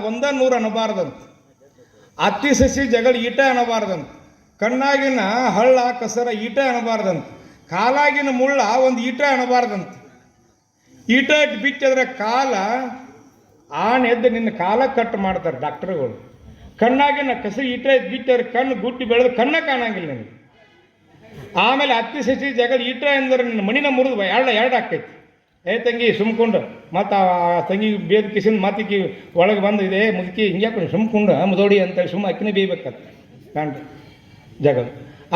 ಒಂದ ನೂರು ಅನ್ನಬಾರ್ದಂತ, ಅತ್ತಿ ಸಸಿ ಜಗಳ ಈಟ ಅನ್ನಬಾರ್ದಂತ, ಕಣ್ಣಾಗಿನ ಹಳ್ಳ ಕಸರ ಈಟ ಅನ್ನಬಾರ್ದಂತ, ಕಾಲಾಗಿನ ಮುಳ್ಳ ಒಂದು ಈಟ ಅನ್ನಬಾರ್ದಂತ. ಈಟ ಇಟ್ಟು ಬಿಟ್ಟಿದ್ರೆ ಕಾಲ ಆನೆ ಎದ್ದು ನಿನ್ನ ಕಾಲ ಕಟ್ ಮಾಡ್ತಾರೆ ಡಾಕ್ಟರ್ಗಳು. ಕಣ್ಣಾಗಿನ ಕಸ ಈಟ ಇಟ್ಟು ಬಿಟ್ಟಿದ್ರೆ ಕಣ್ಣು ಗುಟ್ಟಿ ಬೆಳೆದು ಕಣ್ಣ ಕಾಣಂಗಿಲ್ಲ ನನಗೆ. ಆಮೇಲೆ ಅತ್ತಿ ಸಸಿ ಜಗಳ ಈಟ ಅಂದ್ರೆ ನಿನ್ನ ಮಣಿನ ಮುರಿದು ಎರಡು ಆಕೈತಿ. ತಂಗಿ ಸುಮ್ಕೊಂಡು ಮತ್ತು ಆ ತಂಗಿ ಬೇದ ಕಿಸಿಂದ ಮಾತಿಕ್ಕಿ ಒಳಗೆ ಬಂದಿದೆ ಮುದುಕಿ ಹಿಂಗ್ಯಾಕೆ ಸುಮ್ಕೊಂಡು ಮುದೋಡಿ ಅಂತೇಳಿ ಅಕ್ಕಿನೇ ಬೇಯ್ಬೇಕತ್ತ ಕಾಣ್ರಿ ಜಗಲ್.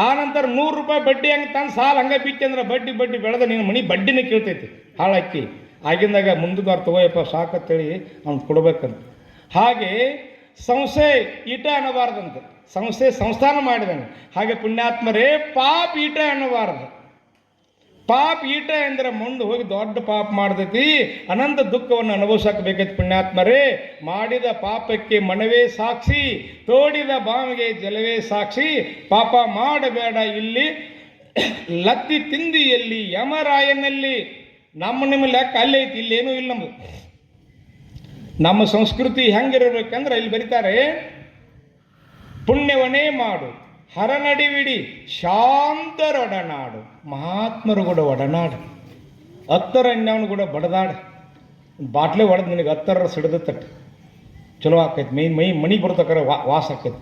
ಆ ನಂತರ 100 ರೂಪಾಯಿ ಬಡ್ಡಿ ಹಂಗೆ ತಂದು ಸಾಲ ಹಂಗೆ ಬಿಚ್ಚಿ ಅಂದ್ರೆ ಬಡ್ಡಿ ಬೆಳೆದ ನಿನ್ನ ಮನೆ ಬಡ್ಡಿನೇ ಕೇಳ್ತೈತಿ ಹಾಳಾಕಿ. ಆಗಿಂದಾಗ ಮುಂದಕ್ಕೆ ಅವ್ರು ತಗೋಯಪ್ಪ ಸಾಕತ್ತೇಳಿ ಅವ್ನು ಕೊಡ್ಬೇಕಂತ. ಹಾಗೆ ಸಂಸ್ಥೆ ಈಟ ಅನ್ನಬಾರ್ದಂತೆ, ಸಂಸ್ಥೆ ಸಂಸ್ಥಾನ ಮಾಡಿದಂಗೆ. ಹಾಗೆ ಪುಣ್ಯಾತ್ಮರೇ ಪಾಪ ಈಟ ಅನ್ನಬಾರ್ದು. ಪಾಪ ಈಟ ಅಂದರೆ ಮುಂದೆ ಹೋಗಿ ದೊಡ್ಡ ಪಾಪ ಮಾಡ್ತೈತಿ, ಅನಂತ ದುಃಖವನ್ನು ಅನುಭವಿಸಬೇಕೈತಿ. ಪುಣ್ಯಾತ್ಮರೇ, ಮಾಡಿದ ಪಾಪಕ್ಕೆ ಮನವೇ ಸಾಕ್ಷಿ, ತೋಡಿದ ಬಾವಿಗೆ ಜಲವೇ ಸಾಕ್ಷಿ. ಪಾಪ ಮಾಡಬೇಡ ಇಲ್ಲಿ ಲತ್ತಿ ತಿಂದಿಯಲ್ಲಿ ಯಮರಾಯನಲ್ಲಿ. ನಿಮ್ಮ ಲೆಕ್ಕ ಅಲ್ಲೇ ಐತಿ, ಇಲ್ಲೇನೂ ಇಲ್ಲ. ನಮ್ಮ ಸಂಸ್ಕೃತಿ ಹೆಂಗಿರ್ಬೇಕಂದ್ರೆ ಇಲ್ಲಿ ಬರೀತಾರೆ, ಪುಣ್ಯವನೇ ಮಾಡು ಹರನಡಿವಿಡಿ ಶಾಂತರೊಡನಾಡು. ಮಹಾತ್ಮರು ಕೂಡ ಒಡನಾಡು, ಹತ್ತರಣ್ಯವನು ಕೂಡ ಬಡದಾಡು. ಬಾಟ್ಲೆ ಹೊಡೆದು ನಿನಗೆ 10 ಸಿಡ್ದು ತಟ್ಟು ಚಲೋ ಆಕೈತಿ. ಮಣಿ ಬರ್ತಕ್ಕಾರ ವಾಸ ಆಕೈತಿ.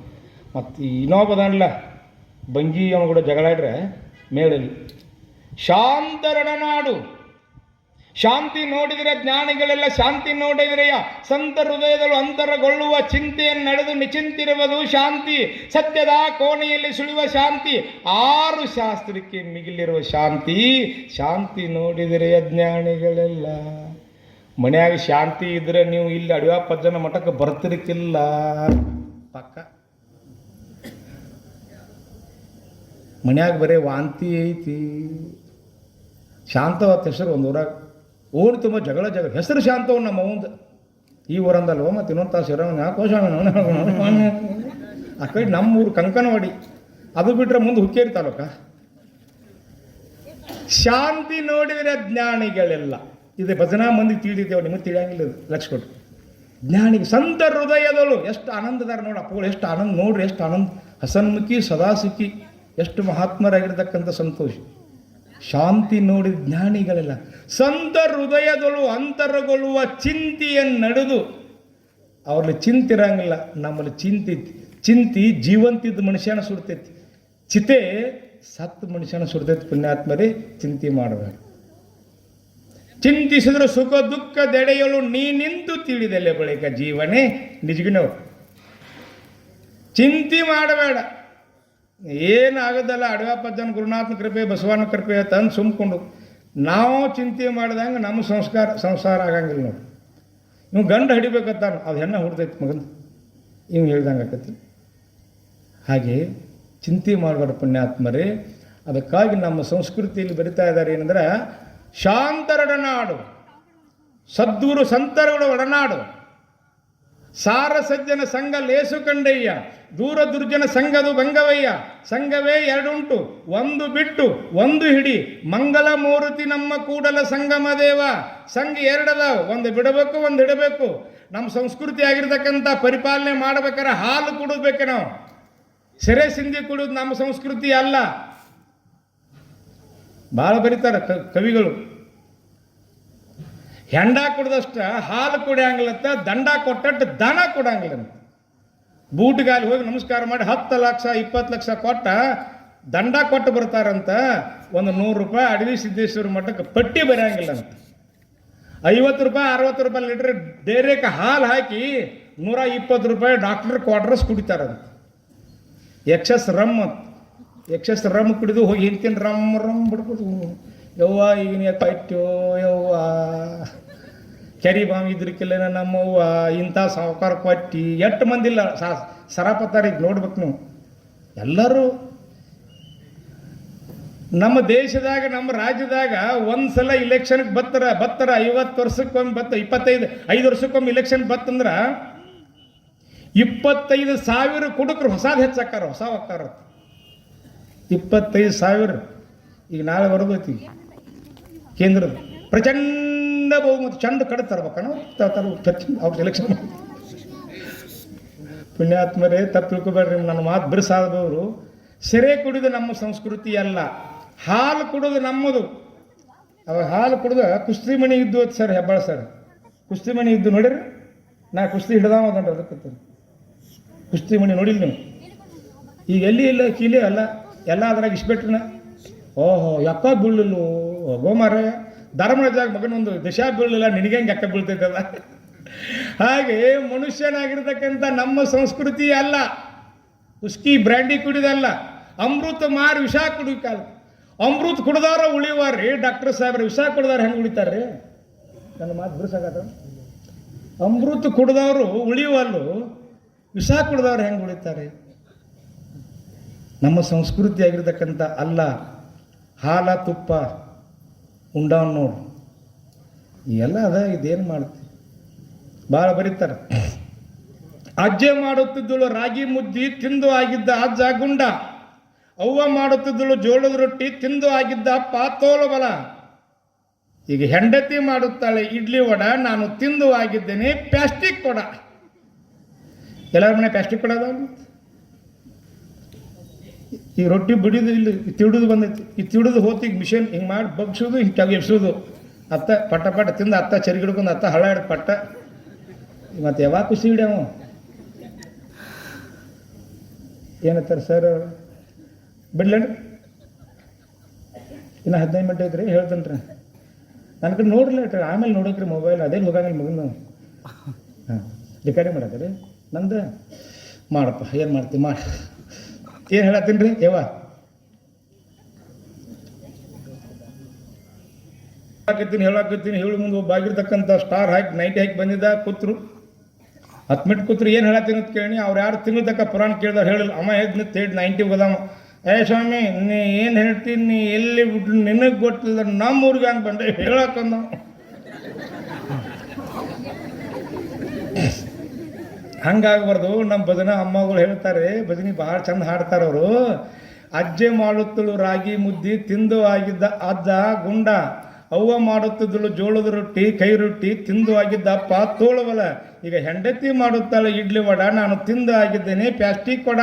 ಮತ್ತು ಇನ್ನೊಬ್ಬದಲ್ಲ ಬಂಗಿ ಅವನು ಕೂಡ ಜಗಳಾಡ್ರೆ ಮೇಳಲ್ಲಿ. ಶಾಂತರೊಡನಾಡು, ಶಾಂತಿ ನೋಡಿದರೆ ಜ್ಞಾನಿಗಳೆಲ್ಲ ಶಾಂತಿ ನೋಡಿದರೆಯ. ಸಂತ ಹೃದಯದಲ್ಲೂ ಅಂತರಗೊಳ್ಳುವ ಚಿಂತೆಯನ್ನು ನಡೆದು ನಿಚಿಂತಿರುವುದು ಶಾಂತಿ. ಸತ್ಯದ ಕೋಣೆಯಲ್ಲಿ ಸುಳಿಯುವ ಶಾಂತಿ, 6 ಶಾಸ್ತ್ರಕ್ಕೆ ಮಿಗಿಲಿರುವ ಶಾಂತಿ. ಶಾಂತಿ ನೋಡಿದರೆ ಅಜ್ಞಾನಿಗಳೆಲ್ಲ. ಮನ್ಯಾಗ ಶಾಂತಿ ಇದ್ರೆ ನೀವು ಇಲ್ಲಿ ಅಡಿವಾಪಜ್ಜನ ಮಠಕ್ಕೆ ಬರ್ತಿರ್ಕಿಲ್ಲ ಪಕ್ಕ. ಮನ್ಯಾಗ ಬರೀ ವಾಂತಿ ಐತಿ. ಶಾಂತವಾದ ಹೆಸರು ಒಂದು ಊರಾಗ ಓಣಿ ತುಂಬ ಜಗಳ ಹೆಸರು ಶಾಂತವ್ ನಮ್ಮ ಅವಂದು. ಈ ಊರಂದಲ್ವ ಮತ್ತು ಇನ್ನೊಂದು ತಾಸು ಇರೋನು ಯಾಕೋಶ ಆ ಕಡೆ ನಮ್ಮೂರು ಕಂಕನವಾಡಿ, ಅದು ಬಿಟ್ಟರೆ ಮುಂದೆ ಹುಕ್ಕೇರಿ ತಾಲೂಕ. ಶಾಂತಿ ನೋಡಿದರೆ ಜ್ಞಾನಿಗಳೆಲ್ಲ. ಇದೆ ಭಜನಾ ಮಂದಿ ತಿಳಿದೇವೆ, ನಿಮಗೆ ತಿಳಿಯಂಗಿಲ್ಲ. ಲಕ್ಷ ಕೊಟ್ಟು ಜ್ಞಾನಿಗೆ ಸಂತ ಹೃದಯದಳು. ಎಷ್ಟು ಆನಂದದಾರ ನೋಡಿ ಅಪ್ಪಗಳು, ಎಷ್ಟು ಆನಂದ ನೋಡ್ರಿ, ಎಷ್ಟು ಆನಂದ. ಹಸನ್ಮುಖಿ ಸದಾ ಸುಖಿ, ಎಷ್ಟು ಮಹಾತ್ಮರಾಗಿರ್ತಕ್ಕಂಥ ಸಂತೋಷ. ಶಾಂತಿ ನೋಡಿದ ಜ್ಞಾನಿಗಳೆಲ್ಲ. ಸಂತ ಹೃದಯದಳು ಅಂತರಗೊಳ್ಳುವ ಚಿಂತೆಯನ್ನು ನಡೆದು. ಅವ್ರಲ್ಲಿ ಚಿಂತಿರಂಗಿಲ್ಲ, ನಮ್ಮಲ್ಲಿ ಚಿಂತಿ ಜೀವಂತಿದ್ದ ಮನುಷ್ಯನ ಸುಡ್ತೈತಿ, ಚಿತೆ ಸತ್ತು ಮನುಷ್ಯನ ಸುಡ್ತೈತಿ. ಪುಣ್ಯಾತ್ಮರೇ, ಚಿಂತೆ ಮಾಡಬೇಡ. ಚಿಂತಿಸಿದ್ರು ಸುಖ ದುಃಖದೆಡೆಯಲು ನೀನಿಂತು ತಿಳಿದಲೆ ಬಳಿಕ ಜೀವನೇ ನಿಜಗಿನವು. ಚಿಂತೆ ಮಾಡಬೇಡ, ಏನಾಗೋದಲ್ಲ. ಅಡವಾಪಜ್ಜನ ಗುರುನಾಥನ ಕೃಪೆ ಬಸವನ ಕೃಪೆ ತಂದು ಸುಮ್ಕೊಂಡು ನಾವು ಚಿಂತೆ ಮಾಡಿದಂಗೆ ನಮ್ಮ ಸಂಸಾರ ಆಗಂಗಿಲ್ಲ ನೋಡಿ. ಇವು ಗಂಡು ಹಿಡಿಬೇಕತ್ತಾನ, ಅದು ಹೆಣ್ಣು ಹುಡ್ತೈತಿ ಮಗನ, ಇವ್ ಹೇಳ್ದಂಗೆ ಆಕತಿ. ಹಾಗೆ ಚಿಂತೆ ಮಾಡಬೇಡ ಪುಣ್ಯಾತ್ಮರೇ. ಅದಕ್ಕಾಗಿ ನಮ್ಮ ಸಂಸ್ಕೃತಿಯಲ್ಲಿ ಬರಿತಾ ಇದ್ದಾರೆ ಏನಂದ್ರೆ, ಶಾಂತರೊಡನಾಡು, ಸದ್ಗುರು ಸಂತರುಗಳ ಒಡನಾಡು. ಸಾರ ಸಜ್ಜನ ಸಂಘ ಲೇಸು ಕಂಡಯ್ಯ, ದೂರ ದುರ್ಜನ ಸಂಘದು ಭಂಗವಯ್ಯ. ಸಂಘವೇ 2 ಉಂಟು, ಒಂದು ಬಿಟ್ಟು ಒಂದು ಹಿಡಿ. ಮಂಗಲ ಮೂರ್ತಿ ನಮ್ಮ ಕೂಡಲ ಸಂಗಮ ದೇವ. ಸಂಘ 2 ಅದಾವ, ಒಂದು ಬಿಡಬೇಕು ಒಂದು ಹಿಡಬೇಕು. ನಮ್ಮ ಸಂಸ್ಕೃತಿ ಆಗಿರ್ತಕ್ಕಂಥ ಪರಿಪಾಲನೆ ಮಾಡ್ಬೇಕಾರೆ ಹಾಲು ಕುಡಿದ್ಬೇಕು ನಾವು. ಸೆರೆ ಸಿಂಧಿ ಕುಡಿಯೋದು ನಮ್ಮ ಸಂಸ್ಕೃತಿ ಅಲ್ಲ. ಭಾಳ ಬರೀತಾರೆ ಕವಿಗಳು. ಹೆಂಡ ಕುಡ್ದಷ್ಟ ಹಾಲು ಕುಡಿಯಂಗಿಲ್ಲತ್ತ, ದಂಡ ಕೊಟ್ಟಟ್ಟು ದನ ಕೊಡಂಗಿಲ್ಲ. ಬೂಟ್ಗಾಲಿ ಹೋಗಿ ನಮಸ್ಕಾರ ಮಾಡಿ 10 ಲಕ್ಷ 20 ಲಕ್ಷ ಕೊಟ್ಟ ದಂಡ ಕೊಟ್ಟು ಬರ್ತಾರಂತ. ಒಂದು 100 ರೂಪಾಯಿ ಅಡವಿ ಸಿದ್ದೇಶ್ವರ ಮಠಕ್ಕೆ ಪಟ್ಟಿ ಬರೆಯಂಗಿಲ್ಲ ಅಂತ. 50 ರೂಪಾಯಿ 60 ರೂಪಾಯಿ ಲೀಟ್ರ್ ಡೇರೆಗೆ ಹಾಲು ಹಾಕಿ 120 ರೂಪಾಯಿ ಡಾಕ್ಟರ್ ಕ್ವಾರ್ಟರ್ಸ್ ಕುಡಿತಾರಂತ. ಎಕ್ಸಸ್ ರಮ್ ಕುಡಿದು ಹೋಗಿ ಹಿಂತಿನ ರಮ್ ಬಿಡ್ಬೋದು. ಯವ್ವ ಈಗಿನ ಕಟ್ಟೋ ಯವ್ವ, ಕೆರಿ ಬಾವಿ ಇದ್ರಕ್ಕಿಲ್ಲ ನಮ್ಮವ್ವ, ಇಂಥ ಸಾವುಕಾರ ಕೊಟ್ಟಿ. ಎಷ್ಟು ಮಂದಿಲ್ಲ ಸರಾಪತ್ತಾರ ನೋಡ್ಬೇಕು ನೀವು ಎಲ್ಲರೂ. ನಮ್ಮ ದೇಶದಾಗ ನಮ್ಮ ರಾಜ್ಯದಾಗ ಒಂದ್ಸಲ ಇಲೆಕ್ಷನ್ಗೆ ಬತ್ತರ 50 ವರ್ಷಕ್ಕೊಮ್ಮೆ 5 ವರ್ಷಕ್ಕೊಮ್ಮೆ ಇಲೆಕ್ಷನ್ ಬತ್ತಂದ್ರೆ 25,000 ಕುಡುಕರು ಹೊಸಾದ್ ಹೆಚ್ಚಾಕಾರ, ಹೊಸ ಹೋಗ್ತಾರ. 25,000 ಈಗ ನಾಳೆ ಬರೋದೈತಿ ಕೇಂದ್ರದ ಪ್ರಚಂಡ ಬಹುಮತ. ಚಂದ ಕಡೆ ತರ್ಬೇಕಣ್ಣ ಅವ್ರು ಎಲೆಕ್ಷನ್ ಪುಣ್ಯಾತ್ಮರೇ ತಪ್ಪು ತಿಳ್ಕೊಬೇಡ್ರಿ, ನನ್ನ ಮಾತು ಬಿರುಸಾದವರು. ಸೆರೆ ಕುಡಿದು ನಮ್ಮ ಸಂಸ್ಕೃತಿ ಅಲ್ಲ, ಹಾಲು ಕುಡಿದು ನಮ್ಮದು. ಅವಾಗ ಹಾಲು ಕುಡಿದು ಕುಸ್ತಿ ಮಣಿ ಇದ್ದು ಸರ್, ಹೆಬ್ಬಾಳ ಸರ್ ಕುಸ್ತಿ ಮಣಿ ಇದ್ದು ನೋಡಿರಿ. ನಾ ಕುಸ್ತಿ ಹಿಡ್ದಾವದನ್ರಿ, ಅದಕ್ಕೆ ಕುಸ್ತಿ ಮಣಿ ನೋಡಿಲ್ಲ ನೀವು. ಈಗ ಎಲ್ಲಿ ಇಲ್ಲ ಕೀಲಿ ಅಲ್ಲ, ಎಲ್ಲ ಅದ್ರಾಗ ಇಸ್ಬಿಟ್ರನ. ಓಹೋ ಯಕ್ಕ ಬೀಳಲು ಗೋಮಾರ ಧರ್ಮರಾಜಾಗ ಮಗನೊಂದು ದಶಾ ಬೀಳಲಿಲ್ಲ, ನಿನಗೆ ಹೆಂಗೆ ಅಕ್ಕ ಬೀಳ್ತೈತಲ್ಲ. ಹಾಗೆ ಮನುಷ್ಯನಾಗಿರ್ತಕ್ಕಂಥ ನಮ್ಮ ಸಂಸ್ಕೃತಿ ಅಲ್ಲ. ಉಸ್ಕಿ ಬ್ರ್ಯಾಂಡಿ ಕುಡಿದಲ್ಲ, ಅಮೃತ ಮಾರಿ ವಿಷ ಕುಡಿಕಾಲ. ಅಮೃತ ಕುಡ್ದವ್ರ ಉಳಿವಾರ್ರಿ ಡಾಕ್ಟರ್ ಸಾಹೇಬ್ರ, ವಿಷ ಕುಡ್ದವ್ರು ಹೆಂಗೆ ಉಳಿತಾರ್ರಿ? ನನ್ನ ಮಾತು ಬಿಡಿಸಾಗದ. ಅಮೃತ ಕುಡ್ದವರು ಉಳಿವಲ್ಲು, ವಿಷ ಕುಡ್ದವ್ರು ಹೆಂಗೆ ಉಳಿತಾರೆ? ನಮ್ಮ ಸಂಸ್ಕೃತಿ ಆಗಿರ್ತಕ್ಕಂಥ ಅಲ್ಲ. ಹಾಲ ತುಪ್ಪ ಉಂಡವನ್ ನೋಡು, ಎಲ್ಲ ಅದ. ಇದೇನು ಮಾಡ್ತೀವಿ? ಭಾಳ ಬರೀತಾರೆ. ಅಜ್ಜೆ ಮಾಡುತ್ತಿದ್ದಳು ರಾಗಿ ಮುದ್ದಿ, ತಿಂದು ಆಗಿದ್ದ ಅಜ್ಜ ಗುಂಡ. ಅವ್ವ ಮಾಡುತ್ತಿದ್ದಳು ಜೋಳದ ರೊಟ್ಟಿ, ತಿಂದು ಆಗಿದ್ದ ಅಪ್ಪ ತೋಲು ಬಲ. ಈಗ ಹೆಂಡತಿ ಮಾಡುತ್ತಾಳೆ ಇಡ್ಲಿ ವಡ, ನಾನು ತಿಂದು ಆಗಿದ್ದೇನೆ ಪ್ಲಾಸ್ಟಿಕ್ ಕೊಡ. ಎಲ್ಲರ ಮನೆ ಪ್ಲಾಸ್ಟಿಕ್ ಕೊಡ ಅದಾವ. ಈ ರೊಟ್ಟಿ ಬಿಡಿದು ಇಲ್ಲಿ ತಿಡಿದು ಬಂದೈತಿ, ಈ ತಿಡಿದು ಹೋತಿ ಮಿಷನ್ ಹಿಂಗೆ ಮಾಡಿ ಬಗ್ಸೋದು, ಹಿಂಗೆ ಕೆಳಗೆ ಎಬ್ಸೋದು. ಅತ್ತ ಪಟ್ಟ ಪಟ್ಟ ತಿಂದು ಅತ್ತ ಚರಿಗಿಡ್ಕೊಂಡು ಅತ್ತ ಹಳ್ಳ ಹಿಡ್ದು ಪಟ್ಟ. ಮತ್ತು ಯಾವಾಗ ಖುಷಿ ಹಿಡ್ಯಾವ? ಏನಂತಾರೆ ಸರ್, ಬಿಡ್ಲೇನ್ರಿ? ಇನ್ನು 15 ಮಿನಿಟ್ ಐತ್ರಿ, ಹೇಳ್ತೇನೆ ರೀ. ನನ್ನ ಕಡೆ ನೋಡ್ರಿ, ಆಮೇಲೆ ನೋಡೋಕ್ರಿ ಮೊಬೈಲ್. ಅದೇ ಹೋಗಂಗಿಲ್ಲ ಮಗನ. ಹಾಂ ರಿಕಾರ್ಡಿ ಮಾಡತ್ತೀರಿ ನಂದು? ಮಾಡಪ್ಪ, ಏನು ಮಾಡ್ತೀವಿ ಮಾಡಿ. ಏನು ಹೇಳತ್ತೀನಿ ರೀ ಯವ್ವ? ಹೇಳಾಕತ್ತೀನಿ ಹೇಳು ಮುಂದೆ ಒಬ್ಬಾಗಿರ್ತಕ್ಕಂಥ ಸ್ಟಾರ್ ಹಾಕಿ ನೈಟಿ ಹಾಕಿ ಬಂದಿದ್ದ ಕೂತ್ರು. 10 ಮಿನಿಟ್ ಕೂತ್ರು. ಏನು ಹೇಳತ್ತೀನಿ ಅಂತ ಕೇಳಿ, ಅವ್ರು ಯಾರು ತಿಂಗಳ ತಕ್ಕ ಪುರಾಣ ಕೇಳಿದವ್ರು ಹೇಳಿಲ್ಲ. ಅಮ್ಮ ನಿಂತು 90 ಹೋದಾಮ. ಏ ಸ್ವಾಮಿ ನೀ ಏನು ಹೇಳ್ತೀನಿ, ನೀ ಎಲ್ಲಿ ಬಿಟ್ರು ನಿನಗೆ ಗೊತ್ತಿಲ್ಲ, ನಮ್ಮ ಊರಿಗೆ ಹಂಗೆ ಬಂದೆ ಹೇಳಕ್ಕಂದ. ಹಂಗಾಗ್ಬಾರ್ದು. ನಮ್ಮ ಭಜನ ಅಮ್ಮಗಳು ಹೇಳ್ತಾರೆ, ಭಜನಿ ಭಾಳ ಚಂದ ಹಾಡ್ತಾರವರು. ಅಜ್ಜೆ ಮಾಡುತ್ತಳು ರಾಗಿ ಮುದ್ದಿ, ತಿಂದು ಆಗಿದ್ದ ಅಜ್ಜ ಗುಂಡ. ಅವ್ವ ಮಾಡುತ್ತಿದ್ದಳು ಜೋಳದ ರೊಟ್ಟಿ, ಕೈ ರೊಟ್ಟಿ, ತಿಂದು ಆಗಿದ್ದ ಅಪ್ಪ ತೋಳುವಲ. ಈಗ ಹೆಂಡತಿ ಮಾಡುತ್ತಾಳೆ ಇಡ್ಲಿ ವಡ, ನಾನು ತಿಂದು ಆಗಿದ್ದೇನೆ ಪ್ಲಾಸ್ಟಿಕ್ ಕೊಡ.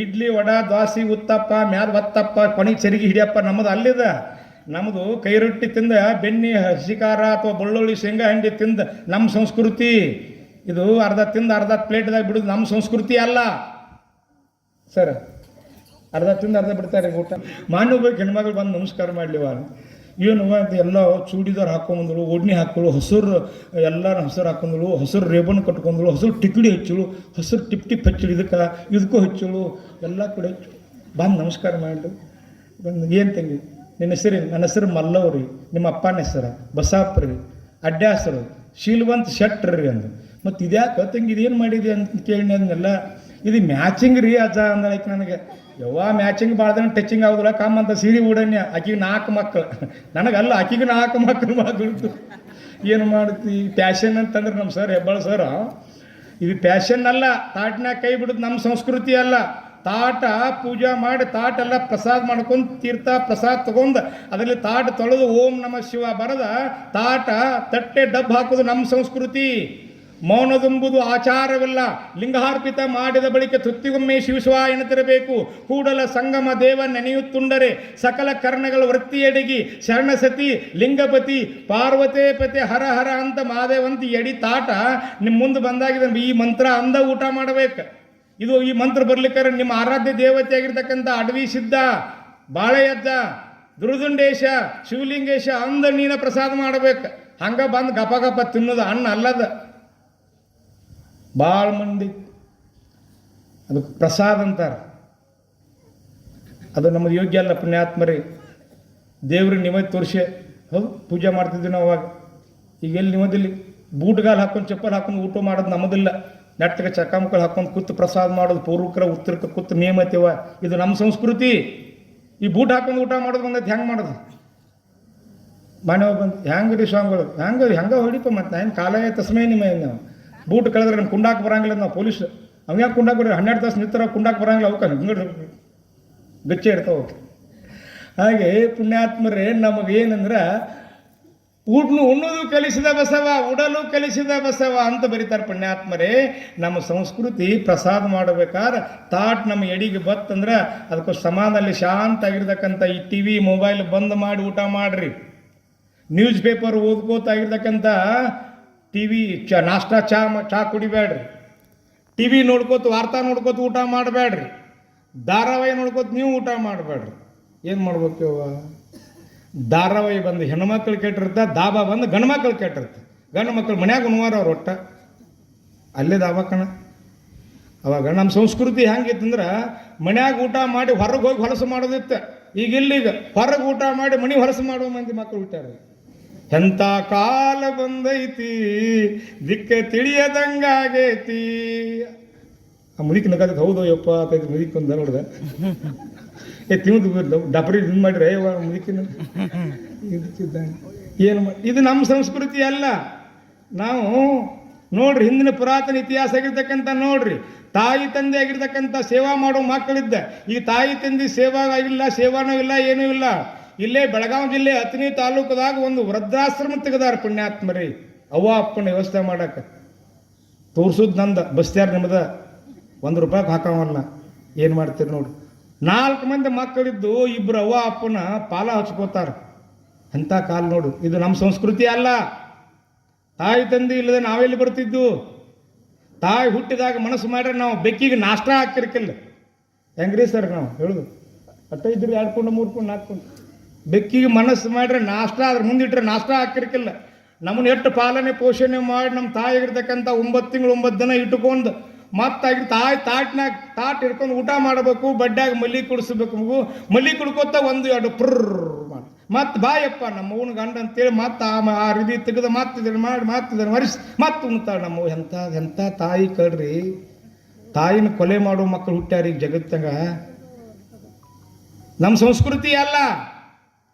ಇಡ್ಲಿ ವಡ ದ್ವಾಸಿ ಉತ್ತಪ್ಪ ಮ್ಯಾಲ ಒತ್ತಪ್ಪ ಕೊನೆಗೆ ಚರಿಗೆ ಹಿಡಿಯಪ್ಪ. ನಮ್ಮದು ಅಲ್ಲಿದ. ನಮ್ಮದು ಕೈ ರೊಟ್ಟಿ ತಿಂದ ಬೆನ್ನಿ ಹಸಿಕಾರ ಅಥವಾ ಬೆಳ್ಳುಳ್ಳಿ ಶೇಂಗಾ ಹಿಂಡಿ ತಿಂದ ನಮ್ಮ ಸಂಸ್ಕೃತಿ. ಇದು ಅರ್ಧ ತಿಂದು ಅರ್ಧ ಪ್ಲೇಟ್ದಾಗ ಬಿಡೋದು ನಮ್ಮ ಸಂಸ್ಕೃತಿ ಅಲ್ಲ ಸರ್. ಅರ್ಧ ತಿಂದು ಅರ್ಧ ಬಿಡ್ತಾರೆ ಊಟ. ಮಾನ್ಯ ಬೇಕು ಹೆಣ್ಮಗಳು ಬಂದು ನಮಸ್ಕಾರ ಮಾಡಲಿವ ಏನು ಎಲ್ಲ ಚೂಡಿದಾರ್ ಹಾಕೊಂಬಂದಳು, ಓಡ್ನಿ ಹಾಕೊಳ್ಳು, ಹಸಿರು ಎಲ್ಲರೂ ಹಸಿರು ಹಾಕೊಂಡಳು, ಹಸಿರು ರೇಬನ್ ಕಟ್ಕೊಂಡಳು, ಹಸಿರು ಟಿಕ್ಡಿ ಹಚ್ಚಳು, ಹಸಿರು ಟಿಪ್ ಹಚ್ಚಳು, ಇದಕ್ಕೂ ಹಚ್ಚಳು, ಎಲ್ಲ ಕಡೆ ಬಂದು ನಮಸ್ಕಾರ ಮಾಡಿ ಬಂದು ಏನು ತಂಗಿ ನಿನ್ನ ಹೆಸರು? ನನ್ನ ಹೆಸರು ಮಲ್ಲವ್ರಿ. ನಿಮ್ಮ ಅಪ್ಪನ ಹೆಸರು ಬಸಾಪ್ರಿ, ಅಡ್ಡ ಹೆಸರು ಶೀಲ್ವಂತ್ ಶೆಟ್ರಿ ಅಂದು. ಮತ್ತು ಇದ್ಯಾಕೆ ತಂಗಿ ಇದೇನು ಮಾಡಿದೆ ಅಂತ ಕೇಳಿ ಅದನ್ನೆಲ್ಲ. ಇದು ಮ್ಯಾಚಿಂಗ್ ರೀ ಅಜ್ಜ ಅಂದಳಕ್ಕೆ ನನಗೆ. ಯವ್ವ ಮ್ಯಾಚಿಂಗ್ ಭಾಳದನ್ನ ಟಚಿಂಗ್ ಆಗೋದಿಲ್ಲ, ಕಾಮ ಅಂತ ಸೀರೆ ಉಡನ್ಯ. ಆಕಿಗೆ 4 ಮಕ್ಕಳು, ನನಗಲ್ಲ ಆಕಿಗೆ 4 ಮಕ್ಕಳು ಮಗಳು. ಏನು ಮಾಡ್ತಿ? ಪ್ಯಾಷನ್ ಅಂತಂದ್ರೆ ನಮ್ಮ ಸರ್ ಹೆಬ್ಬಾಳ ಸರ್, ಇದು ಪ್ಯಾಷನ್ ಅಲ್ಲ. ತಾಟ್ನಾಗ ಕೈ ಬಿಡೋದು ನಮ್ಮ ಸಂಸ್ಕೃತಿ ಅಲ್ಲ. ತಾಟ ಪೂಜಾ ಮಾಡಿ ತಾಟೆಲ್ಲ ಪ್ರಸಾದ ಮಾಡ್ಕೊಂಡು ತೀರ್ಥ ಪ್ರಸಾದ ತಗೊಂಡು ಅದರಲ್ಲಿ ತಾಟ ತೊಳೆದು ಓಂ ನಮಃ ಶಿವ ಬರದ ತಾಟ ತಟ್ಟೆ ಡಬ್ಬು ಹಾಕೋದು ನಮ್ಮ ಸಂಸ್ಕೃತಿ. ಮೌನದೆಂಬುದು ಆಚಾರವಿಲ್ಲ. ಲಿಂಗಾರ್ಪಿತ ಮಾಡಿದ ಬಳಿಕ ತೃಪ್ತಿಗೊಮ್ಮೆ ಶಿವಶಿವ ಎನ್ನುತ್ತಿರಬೇಕು. ಕೂಡಲ ಸಂಗಮ ದೇವ ನೆನೆಯುತ್ತುಂಡರೆ ಸಕಲ ಕರ್ಣಗಳ ವೃತ್ತಿಯಡಿಗಿ ಶರಣಸತಿ ಲಿಂಗಪತಿ ಪಾರ್ವತೇ ಪತಿ ಹರ ಹರ ಅಂತ ಮಾದೇವಂತ ಎಡಿ ತಾಟ ನಿಮ್ಮ ಮುಂದೆ ಬಂದಾಗಿದೆ. ಈ ಮಂತ್ರ ಅಂದ ಊಟ ಮಾಡಬೇಕು. ಇದು ಈ ಮಂತ್ರ ಬರ್ಲಿಕ್ಕಾರ ನಿಮ್ಮ ಆರಾಧ್ಯ ದೇವತೆ ಆಗಿರ್ತಕ್ಕಂಥ ಅಡವಿ ಸಿದ್ಧ, ಬಾಳೆಯಜ್ಜ, ದುರ್ದುಂಡೇಶ, ಶಿವಲಿಂಗೇಶ ಅಂದ ನೀನ ಪ್ರಸಾದ ಮಾಡಬೇಕು. ಹಂಗ ಬಂದು ಗಪ ಗಪ ತಿನ್ನೋದು ಅನ್ನ ಅಲ್ಲದ. ಭಾಳ ಮಂದಿ ಅದಕ್ಕೆ ಪ್ರಸಾದ ಅಂತಾರೆ. ಅದು ನಮ್ಮದು ಯೋಗ್ಯ ಅಲ್ಲ. ಪುಣ್ಯಾತ್ಮರಿ ದೇವ್ರಿಗೆ ನಿಮಗ್ ತೋರಿಸಿ ಹೌದು ಪೂಜೆ ಮಾಡ್ತಿದ್ವಿ ನಾವು ಅವಾಗ. ಈಗ ಎಲ್ಲಿ ನಿಮ್ಮದಿಲ್ಲಿ ಬೂಟ್ಗಾಲು ಹಾಕೊಂಡು ಚಪ್ಪಲ್ ಹಾಕೊಂಡು ಊಟ ಮಾಡೋದು ನಮ್ಮದಿಲ್ಲ. ನೆಟ್ಟಗೆ ಚಕ್ಕಾಮಕ್ಕಳು ಹಾಕೊಂಡು ಕೂತು ಪ್ರಸಾದ ಮಾಡೋದು, ಪೂರ್ವಕರ ಉತ್ತರಕ್ಕೆ ಕೂತು ನೇಮತಿವ. ಇದು ನಮ್ಮ ಸಂಸ್ಕೃತಿ. ಈ ಬೂಟ್ ಹಾಕೊಂಡು ಊಟ ಮಾಡೋದು ಬಂದೈತೆ. ಹೆಂಗೆ ಮಾಡೋದು? ಮನೆ ಬಂದು ಹೆಂಗೆ ರೀ ಸ್ವಾಮಿಗಳು ಹೆಂಗೆ ಹೊಡಿಪ. ಮತ್ತು ಏನು ಕಾಲ ತಸ್ಮೇ ನಿಮ್ಮ ನಾವು ಬೂಟ್ ಕಳೆದ್ರೆ ನಮ್ಮ ಕುಂಡಾಕ್ ಬರಂಗಿಲ್ಲ. ನಾವು ಪೊಲೀಸ್ ಅವ್ಯಾಕೆ ಕುಂಡಾಕ್ ಬರ್ರಿ 12 ತಾಸು ನಿಂತರ ಕುಂಡಾಕ್ ಬರಂಗಿಲ್ಲ. ಅವಕ್ಕೆ ಹಿಂಗೆ ಗಚ್ಚೆ ಇರ್ತಾವೆ. ಹಾಗೆ ಪುಣ್ಯಾತ್ಮರೇ ನಮಗೇನಂದ್ರೆ ಉಣ್ಣೋದು ಕಲಿಸಿದ ಬಸವ, ಉಡಲು ಕಲಿಸಿದ ಬಸವ ಅಂತ ಬರೀತಾರೆ ಪುಣ್ಯಾತ್ಮರೇ. ನಮ್ಮ ಸಂಸ್ಕೃತಿ ಪ್ರಸಾದ ಮಾಡಬೇಕಾದ್ರೆ ತಾಟ್ ನಮ್ಮ ಎಡಿಗೆ ಬತ್ತಂದ್ರೆ ಅದಕ್ಕೆ ಸಮಾನಲ್ಲಿ ಶಾಂತ ಆಗಿರ್ತಕ್ಕಂಥ ಈ ಟಿ ವಿ ಮೊಬೈಲ್ ಬಂದ್ ಮಾಡಿ ಊಟ ಮಾಡ್ರಿ. ನ್ಯೂಸ್ ಪೇಪರ್ ಓದ್ಕೋತಾಗಿರ್ತಕ್ಕಂಥ ಟಿ ವಿ ನಾಷ್ಟಾ ಚಾ ಕುಡಿಬೇಡ್ರಿ. ಟಿ ವಿ ನೋಡ್ಕೋತ ವಾರ್ತಾ ನೋಡ್ಕೋತ ಊಟ ಮಾಡಬೇಡ್ರಿ. ಧಾರಾವಾಹಿ ನೋಡ್ಕೋತ ನೀವು ಊಟ ಮಾಡಬೇಡ್ರಿ. ಏನು ಮಾಡ್ಬೇಕು? ಧಾರಾವಾಹಿ ಬಂದು ಹೆಣ್ಮಕ್ಳು ಕೆಟ್ಟಿರುತ್ತೆ, ದಾಬಾ ಬಂದು ಗಂಡು ಮಕ್ಳು ಕೆಟ್ಟಿರುತ್ತೆ. ಗಂಡು ಮಕ್ಳು ಮನ್ಯಾಗ ಉಣ್ವಾರ ಅವ್ರು ಒಟ್ಟ ಅಲ್ಲೇ ದಾಬಾಕಣ. ಅವಾಗ ನಮ್ಮ ಸಂಸ್ಕೃತಿ ಹೆಂಗಿತ್ತಂದ್ರೆ ಮನ್ಯಾಗ ಊಟ ಮಾಡಿ ಹೊರಗೆ ಹೋಗಿ ಹೊಲಸು ಮಾಡೋದಿತ್ತು. ಈಗ ಇಲ್ಲೀಗ ಹೊರಗೆ ಊಟ ಮಾಡಿ ಮನೆ ಹೊಲಸು ಮಾಡುವ ಮಂದಿ ಮಕ್ಕಳು ಹುಟ್ಟಾರ. ಎಂಥ ಕಾಲ ಬಂದೈತಿ ದಿಕ್ಕ ತಿಳಿಯದಂಗಾಗೈತಿ. ಆ ಮುದಿಕ್ ನಗದ ಹೌದು ಯಪ್ಪ ಅಂತೈತಿ ಮುದಿಕ್ ಒಂದು ನೋಡ್ದೆ. ತಿಂದು ಡಬ್ರಿ ಇದು ಮಾಡ್ರೆ ಮುದಿಕಿನ ಏನು ಇದು ನಮ್ಮ ಸಂಸ್ಕೃತಿ ಅಲ್ಲ. ನಾವು ನೋಡ್ರಿ ಹಿಂದಿನ ಪುರಾತನ ಇತಿಹಾಸ ಆಗಿರ್ತಕ್ಕಂಥ ನೋಡ್ರಿ, ತಾಯಿ ತಂದೆ ಆಗಿರ್ತಕ್ಕಂಥ ಸೇವಾ ಮಾಡೋ ಮಕ್ಕಳಿದ್ದ. ಈ ತಾಯಿ ತಂದೆ ಸೇವಾ ಆಗಿಲ್ಲ, ಸೇವಾನೂ ಇಲ್ಲ, ಏನೂ ಇಲ್ಲ. ಇಲ್ಲೇ ಬೆಳಗಾವಿ ಜಿಲ್ಲೆ ಅಥಣಿ ತಾಲೂಕದಾಗ ಒಂದು ವೃದ್ಧಾಶ್ರಮ ತೆಗೆದಾರ ಪುಣ್ಯಾತ್ಮರಿ. ಅವ್ವ ಅಪ್ಪನ ವ್ಯವಸ್ಥೆ ಮಾಡಕ್ಕೆ ತೋರ್ಸುದ್ ನಂದ ಬಸ್ತ್ಯಾರ ನಿಮ್ದ ₹1 ಹಾಕವಲ್ಲ. ಏನು ಮಾಡ್ತೀರಿ ನೋಡ್ರಿ. 4 ಮಂದಿ ಮಕ್ಕಳಿದ್ದು 2 ಅವ್ವ ಅಪ್ಪನ ಪಾಲ ಹಚ್ಕೋತಾರ. ಅಂಥ ಕಾಲ ನೋಡು. ಇದು ನಮ್ಮ ಸಂಸ್ಕೃತಿ ಅಲ್ಲ. ತಾಯಿ ತಂದೆ ಇಲ್ಲದೆ ನಾವೆಲ್ಲಿ ಬರ್ತಿದ್ದು? ತಾಯಿ ಹುಟ್ಟಿದಾಗ ಮನಸ್ಸು ಮಾಡ್ರೆ ನಾವು ಬೆಕ್ಕಿಗೆ ನಾಷ್ಟ ಹಾಕಿರ್ಕಿಲ್ಲ. ಹೆಂಗ್ರಿ ಸರ್ ನಾವು ಹೇಳುದು? ಅಟ್ಟ ಇದ್ರಿ 2 ಕೊಂಡು 3 ಕೊಂಡು 4 ಕೊಂಡು ಬೆಕ್ಕಿಗೆ ಮನಸ್ಸು ಮಾಡ್ರೆ ನಾಷ್ಟ ಅದ್ರ ಮುಂದಿಟ್ರೆ ನಾಷ್ಟ ಹಾಕಿರ್ಕಿಲ್ಲ. ನಮ್ಮನ್ನ ಎಷ್ಟು ಪಾಲನೆ ಪೋಷಣೆ ಮಾಡಿ ನಮ್ಮ ತಾಯಿಗಿರ್ತಕ್ಕಂಥ 9 ತಿಂಗಳು 9 ದಿನ ಇಟ್ಕೊಂಡು ಮತ್ತಾಗಿ ತಾಟ್ ಹಿಡ್ಕೊಂಡು ಊಟ ಮಾಡಬೇಕು. ಬಡ್ಡ್ಯಾಗ ಮಲ್ಲಿ ಕುಡಿಸ್ಬೇಕು. ಮಗು ಮಲ್ಲಿ ಕುಡ್ಕೋತ 1-2 ಮಾಡಿ ಮತ್ತೆ ಬಾಯಪ್ಪ ನಮ್ಮ ಅವ್ನ ಗಂಡ ಅಂತೇಳಿ ಮತ್ತೆ ಆ ರೀತಿ ತೆಗೆದು ಮತ್ತಿದ್ರೆ ಮಾಡಿ ಮತ್ತಿದ್ರೆ ಮರಿಸಿ ಮತ್ತೆ ಉಣ್ತಾಳೆ ನಮ್ಮ. ಎಂಥ ತಾಯಿ ಕಳ್ರಿ. ತಾಯಿನ ಕೊಲೆ ಮಾಡೋ ಮಕ್ಕಳು ಹುಟ್ಟ್ಯಾರ ಈಗ ಜಗತ್ತಾಗ. ನಮ್ಮ ಸಂಸ್ಕೃತಿ ಅಲ್ಲ.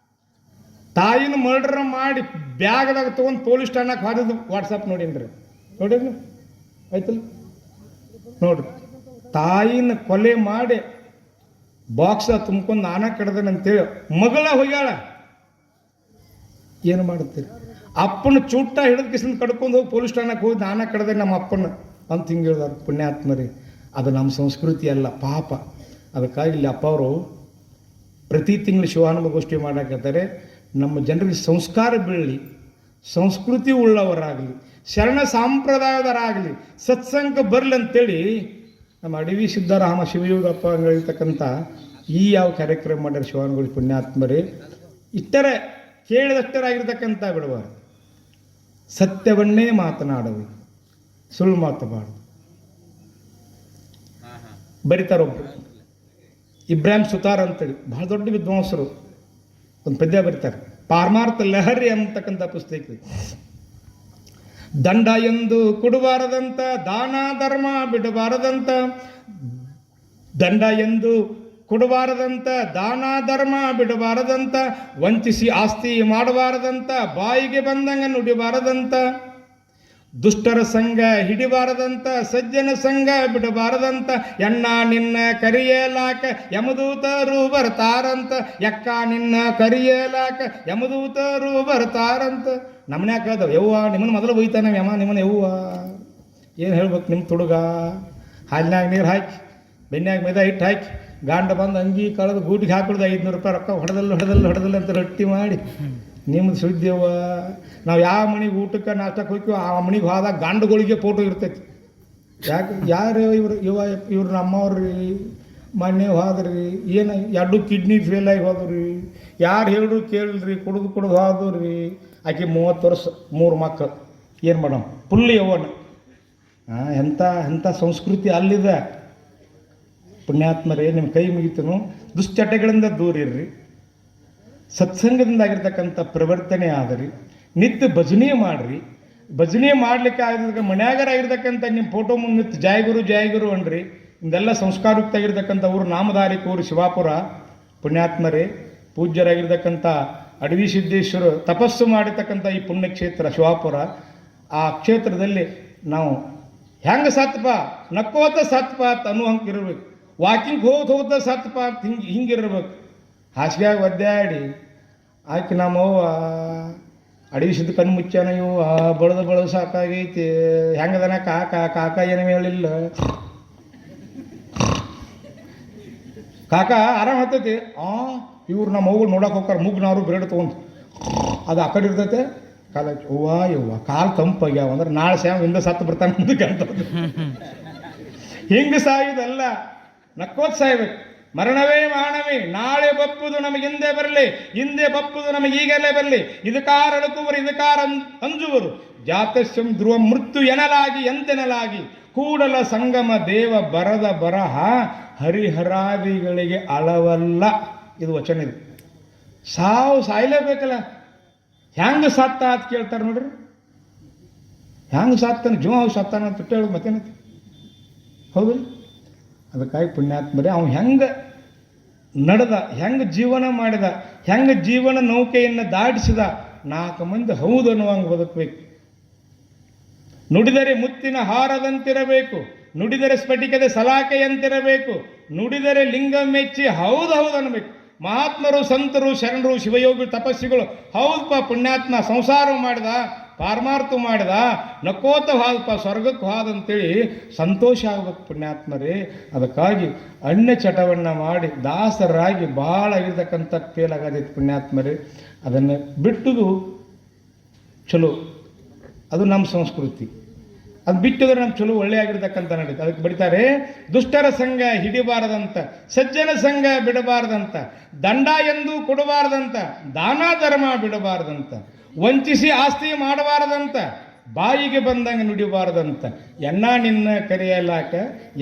ತಾಯಿನ ಮರ್ಡರ್ ಮಾಡಿ ಬ್ಯಾಗ್ದಾಗ ತೊಗೊಂಡು ಪೊಲೀಸ್ ಠಾಣಕ್ಕೆ ಹಾರಿದ್ದು ವಾಟ್ಸಪ್ ನೋಡಿನ್ರಿ. ನೋಡಿದ್ರಿ ಆಯ್ತಲ್ಲ ನೋಡ್ರಿ. ತಾಯಿನ ಕೊಲೆ ಮಾಡಿ ಬಾಕ್ಸ ತುಂಬ್ಕೊಂಡು ನಾನ ಕಡ್ದನಂತೇಳಿ ಮಗಳ ಹೋಗ್ಯಾಳ. ಏನು ಮಾಡುತ್ತೀರಿ? ಅಪ್ಪನ ಚೂಟ ಹಿಡಿದು ಕಿಸಿಂದ ಕಡ್ಕೊಂಡು ಹೋಗಿ ಪೊಲೀಸ್ ಠಾಣಕ್ಕೆ ಹೋಗಿ ನಾನ ಕಡ್ದೆ ನಮ್ಮ ಅಪ್ಪನ ಅಂತ ಹಿಂಗೆ ಹೇಳಿದಾರೆ ಪುಣ್ಯಾತ್ಮರಿ. ಅದು ನಮ್ಮ ಸಂಸ್ಕೃತಿ ಅಲ್ಲ ಪಾಪ. ಅದಕ್ಕಾಗಿ ಇಲ್ಲಿ ಅಪ್ಪ ಅವರು ಪ್ರತಿ ತಿಂಗಳು ಶಿವಾನುಭವಗೋಷ್ಠಿ ಮಾಡಾಕತ್ತಾರೆ. ನಮ್ಮ ಜನರಿಗೆ ಸಂಸ್ಕಾರ ಬೀಳಲಿ, ಸಂಸ್ಕೃತಿ ಉಳ್ಳವರಾಗಲಿ, ಶರಣ ಸಂಪ್ರದಾಯದವರಾಗಲಿ, ಸತ್ಸಂಗ ಬರಲಿ ಅಂತೇಳಿ ನಮ್ಮ ಅಡವಿ ಸಿದ್ದರಾಮ ಶಿವಯೋಗಪ್ಪ ಹೇಳಿರ್ತಕ್ಕಂಥ ಈ ಯಾವ ಕಾರ್ಯಕ್ರಮ ಮಾಡ್ಯಾರ ಶಿವಾನುಗಳು ಪುಣ್ಯಾತ್ಮರೇ. ಇಷ್ಟರೇ ಕೇಳಿದಷ್ಟರಾಗಿರ್ತಕ್ಕಂಥ ಬಿಡಬಾರ್ದು. ಸತ್ಯವನ್ನೇ ಮಾತನಾಡಬೇಕು, ಸುಳ್ಳು ಮಾತಬಾರ್ದು. ಬರಿತಾರೊಬ್ರು ಇಬ್ರಾಹಿಂ ಸುತಾರ್ ಅಂತೇಳಿ ಬಹಳ ದೊಡ್ಡ ವಿದ್ವಾಂಸರು ಒಂದು ಪದ್ಯ ಬರೀತಾರೆ. ಪಾರಮಾರ್ಥ ಲಹರಿ ಅಂತಕ್ಕಂಥ ಪುಸ್ತಕ. ದಂಡ ಎಂದು ಕೊಡಬಾರದಂತ, ದಾನ ಧರ್ಮ ಬಿಡಬಾರದಂತ. ದಂಡ ಎಂದು ಕೊಡಬಾರದಂತ, ದಾನ ಧರ್ಮ ಬಿಡಬಾರದಂತ. ವಂಚಿಸಿ ಆಸ್ತಿ ಮಾಡಬಾರದಂತ, ಬಾಯಿಗೆ ಬಂದಂಗ ನುಡಿಬಾರದಂತ. ದುಷ್ಟರ ಸಂಘ ಹಿಡಿಬಾರದಂತ, ಸಜ್ಜನ ಸಂಘ ಬಿಡಬಾರದಂತ. ಎಣ್ಣ ನಿನ್ನ ಕರಿಯಲಾಕ ಯಮದೂತರು ಬರ್ತಾರಂತ. ಎಕ್ಕ ನಿನ್ನ ಕರಿಯಲಾಕ ಯಮದೂತರು ಬರ್ತಾರಂತ. ನಮ್ಮನ್ಯಾಗ ಕೇಳ್ದವ, ಯವ್ವ ನಿಮ್ಮನ್ನ ಮೊದಲು ಬೈತಾನೆ ಯಮ, ನಿಮ್ಮನ್ನ ಯವ್ವ ಏನು ಹೇಳ್ಬೇಕು? ನಿಮ್ಮ ತುಡುಗ ಹಾಲಿನಾಗ ನೀರು ಹಾಕಿ ಬೆನ್ಯಾಗ ಮೈದಾ ಹಿಟ್ಟು ಹಾಕಿ ಗಾಂಡ ಬಂದು ಅಂಗಿ ಕಳೆದು ಗೂಟಿಗೆ ಹಾಕಿಡ್ದು ₹500 ರೊಕ್ಕ ಹೊಡೆದಲ್ಲ ಅಂತ ರೊಟ್ಟಿ ಮಾಡಿ ನಿಮ್ದು ಸುದ್ದಿಯವ್ವ. ನಾವು ಯಾವ ಮನೆಗೆ ಊಟಕ್ಕೆ ನಾಷ್ಟಕ್ಕೆ ಹೋಗ್ತೀವಿ ಆ ಮನೆಗೆ ಹೋದಾಗ ಗಂಡುಗಳಿಗೆ ಫೋಟೋ ಇರ್ತೈತಿ. ಯಾಕೆ ಯಾರು ಇವ್ರು ನಮ್ಮವ್ರಿ ಮೊನ್ನೆ ಹೋದ್ರಿ, ಏನು 2 ಕಿಡ್ನಿ ಫೇಲ್ ಆಗಿ ಹೋದ್ರಿ, ಯಾರು ಹೇಳಿದ್ರು ಕೇಳಿಲ್ರಿ, ಕುಡಿದು ಹೋದ್ರಿ. ಆಕೆ 30 ವರ್ಷ 3 ಮಕ್ಕಳು. ಏನು ಮಾಡಮ್? ಫುಲ್ ಯವ್ವನ. ಎಂಥ ಸಂಸ್ಕೃತಿ ಅಲ್ಲಿದೆ. ಪುಣ್ಯಾತ್ಮರೇ, ನಿಮ್ಮ ಕೈ ಮುಗಿತನು. ದುಶ್ಚಟಗಳಿಂದ ದೂರ ಇರ್ರಿ. ಸತ್ಸಂಗದಿಂದ ಆಗಿರ್ತಕ್ಕಂಥ ಪ್ರವರ್ತನೆ ಆದ್ರಿ. ನಿತ್ಯ ಭಜನೆ ಮಾಡ್ರಿ. ಭಜನೆ ಮಾಡ್ಲಿಕ್ಕೆ ಆಗಿರ್ತಕ್ಕ ಮನ್ಯಾಗರ ಆಗಿರ್ತಕ್ಕಂಥ ನಿಮ್ಮ ಫೋಟೋ ಮುಂದೆ ನಿಂತು ಜಯಗುರು ಅನ್ರಿ. ಇದೆಲ್ಲ ಸಂಸ್ಕಾರಯುಕ್ತ ಆಗಿರ್ತಕ್ಕಂಥ ಊರು ನಾಮಧಾರಿಕ ಊರು ಶಿವಾಪುರ. ಪುಣ್ಯಾತ್ಮರೇ, ಪೂಜ್ಯರಾಗಿರ್ತಕ್ಕಂಥ ಅಡವಿ ಸಿದ್ದೇಶ್ವರ ತಪಸ್ಸು ಮಾಡಿರ್ತಕ್ಕಂಥ ಈ ಪುಣ್ಯಕ್ಷೇತ್ರ ಶಿವಾಪುರ. ಆ ಕ್ಷೇತ್ರದಲ್ಲಿ ನಾವು ಹೆಂಗೆ ಸತ್ಪ ನಕ್ಕೋತ ಸತ್ಪ ಅಂತ ಅನ್ನೋ ಹಂಗೆ ಇರಬೇಕು. ವಾಕಿಂಗ್ ಹೋಗ್ತಾ ಸತ್ಪ ಅಂತ ಹಿಂಗಿರ್ಬೇಕು. ಹಾಸಿಗೆಯಾಗ ಒದ್ದಾಡಿ ಆಕೆ ನಮ್ಮವ್ವ ಅಡವಿ ಸಿದ್ದು ಕಣ್ಣು ಮುಚ್ಚಾನ ಇವು ಬಳದು ಸಾಕಾಗೈತಿ. ಹೆಂಗದನ ಕಾಕ ಏನೇ ಹೇಳಿಲ್ಲ. ಕಾಕ ಆರಾಮ ಹತ್ತೈತಿ. ಇವ್ರು ನಮ್ಮ ಮಗು ನೋಡಕ್ಕೆ ಹೋಗ್ತಾರೆ, ಮುಗ್ನಾರು ಬ್ರೆಡ್ ತೊಗೊಂಡು ಅದು ಆ ಕಡೆ ಇರ್ತೈತೆ. ಕಾಲ ಯವ್ವ ಕಾಲು ತಂಪಾಗ್ಯಾವ ಅಂದ್ರೆ ನಾಳೆ ಸ್ಯಾಮ್ ಹಿಂದೆ ಸತ್ತು ಬರ್ತಾನೆ ಮುಂದಕ್ಕೆ ಅಂತದ್ದು. ಹಿಂಗೆ ಸಾಯುದಲ್ಲ, ನಕ್ಕೋತ್ ಸಾಯ್ಬೇಕು. ಮರಣವೇ ಮಾನವೇ, ನಾಳೆ ಬಪ್ಪುದು ನಮಗೆ ಹಿಂದೆ ಬರಲಿ, ಹಿಂದೆ ಬಪ್ಪುದು ನಮಗೆ ಈಗಲೇ ಬರಲಿ. ಇದಕಾರ ಅಳುಕುವರು, ಇದಕಾರ ಅಂಜುವರು. ಜಾತಸ್ಯಂ ಧ್ರುವ ಮೃತ್ಯು ಎನಲಾಗಿ ಎಂತೆನಲಾಗಿ, ಕೂಡಲ ಸಂಗಮ ದೇವ ಬರದ ಬರಹ ಹರಿಹರಾದಿಗಳಿಗೆ ಅಳವಲ್ಲ. ಇದು ವಚನ. ಇದು ಸಾಯ್ಲೇಬೇಕಲ್ಲ. ಹೆಂಗೆ ಸತ್ತ ಅಂತ ಕೇಳ್ತಾರೆ ನೋಡ್ರಿ. ಹೆಂಗೆ ಸತ್ತಾನ, ಜೀವ ಸತ್ತಾನ ಅಂತ ಹೇಳೋದು ಮತ್ತೇನೈತಿ? ಹೌದು. ಅದಕ್ಕಾಗಿ ಪುಣ್ಯಾತ್ಮರೇ ಅವ್ನು ಹೆಂಗೆ ನಡೆದ, ಹೆಂಗೆ ಜೀವನ ಮಾಡಿದ, ಹೆಂಗೆ ಜೀವನ ನೌಕೆಯನ್ನು ದಾಟಿಸಿದ, 4 ಮಂದಿ ಹೌದು ಅನ್ನುವಂಗೆ ಬದುಕಬೇಕು. ನುಡಿದರೆ ಮುತ್ತಿನ ಹಾರದಂತಿರಬೇಕು, ನುಡಿದರೆ ಸ್ಫಟಿಕದ ಸಲಾಕೆಯಂತಿರಬೇಕು, ನುಡಿದರೆ ಲಿಂಗ ಮೆಚ್ಚಿ ಹೌದು ಅನ್ನಬೇಕು. ಮಹಾತ್ಮರು, ಸಂತರು, ಶರಣರು, ಶಿವಯೋಗಿ, ತಪಸ್ವಿಗಳು ಹೌದಪ್ಪ ಪುಣ್ಯಾತ್ಮ ಸಂಸಾರ ಮಾಡಿದ, ಪಾರಮಾರ್ಥ ಮಾಡಿದ, ನಕ್ಕೋತ ಹಾದಪ್ಪ ಸ್ವರ್ಗಕ್ಕೆ ಹಾದಂತೇಳಿ ಸಂತೋಷ ಆಗ್ಬೇಕು ಪುಣ್ಯಾತ್ಮರೇ. ಅದಕ್ಕಾಗಿ ಅಣ್ಣ ಚಟವನ್ನು ಮಾಡಿ ದಾಸರಾಗಿ ಭಾಳ ಆಗಿರ್ತಕ್ಕಂಥ ಫೇಲಾಗದೈತೆ ಪುಣ್ಯಾತ್ಮರೇ. ಅದನ್ನು ಬಿಟ್ಟುದು ಚಲೋ, ಅದು ನಮ್ಮ ಸಂಸ್ಕೃತಿ. ಅದು ಬಿಟ್ಟಿದ್ರೆ ನಮ್ಮ ಚಲೋ ಒಳ್ಳೆಯಾಗಿರ್ತಕ್ಕಂಥ ನಡೀತು. ಅದಕ್ಕೆ ಬಡಿತಾರೆ, ದುಷ್ಟರ ಸಂಘ ಹಿಡಿಬಾರದಂತ, ಸಜ್ಜನ ಸಂಘ ಬಿಡಬಾರ್ದಂತ, ದಂಡ ಎಂದು ಕೊಡಬಾರ್ದಂತ, ದಾನ ಧರ್ಮ ಬಿಡಬಾರ್ದಂತ, ವಂಚಿಸಿ ಆಸ್ತಿ ಮಾಡಬಾರದಂತ, ಬಾಯಿಗೆ ಬಂದಂಗೆ ನುಡಿಬಾರದಂತ, ಎನ್ನ ನಿನ್ನ ಕರೆಯಲಾಕ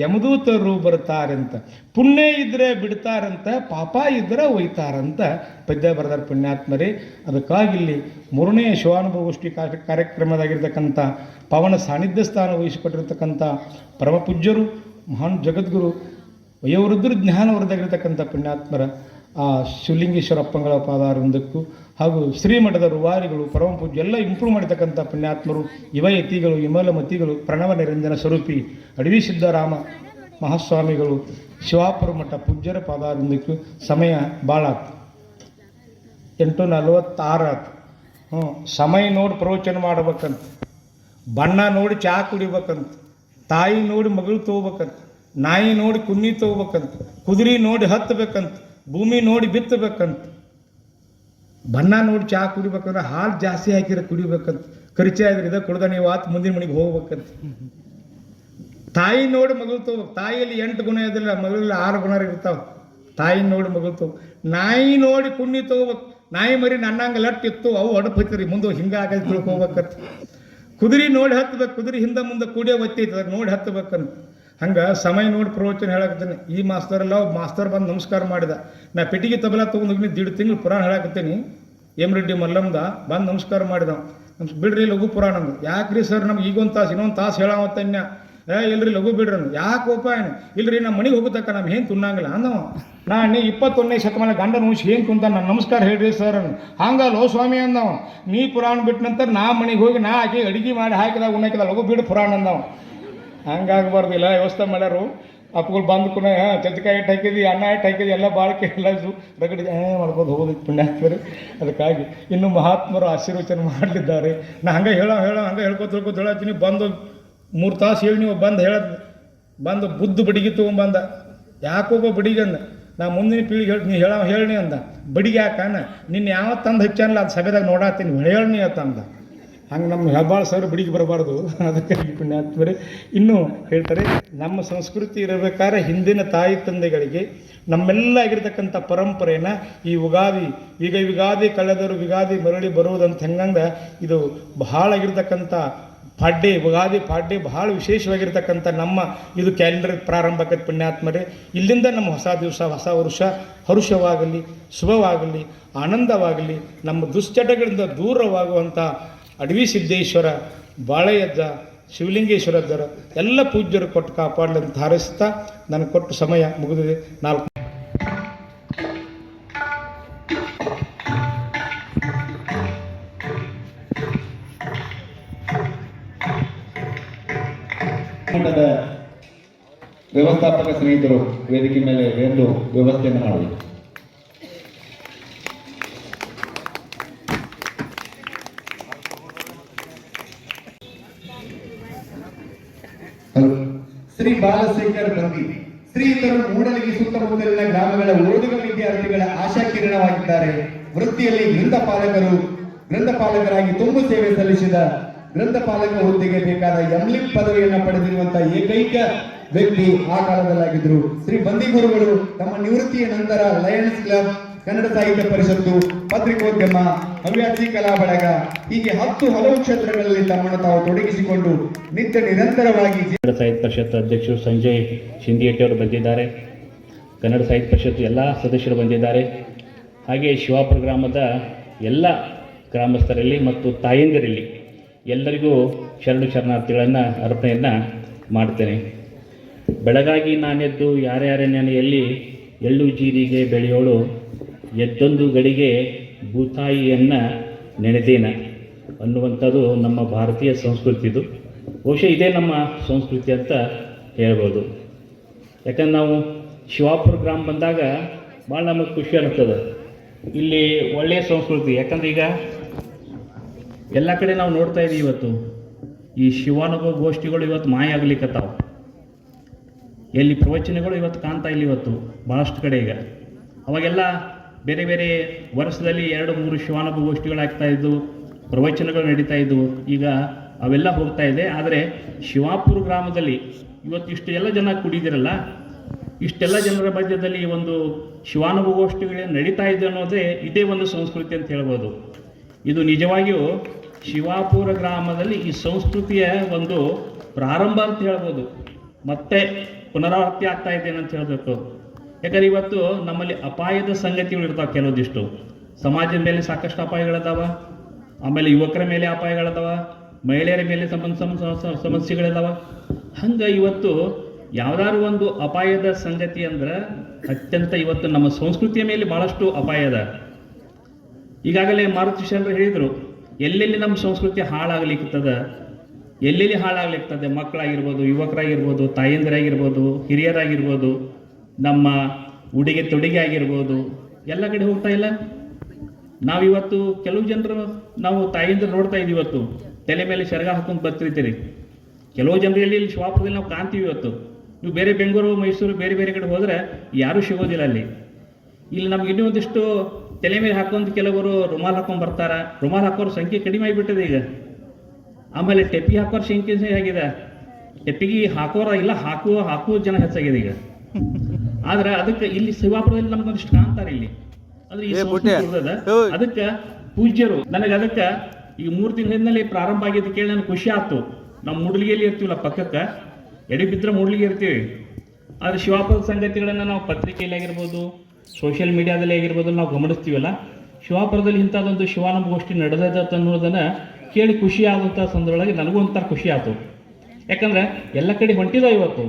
ಯಮದೂತರು ಬರ್ತಾರಂತ, ಪುಣ್ಯ ಇದ್ರೆ ಬಿಡ್ತಾರಂತ, ಪಾಪ ಇದ್ರೆ ಒಯ್ತಾರಂತ ಪದ್ಯ ಬರೆದಾರ ಪುಣ್ಯಾತ್ಮರೇ. ಅದಕ್ಕಾಗಿ ಇಲ್ಲಿ 3ನೇ ಶಿವಾನುಭವಗೋಷ್ಠಿ ಕಾರ್ಯಕ್ರಮದಾಗಿರ್ತಕ್ಕಂಥ ಪವನ ಸಾನ್ನಿಧ್ಯ ಸ್ಥಾನ ವಹಿಸಿಕೊಟ್ಟಿರ್ತಕ್ಕಂಥ ಪರಮ ಪೂಜ್ಯರು, ಮಹಾನ್ ಜಗದ್ಗುರು, ವಯೋವೃದ್ಧರು, ಜ್ಞಾನವೃದ್ಧಾಗಿರ್ತಕ್ಕಂಥ ಪುಣ್ಯಾತ್ಮರ ಆ ಶಿವಲಿಂಗೇಶ್ವರಪ್ಪಂಗಳ ಪಾದಾರವಿಂದಕ್ಕೂ ಹಾಗೂ ಶ್ರೀಮಠದ ರುವಾರಿಗಳು, ಪರಮ ಪೂಜ್ಯ ಎಲ್ಲ ಇಂಪ್ರೂವ್ ಮಾಡಿರ್ತಕ್ಕಂಥ ಪುಣ್ಯಾತ್ಮರು, ಯುವಯತಿಗಳು, ವಿಮಲಮತಿಗಳು, ಪ್ರಣವ ನಿರಂಜನ ಸ್ವರೂಪಿ ಅಡವಿ ಸಿದ್ದರಾಮ ಮಹಾಸ್ವಾಮಿಗಳು, ಶಿವಾಪುರ ಮಠ ಪೂಜ್ಯರ ಪಾದಾರವಿಂದಕ್ಕೂ. ಸಮಯ ಭಾಳ ಆಯ್ತು, 8:46 ಆಯ್ತು. ಸಮಯ ನೋಡಿ ಪ್ರವಚನ ಮಾಡ್ಬೇಕಂತ, ಬಣ್ಣ ನೋಡಿ ಚಹಾ ಕುಡಿಬೇಕಂತ, ತಾಯಿ ನೋಡಿ ಮಗಳು ತೊಗೋಬೇಕಂತ, ನಾಯಿ ನೋಡಿ ಕುನ್ನಿ ತೊಗೋಬೇಕಂತ, ಕುದುರೆ ನೋಡಿ ಹತ್ತಬೇಕಂತ, ಭೂಮಿ ನೋಡಿ ಬಿತ್ತಬೇಕಂತ, ಬಣ್ಣ ನೋಡಿ ಚಹಾ ಕುಡಿಬೇಕಂದ್ರೆ ಹಾಲು ಜಾಸ್ತಿ ಹಾಕಿದ್ರೆ ಕುಡಿಬೇಕಂತ, ಖರ್ಚೆ ಆದ್ರೆ ಇದ ಕುಡ್ದ ನೀವು ಆತು ಮುಂದಿನ ಮನೆಗೆ ಹೋಗ್ಬೇಕಂತ. ತಾಯಿ ನೋಡಿ ಮಗಳು ತೊಗೋಬೇಕು. ತಾಯಿಯಲ್ಲಿ 8 ಗುಣ ಇದಿಲ್ಲ, ಮಗಳಲ್ಲಿ 6 ಗುಣ ಇರ್ತಾವ. ತಾಯಿ ನೋಡಿ ಮಗಳು ತೊಗೋ. ನಾಯಿ ನೋಡಿ ಕುನ್ನಿ ತೊಗೋಬೇಕು. ನಾಯಿ ಮರಿ ನನ್ನಂಗೆ ಲಟ್ ಇತ್ತು, ಅವು ಒಡಪ್ ಹತ್ತಿರಿ ಮುಂದೆ ಹಿಂಗೆ ಆಗಲ್ಲಿ ತಿಳ್ಕೊಬೇಕಂತ. ಕುದುರೆ ನೋಡಿ ಹತ್ತಬೇಕು, ಕುದುರೆ ಹಿಂದೆ ಮುಂದೆ ಕೂಡಿಯೋ ಒತ್ತೈತೆ, ಅದಕ್ಕೆ ನೋಡಿ ಹತ್ತಬೇಕಂತ. ಹಂಗೆ ಸಮಯ ನೋಡಿ ಪ್ರವಚನ ಹೇಳಕತ್ತೀನಿ. ಈ ಮಾಸ್ತರೆಲ್ಲ ಒಬ್ಬ ಮಾಸ್ತರ್ ಬಂದು ನಮಸ್ಕಾರ ಮಾಡಿದ. ನಾ ಪೆಟ್ಟಿಗೆ ತಬಲ ತೊಗೊಂಡೋಗಿ 1.5 ತಿಂಗಳು ಪುರಾಣ ಹೇಳಕತ್ತೀನಿ. ರೆಡ್ಡಿ ಮಲ್ಲಮ್ದ ಬಂದು ನಮಸ್ಕಾರ ಮಾಡಿದ. ಬಿಡ್ರಿ ಲಘು ಪುರಾಣ ಅಂದ. ಯಾಕ್ರಿ ಸರ್ ನಮ್ಗೆ ಈಗೊಂದು ತಾಸು ಇನ್ನೊಂದು ತಾಸು ಹೇಳಾವತ್ತನ್ಯ. ಇಲ್ರಿ ಲಘು ಬಿಡ್ರಿ ಅಂದ. ಯಾಕೆ ಉಪಾಯನ? ಇಲ್ರಿ ನಮ್ಮ ಮನೆಗೆ ಹೋಗುತ್ತಕ್ಕ ನಮ್ಮ ಏನು ತುನ್ನಂಗಿಲ್ಲ ಅಂದವ. ನಾನು 21ನೇ ಶತಮಾನ ಗಂಡನ ಹುಷಿ ಏನು ಕುಂತ ನಾನು ನಮಸ್ಕಾರ ಹೇಳ್ರಿ ಸರ್ ಅಂದ. ಹಂಗಲ್ಲೋ ಸ್ವಾಮಿ ಅಂದವ. ನೀ ಪುರಾಣ ಬಿಟ್ಟ ನಂತರ ನಾ ಮನೆಗೆ ಹೋಗಿ ನಾ ಆಕೆ ಅಡುಗೆ ಮಾಡಿ ಹಾಕಿದಾಗ ಉಣ್ಣಾಕಿದ ಲಘು ಬಿಡು ಪುರಾಣ ಅಂದವ. ಹಂಗಾಗಬಾರ್ದಿಲ್ಲ, ವ್ಯವಸ್ಥೆ ಮಾಡ್ಯಾರು. ಅಪ್ಪಗಳು ಬಂದು ಕೂಡ ಚಜ್ಕಾಯಿ ಇಟ್ಟು ಹಾಕಿದ್ವಿ, ಅನ್ನ ಇಟ್ಟು ಹಾಕಿದ್ವಿ, ಎಲ್ಲ ಬಾಳಿಕೆ ಎಲ್ಲ ರಗಡಿ ಮಾಡ್ಬೋದು ಹೋಗೋದು ಪುಣ್ಯಾತ್ಮರು. ಅದಕ್ಕಾಗಿ ಇನ್ನು ಮಹಾತ್ಮರು ಆಶೀರ್ವಚನ ಮಾಡಲಿದ್ದಾರೆ. ನಾ ಹಂಗೆ ಹಂಗೆ ಹೇಳ್ಕೊತ ಹೇಳತ್ತೀನಿ. ಬಂದು 3 ತಾಸು ಹೇಳಿ ನೀವು ಬಂದು ಬಂದು ಬುದ್ಧ ಬಡಿಗೆ ತೊಗೊಂಬಂದ. ಯಾಕೋಬ ಬಡಿಗೆ ಅಂದ. ನಾ ಮುಂದಿನ ಪೀಳಿಗೆ ಹೇಳಿ ನೀ ಹೇಳಿ ಅಂದ. ಬಡಿಗೆ ಯಾಕನ್ನ ನಿನ್ನ ಯಾವ ತಂದು ಹಚ್ಚನಲ್ಲ ಅದು ಸಭೆದಾಗ ನೋಡಾತೀನಿ ಹೇಳಿ ಅಂತಂದ. ಹಂಗೆ ನಮ್ಮ ಹೆಬ್ಬಾಳ ಸರ್ ಬಿಡಿಗೆ ಬರಬಾರ್ದು. ಅದಕ್ಕಾಗಿ ಪುಣ್ಯಾತ್ಮರೇ ಇನ್ನೂ ಹೇಳ್ತಾರೆ, ನಮ್ಮ ಸಂಸ್ಕೃತಿ ಇರಬೇಕಾದ್ರೆ ಹಿಂದಿನ ತಾಯಿ ತಂದೆಗಳಿಗೆ ನಮ್ಮೆಲ್ಲ ಆಗಿರ್ತಕ್ಕಂಥ ಪರಂಪರೆಯನ್ನು ಈ ಯುಗಾದಿ ಕಳೆದರು ಯುಗಾದಿ ಮರಳಿ ಬರುವುದಂತ ಹೆಂಗಂದ್ರೆ ಇದು ಬಹಳ ಆಗಿರ್ತಕ್ಕಂಥ ಯುಗಾದಿ ಪಾಡ್ಯ ಬಹಳ ವಿಶೇಷವಾಗಿರ್ತಕ್ಕಂಥ ನಮ್ಮ ಇದು ಕ್ಯಾಲೆಂಡರ್ ಪ್ರಾರಂಭ ಆಕೈತೆ ಪುಣ್ಯಾತ್ಮರೇ. ಇಲ್ಲಿಂದ ನಮ್ಮ ಹೊಸ ದಿವಸ, ಹೊಸ ವರ್ಷ ಹರುಷವಾಗಲಿ, ಶುಭವಾಗಲಿ, ಆನಂದವಾಗಲಿ, ನಮ್ಮ ದುಶ್ಚಟಗಳಿಂದ ದೂರವಾಗುವಂಥ ಅಡವಿ ಸಿದ್ದೇಶ್ವರ, ಬಾಳೆಯಜ್ಜ, ಶಿವಲಿಂಗೇಶ್ವರಜ್ಜರ ಎಲ್ಲ ಪೂಜ್ಯರು ಕೊಟ್ಟು ಕಾಪಾಡಲಿ ಅಂತ ಹಾರೈಸ್ತಾ ನನಗೆ ಕೊಟ್ಟು ಸಮಯ ಮುಗಿದಿದೆ. 4 ವ್ಯವಸ್ಥಾಪಕ ಸ್ನೇಹಿತರು ವೇದಿಕೆ ಮೇಲೆ ಎಂದು ವ್ಯವಸ್ಥೆಯನ್ನು ಮಾಡಬೇಕು. ಶ್ರೀ ಬಾಲಶೇಖರ್ ಬಂದಿ. ಶ್ರೀಯುತರು ಮೂಡಲಗಿ ಸುತ್ತಮುತ್ತಲಿನ ಗ್ರಾಮಗಳ ಓದುಗ ವಿದ್ಯಾರ್ಥಿಗಳ ಆಶಾಕಿರಣವಾಗಿದ್ದಾರೆ. ವೃತ್ತಿಯಲ್ಲಿ ಗ್ರಂಥಪಾಲಕರಾಗಿ ತುಂಬು ಸೇವೆ ಸಲ್ಲಿಸಿದ ಗ್ರಂಥಪಾಲಕ ಹುದ್ದೆಗೆ ಬೇಕಾದ ಎಂಲಿಪ್ ಪದವಿಯನ್ನು ಪಡೆದಿರುವಂತಹ ಏಕೈಕ ವ್ಯಕ್ತಿ ಆ ಕಾಲದಲ್ಲಾಗಿದ್ರು. ಶ್ರೀ ಬಂದಿಗುರುಗಳು ತಮ್ಮ ನಿವೃತ್ತಿಯ ನಂತರ ಲಯನ್ಸ್ ಕ್ಲಬ್, ಕನ್ನಡ ಸಾಹಿತ್ಯ ಪರಿಷತ್ತು, ಪತ್ರಿಕೋದ್ಯಮ, ಹವ್ಯಾಸಿ ಕಲಾ ಬಳಗ ಹೀಗೆ ಹಲವು ಕ್ಷೇತ್ರಗಳಲ್ಲಿ ತಮ್ಮನ್ನು ತಾವು ತೊಡಗಿಸಿಕೊಂಡು ನಿರಂತರವಾಗಿ ಕನ್ನಡ ಸಾಹಿತ್ಯ ಪರಿಷತ್ ಅಧ್ಯಕ್ಷರು ಸಂಜಯ್ ಶಿಂದಿಯಟ್ಟಿ ಅವರು ಬಂದಿದ್ದಾರೆ. ಕನ್ನಡ ಸಾಹಿತ್ಯ ಪರಿಷತ್ತು ಎಲ್ಲ ಸದಸ್ಯರು ಬಂದಿದ್ದಾರೆ. ಹಾಗೆ ಶಿವಾಪುರ ಗ್ರಾಮದ ಎಲ್ಲ ಗ್ರಾಮಸ್ಥರಲ್ಲಿ ಮತ್ತು ತಾಯಂದಿರಲ್ಲಿ ಎಲ್ಲರಿಗೂ ಶರಣಾರ್ಥಿಗಳನ್ನು ಅರ್ಪಣೆಯನ್ನು ಮಾಡ್ತೇನೆ. ಬೆಳಗಾಗಿ ನಾನೆದ್ದು ಯಾರ್ಯಾರ ನೆನೆಯಲ್ಲಿ ಎಳ್ಳು ಜೀರಿಗೆ ಬೆಳೆಯೋಳು, ಎದ್ದೊಂದು ಗಡಿಗೆ ಭೂತಾಯಿಯನ್ನು ನೆನೆದೇನ ಅನ್ನುವಂಥದ್ದು ನಮ್ಮ ಭಾರತೀಯ ಸಂಸ್ಕೃತಿದು. ಬಹುಶಃ ಇದೇ ನಮ್ಮ ಸಂಸ್ಕೃತಿ ಅಂತ ಹೇಳ್ಬೋದು. ಯಾಕಂದ್ರೆ ನಾವು ಶಿವಾಪುರ ಗ್ರಾಮ ಬಂದಾಗ ಭಾಳ ನಮಗೆ ಖುಷಿ ಅನ್ನಿಸ್ತದೆ. ಇಲ್ಲಿ ಒಳ್ಳೆಯ ಸಂಸ್ಕೃತಿ. ಯಾಕಂದ್ರೆ ಈಗ ಎಲ್ಲ ಕಡೆ ನಾವು ನೋಡ್ತಾ ಇದ್ದೀವಿ, ಇವತ್ತು ಈ ಶಿವಾನುಭವ ಗೋಷ್ಠಿಗಳು ಇವತ್ತು ಮಾಯ ಆಗ್ಲಿಕ್ಕತ್ತಾವ. ಎಲ್ಲಿ ಪ್ರವಚನಗಳು ಇವತ್ತು ಕಾಣ್ತಾ ಇಲ್ಲ ಇವತ್ತು ಭಾಳಷ್ಟು ಕಡೆ. ಈಗ ಅವಾಗೆಲ್ಲ ಬೇರೆ ಬೇರೆ ವರ್ಷದಲ್ಲಿ 2-3 ಶಿವಾನುಭವ ಗೋಷ್ಠಿಗಳಾಗ್ತಾ ಇದ್ದು, ಪ್ರವಚನಗಳು ನಡೀತಾ ಇದ್ದವು. ಈಗ ಅವೆಲ್ಲ ಹೋಗ್ತಾ ಇದೆ. ಆದರೆ ಶಿವಾಪುರ ಗ್ರಾಮದಲ್ಲಿ ಇವತ್ತು ಇಷ್ಟೆಲ್ಲ ಜನ ಕುಡಿದಿರಲ್ಲ, ಇಷ್ಟೆಲ್ಲ ಜನರ ಮಧ್ಯದಲ್ಲಿ ಒಂದು ಶಿವಾನುಭವ ಗೋಷ್ಠಿಗಳೇನು ನಡೀತಾ ಇದೆ ಅನ್ನೋದೇ ಇದೇ ಒಂದು ಸಂಸ್ಕೃತಿ ಅಂತ ಹೇಳ್ಬೋದು. ಇದು ನಿಜವಾಗಿಯೂ ಶಿವಾಪುರ ಗ್ರಾಮದಲ್ಲಿ ಈ ಸಂಸ್ಕೃತಿಯ ಒಂದು ಪ್ರಾರಂಭ ಅಂತ ಹೇಳ್ಬೋದು. ಮತ್ತೆ ಪುನರಾವರ್ತಿ ಆಗ್ತಾ ಇದೆ ಅಂತ ಹೇಳಬೇಕು. ಯಾಕಂದ್ರೆ ಇವತ್ತು ನಮ್ಮಲ್ಲಿ ಅಪಾಯದ ಸಂಗತಿಗಳು ಇರ್ತಾವೆ. ಕೆಲವೊಂದಿಷ್ಟು ಸಮಾಜದ ಮೇಲೆ ಸಾಕಷ್ಟು ಅಪಾಯಗಳದಾವ, ಆಮೇಲೆ ಯುವಕರ ಮೇಲೆ ಅಪಾಯಗಳದಾವ, ಮಹಿಳೆಯರ ಮೇಲೆ ಸಮಸ್ಯೆಗಳಿದಾವ. ಹಂಗೆ ಇವತ್ತು ಯಾವ್ದಾದ್ರು ಒಂದು ಅಪಾಯದ ಸಂಗತಿ ಅಂದ್ರೆ ಅತ್ಯಂತ ಇವತ್ತು ನಮ್ಮ ಸಂಸ್ಕೃತಿಯ ಮೇಲೆ ಭಾಳಷ್ಟು ಅಪಾಯ ಅದ. ಈಗಾಗಲೇ ಮಾರುತಿ ಶರಣರು ಹೇಳಿದರು, ಎಲ್ಲೆಲ್ಲಿ ನಮ್ಮ ಸಂಸ್ಕೃತಿ ಹಾಳಾಗ್ಲಿಕ್ಕದ, ಎಲ್ಲೆಲ್ಲಿ ಹಾಳಾಗ್ಲಿಕ್ತದೆ, ಮಕ್ಕಳಾಗಿರ್ಬೋದು, ಯುವಕರಾಗಿರ್ಬೋದು, ತಾಯಂದಿರಾಗಿರ್ಬೋದು, ಹಿರಿಯರಾಗಿರ್ಬೋದು, ನಮ್ಮ ಉಡುಗೆ ತೊಡುಗೆ ಆಗಿರ್ಬೋದು, ಎಲ್ಲ ಕಡೆ ಹೋಗ್ತಾ ಇಲ್ಲ. ನಾವಿವತ್ತು ಕೆಲವು ಜನರು ನಾವು ತಾಯಂದಿರು ನೋಡ್ತಾ ಇದ್ದೀವಿ, ಇವತ್ತು ತಲೆ ಮೇಲೆ ಸೆರಗ ಹಾಕೊಂಡು ಬರ್ತಿರ್ತೀರಿ. ಕೆಲವು ಜನರಲ್ಲಿ ಇಲ್ಲಿ ಶಿವಾಪುರದಲ್ಲಿ ನಾವು ಕಾಣ್ತೀವಿ. ಇವತ್ತು ನೀವು ಬೇರೆ ಬೆಂಗಳೂರು, ಮೈಸೂರು, ಬೇರೆ ಬೇರೆ ಕಡೆ ಹೋದರೆ ಯಾರೂ ಸಿಗೋದಿಲ್ಲ ಅಲ್ಲಿ. ಇಲ್ಲಿ ನಮ್ಗೆ ಇನ್ನೂ ಒಂದಿಷ್ಟು ತಲೆ ಮೇಲೆ ಹಾಕೊಂಡು ಕೆಲವರು ರುಮಾಲ್ ಹಾಕೊಂಡು ಬರ್ತಾರೆ. ರುಮಾಲ್ ಹಾಕೋರ ಸಂಖ್ಯೆ ಕಡಿಮೆ ಆಗಿಬಿಟ್ಟಿದೆ ಈಗ. ಆಮೇಲೆ ಟೆಪ್ಪಿ ಹಾಕೋರ ಸಂಖ್ಯೆ ಆಗಿದೆ. ಟೆಪ್ಪಿಗೆ ಹಾಕೋರ ಇಲ್ಲ, ಹಾಕುವ ಜನ ಹೆಚ್ಚಾಗಿದೆ ಈಗ. ಆದ್ರೆ ಅದಕ್ಕೆ ಇಲ್ಲಿ ಶಿವಾಪುರದಲ್ಲಿ ನಮ್ಗೊಂದಿಷ್ಟು ಕಾಣ್ತಾರೆ ಇಲ್ಲಿ. ಅಂದ್ರೆ ಈ ಅದಕ್ಕೆ ಪೂಜ್ಯರು ನನಗೆ ಅದಕ್ಕೆ ಈಗ 3 ತಿಂಗಳ ಹಿಂದಲ್ಲಿ ಪ್ರಾರಂಭ ಆಗಿದ್ದು ಕೇಳಿ ನನಗೆ ಖುಷಿ ಆಯ್ತು. ನಾವು ಮೂಡಲಿಗೆಯಲ್ಲಿ ಇರ್ತೀವಲ್ಲ, ಪಕ್ಕಕ್ಕೆ ಎಡಿ ಬಿದ್ದರೆ ಮೂಡಲಿಗೆ ಇರ್ತೀವಿ. ಆದರೆ ಶಿವಾಪುರದ ಸಂಗತಿಗಳನ್ನು ನಾವು ಪತ್ರಿಕೆಯಲ್ಲಿ ಆಗಿರ್ಬೋದು, ಸೋಷಿಯಲ್ ಮೀಡಿಯಾದಲ್ಲಿ ಆಗಿರ್ಬೋದು ನಾವು ಗಮನಿಸ್ತೀವಲ್ಲ. ಶಿವಾಪುರದಲ್ಲಿ ಇಂಥದ್ದೊಂದು ಶಿವಾನುಭವ ಗೋಷ್ಠಿ ನಡೆದ ಅನ್ನೋದನ್ನು ಕೇಳಿ ಖುಷಿ ಆದಂಥ ಸಂದರ್ಭದೊಳಗೆ ನನಗೂ ಒಂಥರ ಖುಷಿ ಆಯಿತು. ಯಾಕಂದ್ರೆ ಎಲ್ಲ ಕಡೆ ಹೊಂಟಿದ ಇವತ್ತು.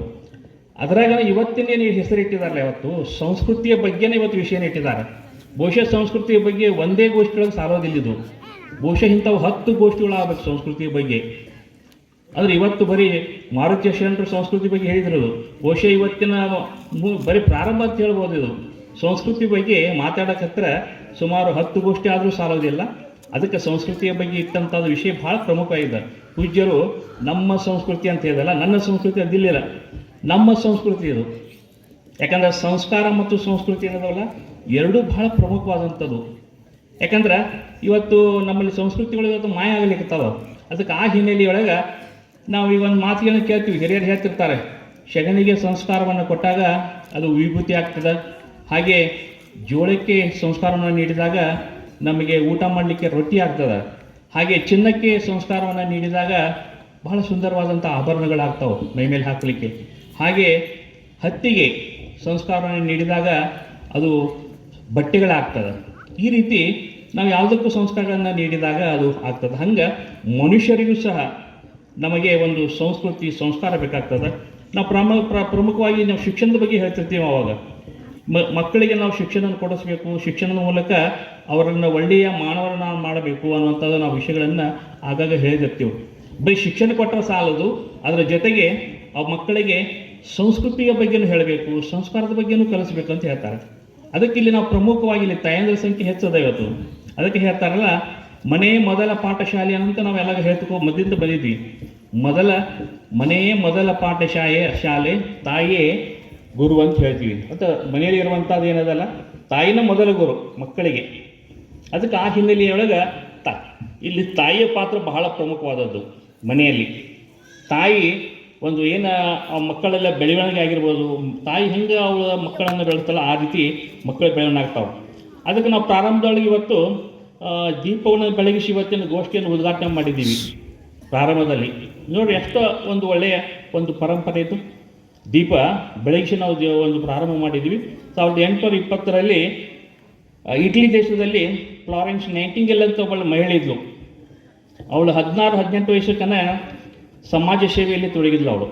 ಅದರಾಗ ಇವತ್ತಿನೇನು ಹೆಸರಿಟ್ಟಿದಾರಲ್ಲ, ಇವತ್ತು ಸಂಸ್ಕೃತಿಯ ಬಗ್ಗೆನೇ ಇವತ್ತು ವಿಷಯನ ಇಟ್ಟಿದ್ದಾರೆ. ಬಹುಶಃ ಸಂಸ್ಕೃತಿಯ ಬಗ್ಗೆ ಒಂದೇ ಗೋಷ್ಠಿಯೊಳಗೆ ಸಾರೋದಿಲ್ಲಿದ್ದು. ಬಹುಶಃ ಇಂಥವು 10 ಗೋಷ್ಠಿಗಳಾಗಬೇಕು ಸಂಸ್ಕೃತಿಯ ಬಗ್ಗೆ. ಆದರೆ ಇವತ್ತು ಬರೀ ಮಾರುತಿ ಶರಣರು ಸಂಸ್ಕೃತಿ ಬಗ್ಗೆ ಹೇಳಿದ್ರು. ಬಹುಶಃ ಇವತ್ತಿನ ಬರೀ ಪ್ರಾರಂಭ ಅಂತ ಹೇಳ್ಬೋದು. ಇದು ಸಂಸ್ಕೃತಿ ಬಗ್ಗೆ ಮಾತಾಡೋಕತ್ರ ಸುಮಾರು 10 ಗೋಷ್ಠಿ ಆದರೂ ಸಾಲೋದಿಲ್ಲ. ಅದಕ್ಕೆ ಸಂಸ್ಕೃತಿಯ ಬಗ್ಗೆ ಇಟ್ಟಂಥದ್ದು ವಿಷಯ ಭಾಳ ಪ್ರಮುಖವಾಗಿದೆ. ಪೂಜ್ಯರು ನಮ್ಮ ಸಂಸ್ಕೃತಿ ಅಂತ ಹೇಳಿದಲ್ಲ, ನನ್ನ ಸಂಸ್ಕೃತಿ ಅದಿಲ್ಲ, ನಮ್ಮ ಸಂಸ್ಕೃತಿ ಇದು. ಯಾಕಂದ್ರೆ ಸಂಸ್ಕಾರ ಮತ್ತು ಸಂಸ್ಕೃತಿ ಅನ್ನೋದಲ್ಲ ಎರಡೂ ಬಹಳ ಪ್ರಮುಖವಾದಂಥದ್ದು. ಯಾಕಂದ್ರೆ ಇವತ್ತು ನಮ್ಮಲ್ಲಿ ಸಂಸ್ಕೃತಿಗಳು ಇವತ್ತು ಮಾಯ ಆಗಲಿಕ್ಕತ್ತಾವ. ಅದಕ್ಕೆ ಆ ಹಿನ್ನೆಲೆಯೊಳಗೆ ನಾವು ಈಗ ಒಂದು ಮಾತುಗಳನ್ನು ಕೇಳ್ತೀವಿ, ಹಿರಿಯರು ಹೇಳ್ತಿರ್ತಾರೆ, ಶಗಣಿಗೆ ಸಂಸ್ಕಾರವನ್ನು ಕೊಟ್ಟಾಗ ಅದು ವಿಭೂತಿ ಆಗ್ತದೆ. ಹಾಗೆ ಜೋಳಕ್ಕೆ ಸಂಸ್ಕಾರವನ್ನು ನೀಡಿದಾಗ ನಮಗೆ ಊಟ ಮಾಡಲಿಕ್ಕೆ ರೊಟ್ಟಿ ಆಗ್ತದೆ. ಹಾಗೆ ಚಿನ್ನಕ್ಕೆ ಸಂಸ್ಕಾರವನ್ನು ನೀಡಿದಾಗ ಬಹಳ ಸುಂದರವಾದಂಥ ಆಭರಣಗಳಾಗ್ತಾವೆ ಮೈಮೇಲೆ ಹಾಕಲಿಕ್ಕೆ. ಹಾಗೆ ಹತ್ತಿಗೆ ಸಂಸ್ಕಾರವನ್ನು ನೀಡಿದಾಗ ಅದು ಬಟ್ಟೆಗಳಾಗ್ತದೆ. ಈ ರೀತಿ ನಾವು ಯಾವುದಕ್ಕೂ ಸಂಸ್ಕಾರಗಳನ್ನು ನೀಡಿದಾಗ ಅದು ಆಗ್ತದೆ. ಹಂಗೆ ಮನುಷ್ಯರಿಗೂ ಸಹ ನಮಗೆ ಒಂದು ಸಂಸ್ಕಾರ ಬೇಕಾಗ್ತದೆ. ನಾವು ಪ್ರಮುಖವಾಗಿ ನಾವು ಶಿಕ್ಷಣದ ಬಗ್ಗೆ ಹೇಳ್ತಿರ್ತೀವಿ. ಆವಾಗ ಮಕ್ಕಳಿಗೆ ನಾವು ಶಿಕ್ಷಣ ಕೊಡಿಸ್ಬೇಕು, ಶಿಕ್ಷಣದ ಮೂಲಕ ಅವರನ್ನು ಒಳ್ಳೆಯ ಮಾನವರನ್ನ ಮಾಡಬೇಕು ಅನ್ನುವಂಥದ್ದು ನಾವು ವಿಷಯಗಳನ್ನು ಆಗಾಗ ಹೇಳಿರ್ತೀವಿ. ಬರೀ ಶಿಕ್ಷಣ ಕೊಟ್ಟರೆ ಸಾಲದು, ಅದರ ಜೊತೆಗೆ ಆ ಮಕ್ಕಳಿಗೆ ಸಂಸ್ಕೃತಿಯ ಬಗ್ಗೆನೂ ಹೇಳಬೇಕು, ಸಂಸ್ಕಾರದ ಬಗ್ಗೆನೂ ಕಲಿಸ್ಬೇಕು ಅಂತ ಹೇಳ್ತಾರೆ. ಅದಕ್ಕೆ ಇಲ್ಲಿ ನಾವು ಪ್ರಮುಖವಾಗಿ ಇಲ್ಲಿ ತಾಯಂದ್ರ ಸಂಖ್ಯೆ ಹೆಚ್ಚದ ಇವತ್ತು. ಅದಕ್ಕೆ ಹೇಳ್ತಾರಲ್ಲ, ಮನೆ ಮೊದಲ ಪಾಠಶಾಲೆ ಅಂತ ನಾವೆಲ್ಲ ಹೇಳ್ತಕ್ಕೋ ಮದ್ದಿಂದ ಬಂದಿದ್ವಿ. ಮನೆಯೇ ಮೊದಲ ಶಾಲೆ ತಾಯಿಯೇ ಗುರು ಅಂತ ಹೇಳ್ತೀವಿ. ಮತ್ತು ಮನೆಯಲ್ಲಿ ಇರುವಂಥದ್ದು ಏನದಲ್ಲ, ತಾಯಿನ ಮೊದಲ ಗುರು ಮಕ್ಕಳಿಗೆ. ಅದಕ್ಕೆ ಆ ಹಿನ್ನೆಲೆಯೊಳಗೆ ಇಲ್ಲಿ ತಾಯಿಯ ಪಾತ್ರ ಬಹಳ ಪ್ರಮುಖವಾದದ್ದು. ಮನೆಯಲ್ಲಿ ತಾಯಿ ಒಂದು ಏನು ಆ ಮಕ್ಕಳೆಲ್ಲ ಬೆಳವಣಿಗೆ ಆಗಿರ್ಬೋದು, ತಾಯಿ ಹೆಂಗೆ ಅವಳ ಮಕ್ಕಳನ್ನು ಬೆಳೆಸ್ತಲ್ಲ ಆ ರೀತಿ ಮಕ್ಕಳು ಬೆಳವಣಿಗೆ ಆಗ್ತಾವೆ. ಅದಕ್ಕೆ ನಾವು ಪ್ರಾರಂಭದೊಳಗೆ ಇವತ್ತು ದೀಪವನ್ನು ಬೆಳಗಿಸಿ ಇವತ್ತಿನ ಗೋಷ್ಠಿಯನ್ನು ಉದ್ಘಾಟನೆ ಮಾಡಿದ್ದೀವಿ. ಪ್ರಾರಂಭದಲ್ಲಿ ನೋಡಿ ಎಷ್ಟೋ ಒಂದು ಒಳ್ಳೆಯ ಒಂದು ಪರಂಪರೆ ಇತ್ತು. ದೀಪ ಬೆಳಗಿಸಿ ನಾವು ಒಂದು ಪ್ರಾರಂಭ ಮಾಡಿದ್ದೀವಿ. 1820ರಲ್ಲಿ ಇಟಲಿ ದೇಶದಲ್ಲಿ ಫ್ಲಾರೆನ್ಸ್ ನೈಟಿಂಗೇಲ್ ಅಂತ ಒಬ್ಬಳು ಮಹಿಳೆ ಇದ್ಲು. ಅವಳು 16-18 ವಯಸ್ಸಕ್ಕನ ಸಮಾಜ ಸೇವೆಯಲ್ಲಿ ತೊಡಗಿದ್ಲು. ಅವಳು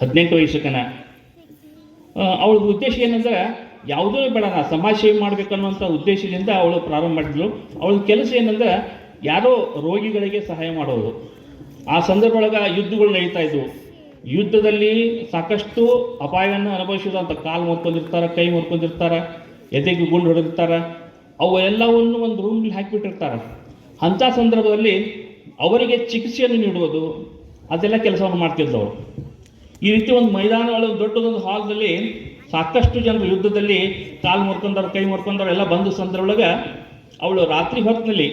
18 ವಯಸ್ಸಕ್ಕನ ಅವಳ ಉದ್ದೇಶ ಏನಂದ್ರೆ ಯಾವುದೋ ಬೇಡ, ಸಮಾಜ ಸೇವೆ ಮಾಡಬೇಕನ್ನುವಂಥ ಉದ್ದೇಶದಿಂದ ಅವಳು ಪ್ರಾರಂಭ ಮಾಡಿದ್ಲು. ಅವಳ ಕೆಲಸ ಏನಂದ್ರೆ ಯಾರೋ ರೋಗಿಗಳಿಗೆ ಸಹಾಯ ಮಾಡೋದು. ಆ ಸಂದರ್ಭದೊಳಗೆ ಯುದ್ಧಗಳು ನಡೀತಾ ಇದ್ವು. ಯುದ್ಧದಲ್ಲಿ ಸಾಕಷ್ಟು ಅಪಾಯವನ್ನು ಅನುಭವಿಸಿದಂಥ ಕಾಲು ಮುರ್ಕೊಂಡಿರ್ತಾರೆ, ಕೈ ಮುರ್ಕೊಂಡಿರ್ತಾರೆ, ಎದೆಗೆ ಗುಂಡು ಹೊಡೆದಿರ್ತಾರೆ. ಅವೆಲ್ಲವನ್ನು ಒಂದು ರೂಮ್ನಲ್ಲಿ ಹಾಕಿಬಿಟ್ಟಿರ್ತಾರೆ. ಅಂಥ ಸಂದರ್ಭದಲ್ಲಿ ಅವರಿಗೆ ಚಿಕಿತ್ಸೆಯನ್ನು ನೀಡುವುದು ಅದೆಲ್ಲ ಕೆಲಸವನ್ನು ಮಾಡ್ತಿದ್ದರು ಅವರು. ಈ ರೀತಿ ಒಂದು ಮೈದಾನ ಒಳಗೆ ದೊಡ್ಡದೊಂದು ಹಾಲ್ದಲ್ಲಿ ಸಾಕಷ್ಟು ಜನರು ಯುದ್ಧದಲ್ಲಿ ಕಾಲು ಮುರ್ಕೊಂಡವ್ರು, ಕೈ ಮುರ್ಕೊಂಡವ್ರು ಎಲ್ಲ ಬಂದ ಸಂದರ್ಭದೊಳಗೆ ಅವಳು ರಾತ್ರಿ ಹೊತ್ತಿನಲ್ಲಿ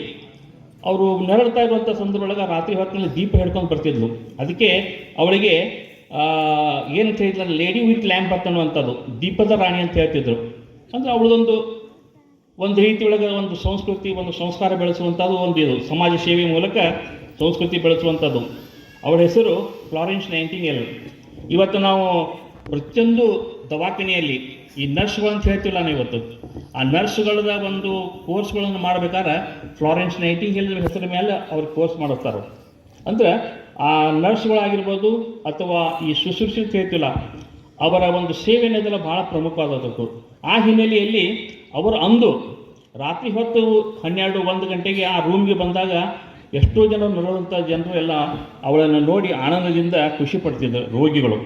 ಅವರು ನೆರಳ್ತಾ ಇರುವಂಥ ಸಂದರ್ಭದೊಳಗೆ ರಾತ್ರಿ ಹೊತ್ತಿನಲ್ಲಿ ದೀಪ ಹಿಡ್ಕೊಂಡು ಬರ್ತಿದ್ಲು. ಅದಕ್ಕೆ ಅವಳಿಗೆ ಏನಂತ ಹೇಳಿದ್ರೆ ಲೇಡಿ ವಿತ್ ಲ್ಯಾಂಪ್ ಅನ್ನುವಂಥದ್ದು, ದೀಪದ ರಾಣಿ ಅಂತ ಹೇಳ್ತಿದ್ರು. ಅಂದರೆ ಅವಳದೊಂದು ರೀತಿ ಒಳಗೆ ಒಂದು ಸಂಸ್ಕೃತಿ, ಒಂದು ಸಂಸ್ಕಾರ ಬೆಳೆಸುವಂಥದ್ದು ಒಂದು ಇದು ಸಮಾಜ ಸೇವೆ ಮೂಲಕ ಸಂಸ್ಕೃತಿ ಬೆಳೆಸುವಂಥದ್ದು. ಅವಳ ಹೆಸರು ಫ್ಲಾರೆನ್ಸ್ ನೈಟಿಂಗೇಲ್. ಇವತ್ತು ನಾವು ಪ್ರತಿಯೊಂದು ದವಾಖಾನೆಯಲ್ಲಿ ಈ ನರ್ಸ್ಗಳು ಅಂತ ಹೇಳ್ತಿಲ್ಲ ನಾವು ಇವತ್ತು, ಆ ನರ್ಸ್ಗಳದ ಒಂದು ಕೋರ್ಸ್ಗಳನ್ನು ಮಾಡಬೇಕಾದ್ರೆ ಫ್ಲಾರೆನ್ಸ್ ನೈಟಿಂಗೇಲ್ ಹೆಸರ ಮೇಲೆ ಅವ್ರಿಗೆ ಕೋರ್ಸ್ ಮಾಡಿಸ್ತಾರೆ. ಅಂದರೆ ಆ ನರ್ಸ್ಗಳಾಗಿರ್ಬೋದು ಅಥವಾ ಈ ಶುಶ್ರೂಷೆ ಅಂತ ಹೇಳ್ತಿಲ್ಲ, ಅವರ ಒಂದು ಸೇವೆ ಅನ್ನೋದೆಲ್ಲ ಭಾಳ ಪ್ರಮುಖವಾದದ್ದು. ಆ ಹಿನ್ನೆಲೆಯಲ್ಲಿ ಅವರು ಅಂದು ರಾತ್ರಿ ಹೊತ್ತು 12-1 ಗಂಟೆಗೆ ಆ ರೂಮ್ಗೆ ಬಂದಾಗ ಎಷ್ಟೋ ಜನರು ನಡುವಂಥ ಜನರು ಎಲ್ಲ ಅವಳನ್ನು ನೋಡಿ ಆನಂದದಿಂದ ಖುಷಿ ಪಡ್ತಿದ್ದರು ರೋಗಿಗಳು.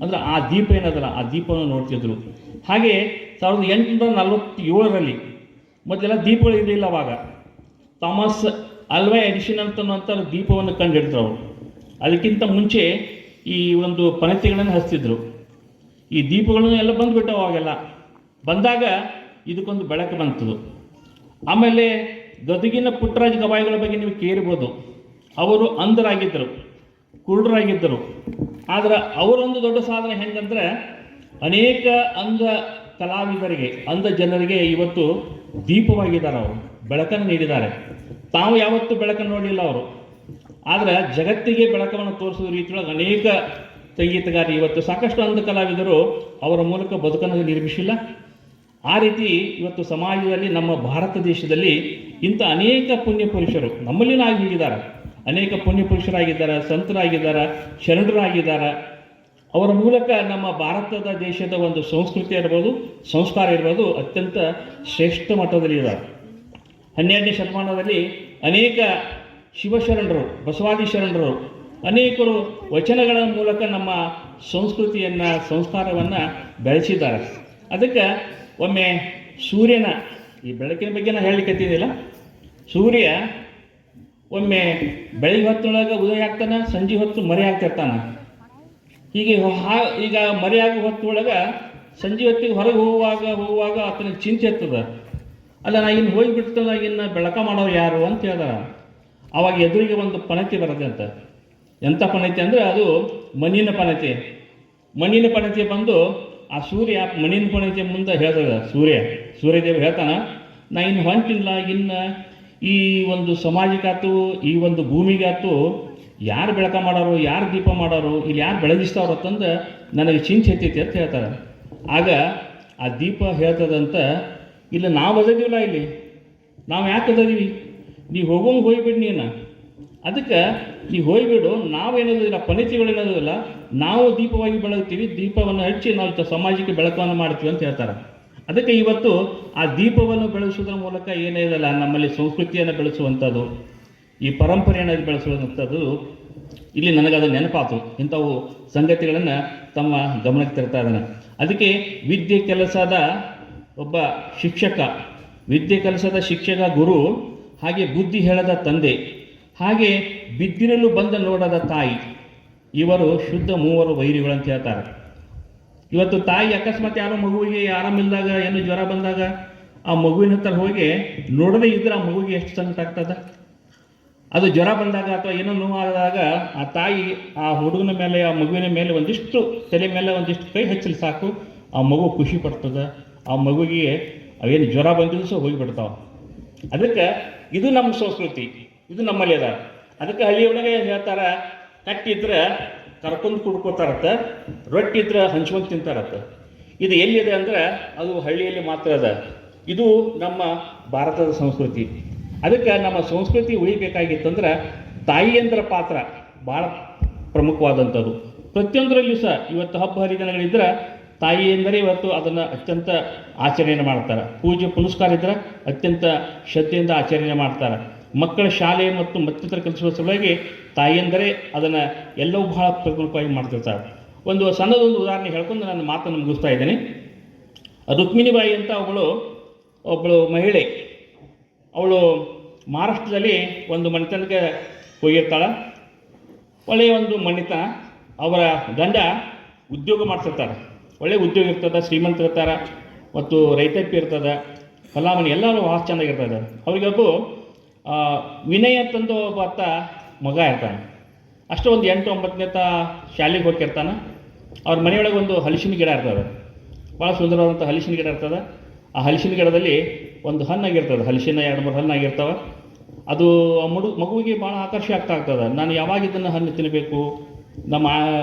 ಅಂದರೆ ಆ ದೀಪ ಏನದಲ್ಲ ಆ ದೀಪವನ್ನು ನೋಡ್ತಿದ್ರು. ಹಾಗೆ 1847ರಲ್ಲಿ ಮೊದಲೆಲ್ಲ ದೀಪಗಳು ಇರಲಿಲ್ಲ. ಅವಾಗ ಥಾಮಸ್ ಅಲ್ವಾ ಎಡಿಸನ್ ಅಂತನ್ನುವಂಥ ದೀಪವನ್ನು ಕಂಡು ಹಿಡಿದ್ರು ಅವರು. ಅದಕ್ಕಿಂತ ಮುಂಚೆ ಈ ಒಂದು ಪಣತಿಗಳನ್ನು ಹಚ್ತಿದ್ರು. ಈ ದೀಪಗಳನ್ನು ಎಲ್ಲ ಬಂದುಬಿಟ್ಟವು. ಅವಾಗೆಲ್ಲ ಬಂದಾಗ ಇದಕ್ಕೊಂದು ಬೆಳಕು ಬಂತದು. ಆಮೇಲೆ ಗದಗಿನ ಪುಟ್ಟರಾಜ ಗವಾಯಿಗಳ ಬಗ್ಗೆ ನೀವು ಕೇಳಿರ್ಬೋದು. ಅವರು ಅಂಧರಾಗಿದ್ದರು, ಕುರುಡರಾಗಿದ್ದರು. ಆದರೆ ಅವರೊಂದು ದೊಡ್ಡ ಸಾಧನೆ ಹೆಂಗಂದ್ರೆ ಅನೇಕ ಅಂಧ ಕಲಾವಿದರಿಗೆ, ಅಂಧ ಜನರಿಗೆ ಇವತ್ತು ದೀಪವಾಗಿದ್ದಾರೆ. ಅವರು ಬೆಳಕನ್ನು ನೀಡಿದ್ದಾರೆ. ತಾವು ಯಾವತ್ತೂ ಬೆಳಕನ್ನು ನೋಡಲಿಲ್ಲ ಅವರು, ಆದರೆ ಜಗತ್ತಿಗೆ ಬೆಳಕನ್ನು ತೋರಿಸುವ ರೀತಿಯೊಳಗೆ ಅನೇಕ ಸಂಗೀತಗಾರರು ಇವತ್ತು ಸಾಕಷ್ಟು ಅಂಧ ಕಲಾವಿದರು ಅವರ ಮೂಲಕ ಬದುಕನ್ನು ನಿರ್ಮಿಸಿಲ್ಲ. ಆ ರೀತಿ ಇವತ್ತು ಸಮಾಜದಲ್ಲಿ ನಮ್ಮ ಭಾರತ ದೇಶದಲ್ಲಿ ಇಂಥ ಅನೇಕ ಪುಣ್ಯ ಪುರುಷರು ನಮ್ಮಲ್ಲಿನ ಆಗಿದ್ದಾರೆ. ಅನೇಕ ಪುಣ್ಯ ಪುರುಷರಾಗಿದ್ದಾರೆ, ಸಂತರಾಗಿದ್ದಾರೆ, ಶರಣರಾಗಿದ್ದಾರೆ. ಅವರ ಮೂಲಕ ನಮ್ಮ ಭಾರತದ ದೇಶದ ಒಂದು ಸಂಸ್ಕೃತಿ ಇರ್ಬೋದು, ಸಂಸ್ಕಾರ ಇರ್ಬೋದು ಅತ್ಯಂತ ಶ್ರೇಷ್ಠ ಮಟ್ಟದಲ್ಲಿ ಇದ್ದಾರೆ. 12ನೇ ಶತಮಾನದಲ್ಲಿ ಅನೇಕ ಶಿವಶರಣರು, ಬಸವಾದಿ ಶರಣರು ಅನೇಕರು ವಚನಗಳ ಮೂಲಕ ನಮ್ಮ ಸಂಸ್ಕೃತಿಯನ್ನು, ಸಂಸ್ಕಾರವನ್ನು ಬೆಳೆಸಿದ್ದಾರೆ. ಅದಕ್ಕೆ ಒಮ್ಮೆ ಸೂರ್ಯನ ಈ ಬೆಳಕಿನ ಬಗ್ಗೆ ನಾನು ಹೇಳಲಿಕ್ಕತ್ತಿದ್ದಿಲ್ಲ. ಸೂರ್ಯ ಒಮ್ಮೆ ಬೆಳಗ್ಗೆ ಹೊತ್ತೊಳಗೆ ಉದಯ ಆಗ್ತಾನೆ, ಸಂಜೆ ಹೊತ್ತು ಮರೆ ಆಗ್ತಿರ್ತಾನೆ. ಹೀಗೆ ಈಗ ಮರೆಯಾಗುವ ಹೊತ್ತೊಳಗೆ ಸಂಜೆ ಹೊತ್ತಿಗೆ ಹೊರಗೆ ಹೋಗುವಾಗ ಆತನಿಗೆ ಚಿಂತೆ ಇರ್ತದೆ. ಅಲ್ಲ, ನಾ ಇನ್ನು ಹೋಗಿಬಿಡ್ತದ, ಇನ್ನು ಬೆಳಕ ಮಾಡೋರು ಯಾರು ಅಂತ ಹೇಳ್ದಾರ. ಆವಾಗ ಎದುರಿಗೆ ಒಂದು ಪಣತಿ ಬರುತ್ತೆ ಅಂತ. ಎಂಥ ಪಣತಿ ಅಂದರೆ ಅದು ಮಣ್ಣಿನ ಪಣತಿ. ಮಣ್ಣಿನ ಪಣತಿ ಬಂದು ಆ ಸೂರ್ಯ ಮಣ್ಣಿನ ಪಣತಿ ಮುಂದೆ ಹೇಳ್ತದ. ಸೂರ್ಯದೇವ ಹೇಳ್ತಾನೆ, ನಾ ಇನ್ನು ಹೊಂಟಿಲ್ಲ, ಇನ್ನು ಈ ಒಂದು ಸಮಾಜಕ್ಕಾಯ್ತು, ಈ ಒಂದು ಭೂಮಿಗಾಯ್ತು ಯಾರು ಬೆಳಕ ಮಾಡೋರು, ಯಾರು ದೀಪ ಮಾಡೋರು, ಇಲ್ಲಿ ಯಾರು ಬೆಳಗಿಸ್ತಾವ್ರು ಅಂತಂದು ನನಗೆ ಚಿಂತೆ ಹೆಚ್ಚೈತಿ ಅಂತ ಹೇಳ್ತಾರೆ. ಆಗ ಆ ದೀಪ ಹೇಳ್ತದಂತ, ಇಲ್ಲ ನಾವು ಅದೀವಿಲ್ಲ, ಇಲ್ಲಿ ನಾವು ಯಾಕೆ ಅದೀವಿ, ನೀವು ಹೋಗೋಂಗೆ ಹೋಗಿಬಿಡಿ ನೀನು. ಅದಕ್ಕೆ ನೀವು ಹೋಗಿಬಿಡು, ನಾವೇನೋದಿಲ್ಲ, ಪಣಿತಿಗಳೇನೋದಿಲ್ಲ, ನಾವು ದೀಪವಾಗಿ ಬೆಳಗ್ತೀವಿ, ದೀಪವನ್ನು ಹಚ್ಚಿ ನಾವು ಸಮಾಜಕ್ಕೆ ಬೆಳಕನ್ನು ಮಾಡ್ತೀವಿ ಅಂತ ಹೇಳ್ತಾರೆ. ಅದಕ್ಕೆ ಇವತ್ತು ಆ ದೀಪವನ್ನು ಬೆಳೆಸೋದ್ರ ಮೂಲಕ ಏನೇ ಇದಲ್ಲ ನಮ್ಮಲ್ಲಿ ಸಂಸ್ಕೃತಿಯನ್ನು ಬೆಳೆಸುವಂಥದ್ದು, ಈ ಪರಂಪರೆಯನ್ನು ಬೆಳೆಸುವಂಥದ್ದು ಇಲ್ಲಿ ನನಗದು ನೆನಪಾತು. ಇಂಥವು ಸಂಗತಿಗಳನ್ನು ತಮ್ಮ ಗಮನಕ್ಕೆ ತರ್ತಾ ಇದ್ದಾನೆ. ಅದಕ್ಕೆ ವಿದ್ಯೆ ಕೆಲಸದ ಒಬ್ಬ ಶಿಕ್ಷಕ, ವಿದ್ಯೆ ಕೆಲಸದ ಶಿಕ್ಷಕ ಗುರು, ಹಾಗೆ ಬುದ್ಧಿ ಹೇಳದ ತಂದೆ, ಹಾಗೆ ಬಿದ್ದಿರಲು ಬಂದ ನೋಡದ ತಾಯಿ, ಇವರು ಶುದ್ಧ ಮೂವರು ವೈರಿಗಳು ಅಂತ ಹೇಳ್ತಾರೆ. ಇವತ್ತು ತಾಯಿ ಅಕಸ್ಮಾತ್ ಯಾರೋ ಮಗುವಿಗೆ ಆರಾಮಿಲ್ದಾಗ, ಏನು ಜ್ವರ ಬಂದಾಗ ಆ ಮಗುವಿನ ಹತ್ರ ಹೋಗಿ ನೋಡದೇ ಇದ್ರೆ ಆ ಮಗುವಿಗೆ ಎಷ್ಟು ಸಂಕಟ ಆಗ್ತದೆ. ಅದು ಜ್ವರ ಬಂದಾಗ ಅಥವಾ ಏನೋ ನೋವಾದಾಗ ಆ ತಾಯಿ ಆ ಹುಡುಗನ ಮೇಲೆ, ಆ ಮಗುವಿನ ಮೇಲೆ ಒಂದಿಷ್ಟು ತಲೆ ಮೇಲೆ ಒಂದಿಷ್ಟು ಕೈ ಹಚ್ಚಲಿ ಸಾಕು, ಆ ಮಗು ಖುಷಿ ಪಡ್ತದೆ. ಆ ಮಗುವಿಗೆ ಅವೇನು ಜ್ವರ ಬಂದಿದ್ದು ಸಹ ಹೋಗಿಬಿಡ್ತಾವೆ. ಅದಕ್ಕೆ ಇದು ನಮ್ಮ ಸಂಸ್ಕೃತಿ, ಇದು ನಮ್ಮಲ್ಲಿ ಅದ. ಅದಕ್ಕೆ ಹಳ್ಳಿಯೊಳಗೆ ಹೇಳ್ತಾರೆ, ಕಟ್ಟಿದ್ರೆ ಕರ್ಕೊಂಡು ಕುಡ್ಕೋತಾರತ್ತ, ರೊಟ್ಟಿ ಇದ್ರೆ ಹಂಚ್ಕೊಂಡು ತಿಂತಾರತ್ತ. ಇದು ಎಲ್ಲಿದೆ ಅಂದರೆ ಅದು ಹಳ್ಳಿಯಲ್ಲಿ ಮಾತ್ರ ಅದ. ಇದು ನಮ್ಮ ಭಾರತದ ಸಂಸ್ಕೃತಿ. ಅದಕ್ಕೆ ನಮ್ಮ ಸಂಸ್ಕೃತಿ ಉಳಿಬೇಕಾಗಿತ್ತಂದ್ರೆ ತಾಯಿಯಂದ್ರ ಪಾತ್ರ ಭಾಳ ಪ್ರಮುಖವಾದಂಥದ್ದು. ಪ್ರತಿಯೊಂದರಲ್ಲೂ ಸಹ ಇವತ್ತು ಹಬ್ಬ ಹರಿದಿನಗಳಿದ್ರೆ ತಾಯಿ ಎಂದರೆ ಇವತ್ತು ಅದನ್ನು ಅತ್ಯಂತ ಆಚರಣೆ ಮಾಡ್ತಾರೆ. ಪೂಜೆ ಪುನಸ್ಕಾರ ಇದ್ದರೆ ಅತ್ಯಂತ ಶ್ರದ್ಧೆಯಿಂದ ಆಚರಣೆ ಮಾಡ್ತಾರೆ. ಮಕ್ಕಳ ಶಾಲೆ ಮತ್ತು ಮತ್ತಿತರ ಕೆಲಸಗಳ ಸಲುವಾಗಿ ತಾಯಿಯಂದರೆ ಅದನ್ನು ಎಲ್ಲವೂ ಬಹಳ ಪ್ರಮುಖವಾಗಿ ಮಾಡ್ತಿರ್ತಾರೆ. ಒಂದು ಸಣ್ಣದೊಂದು ಉದಾಹರಣೆ ಹೇಳ್ಕೊಂಡು ನಾನು ಮಾತನ್ನು ಮುಗಿಸ್ತಾ ಇದ್ದೇನೆ. ರುಕ್ಮಿಣಿಬಾಯಿ ಅಂತ ಒಬ್ಬಳು ಮಹಿಳೆ, ಅವಳು ಮಹಾರಾಷ್ಟ್ರದಲ್ಲಿ ಒಂದು ಮನೆತನಕ್ಕೆ ಹೋಗಿರ್ತಾಳೆ. ಒಳ್ಳೆಯ ಒಂದು ಮನೆತನ. ಅವರ ಗಂಡ ಉದ್ಯೋಗ ಮಾಡ್ತಿರ್ತಾರೆ, ಒಳ್ಳೆಯ ಉದ್ಯೋಗ ಇರ್ತದೆ, ಶ್ರೀಮಂತರಿರ್ತಾರೆ ಮತ್ತು ರೈತಾಪಿ ಇರ್ತದೆ, ಫಲಾಮಣಿ ಎಲ್ಲರೂ ಭಾಳ ಚೆನ್ನಾಗಿರ್ತದೆ. ಅವರಿಗೊಬ್ಬ ವಿನಯ್ ಅಂತಂದು ಒಬ್ಬ ಮಗ ಇರ್ತಾನೆ. ಅಷ್ಟು ಒಂದು 8-9ನೇ ಶಾಲೆಗೆ ಹೋಗಿರ್ತಾನೆ. ಅವ್ರ ಮನೆಯೊಳಗೆ ಒಂದು ಹಲಸಿನ ಗಿಡ ಇರ್ತದೆ, ಭಾಳ ಸುಂದರವಾದಂಥ ಹಲಸಿನ ಗಿಡ ಇರ್ತದೆ. ಆ ಹಲಸಿನ ಗಿಡದಲ್ಲಿ ಒಂದು ಹಣ್ಣಾಗಿರ್ತದೆ, ಹಲಸಿನ 2-3 ಹಣ್ಣಾಗಿರ್ತವೆ. ಅದು ಮಗುವಿಗೆ ಭಾಳ ಆಕರ್ಷಣೆ ಆಗ್ತದೆ. ನಾನು ಯಾವಾಗ ಇದನ್ನು ಹಣ್ಣು ತಿನ್ನಬೇಕು, ನಮ್ಮ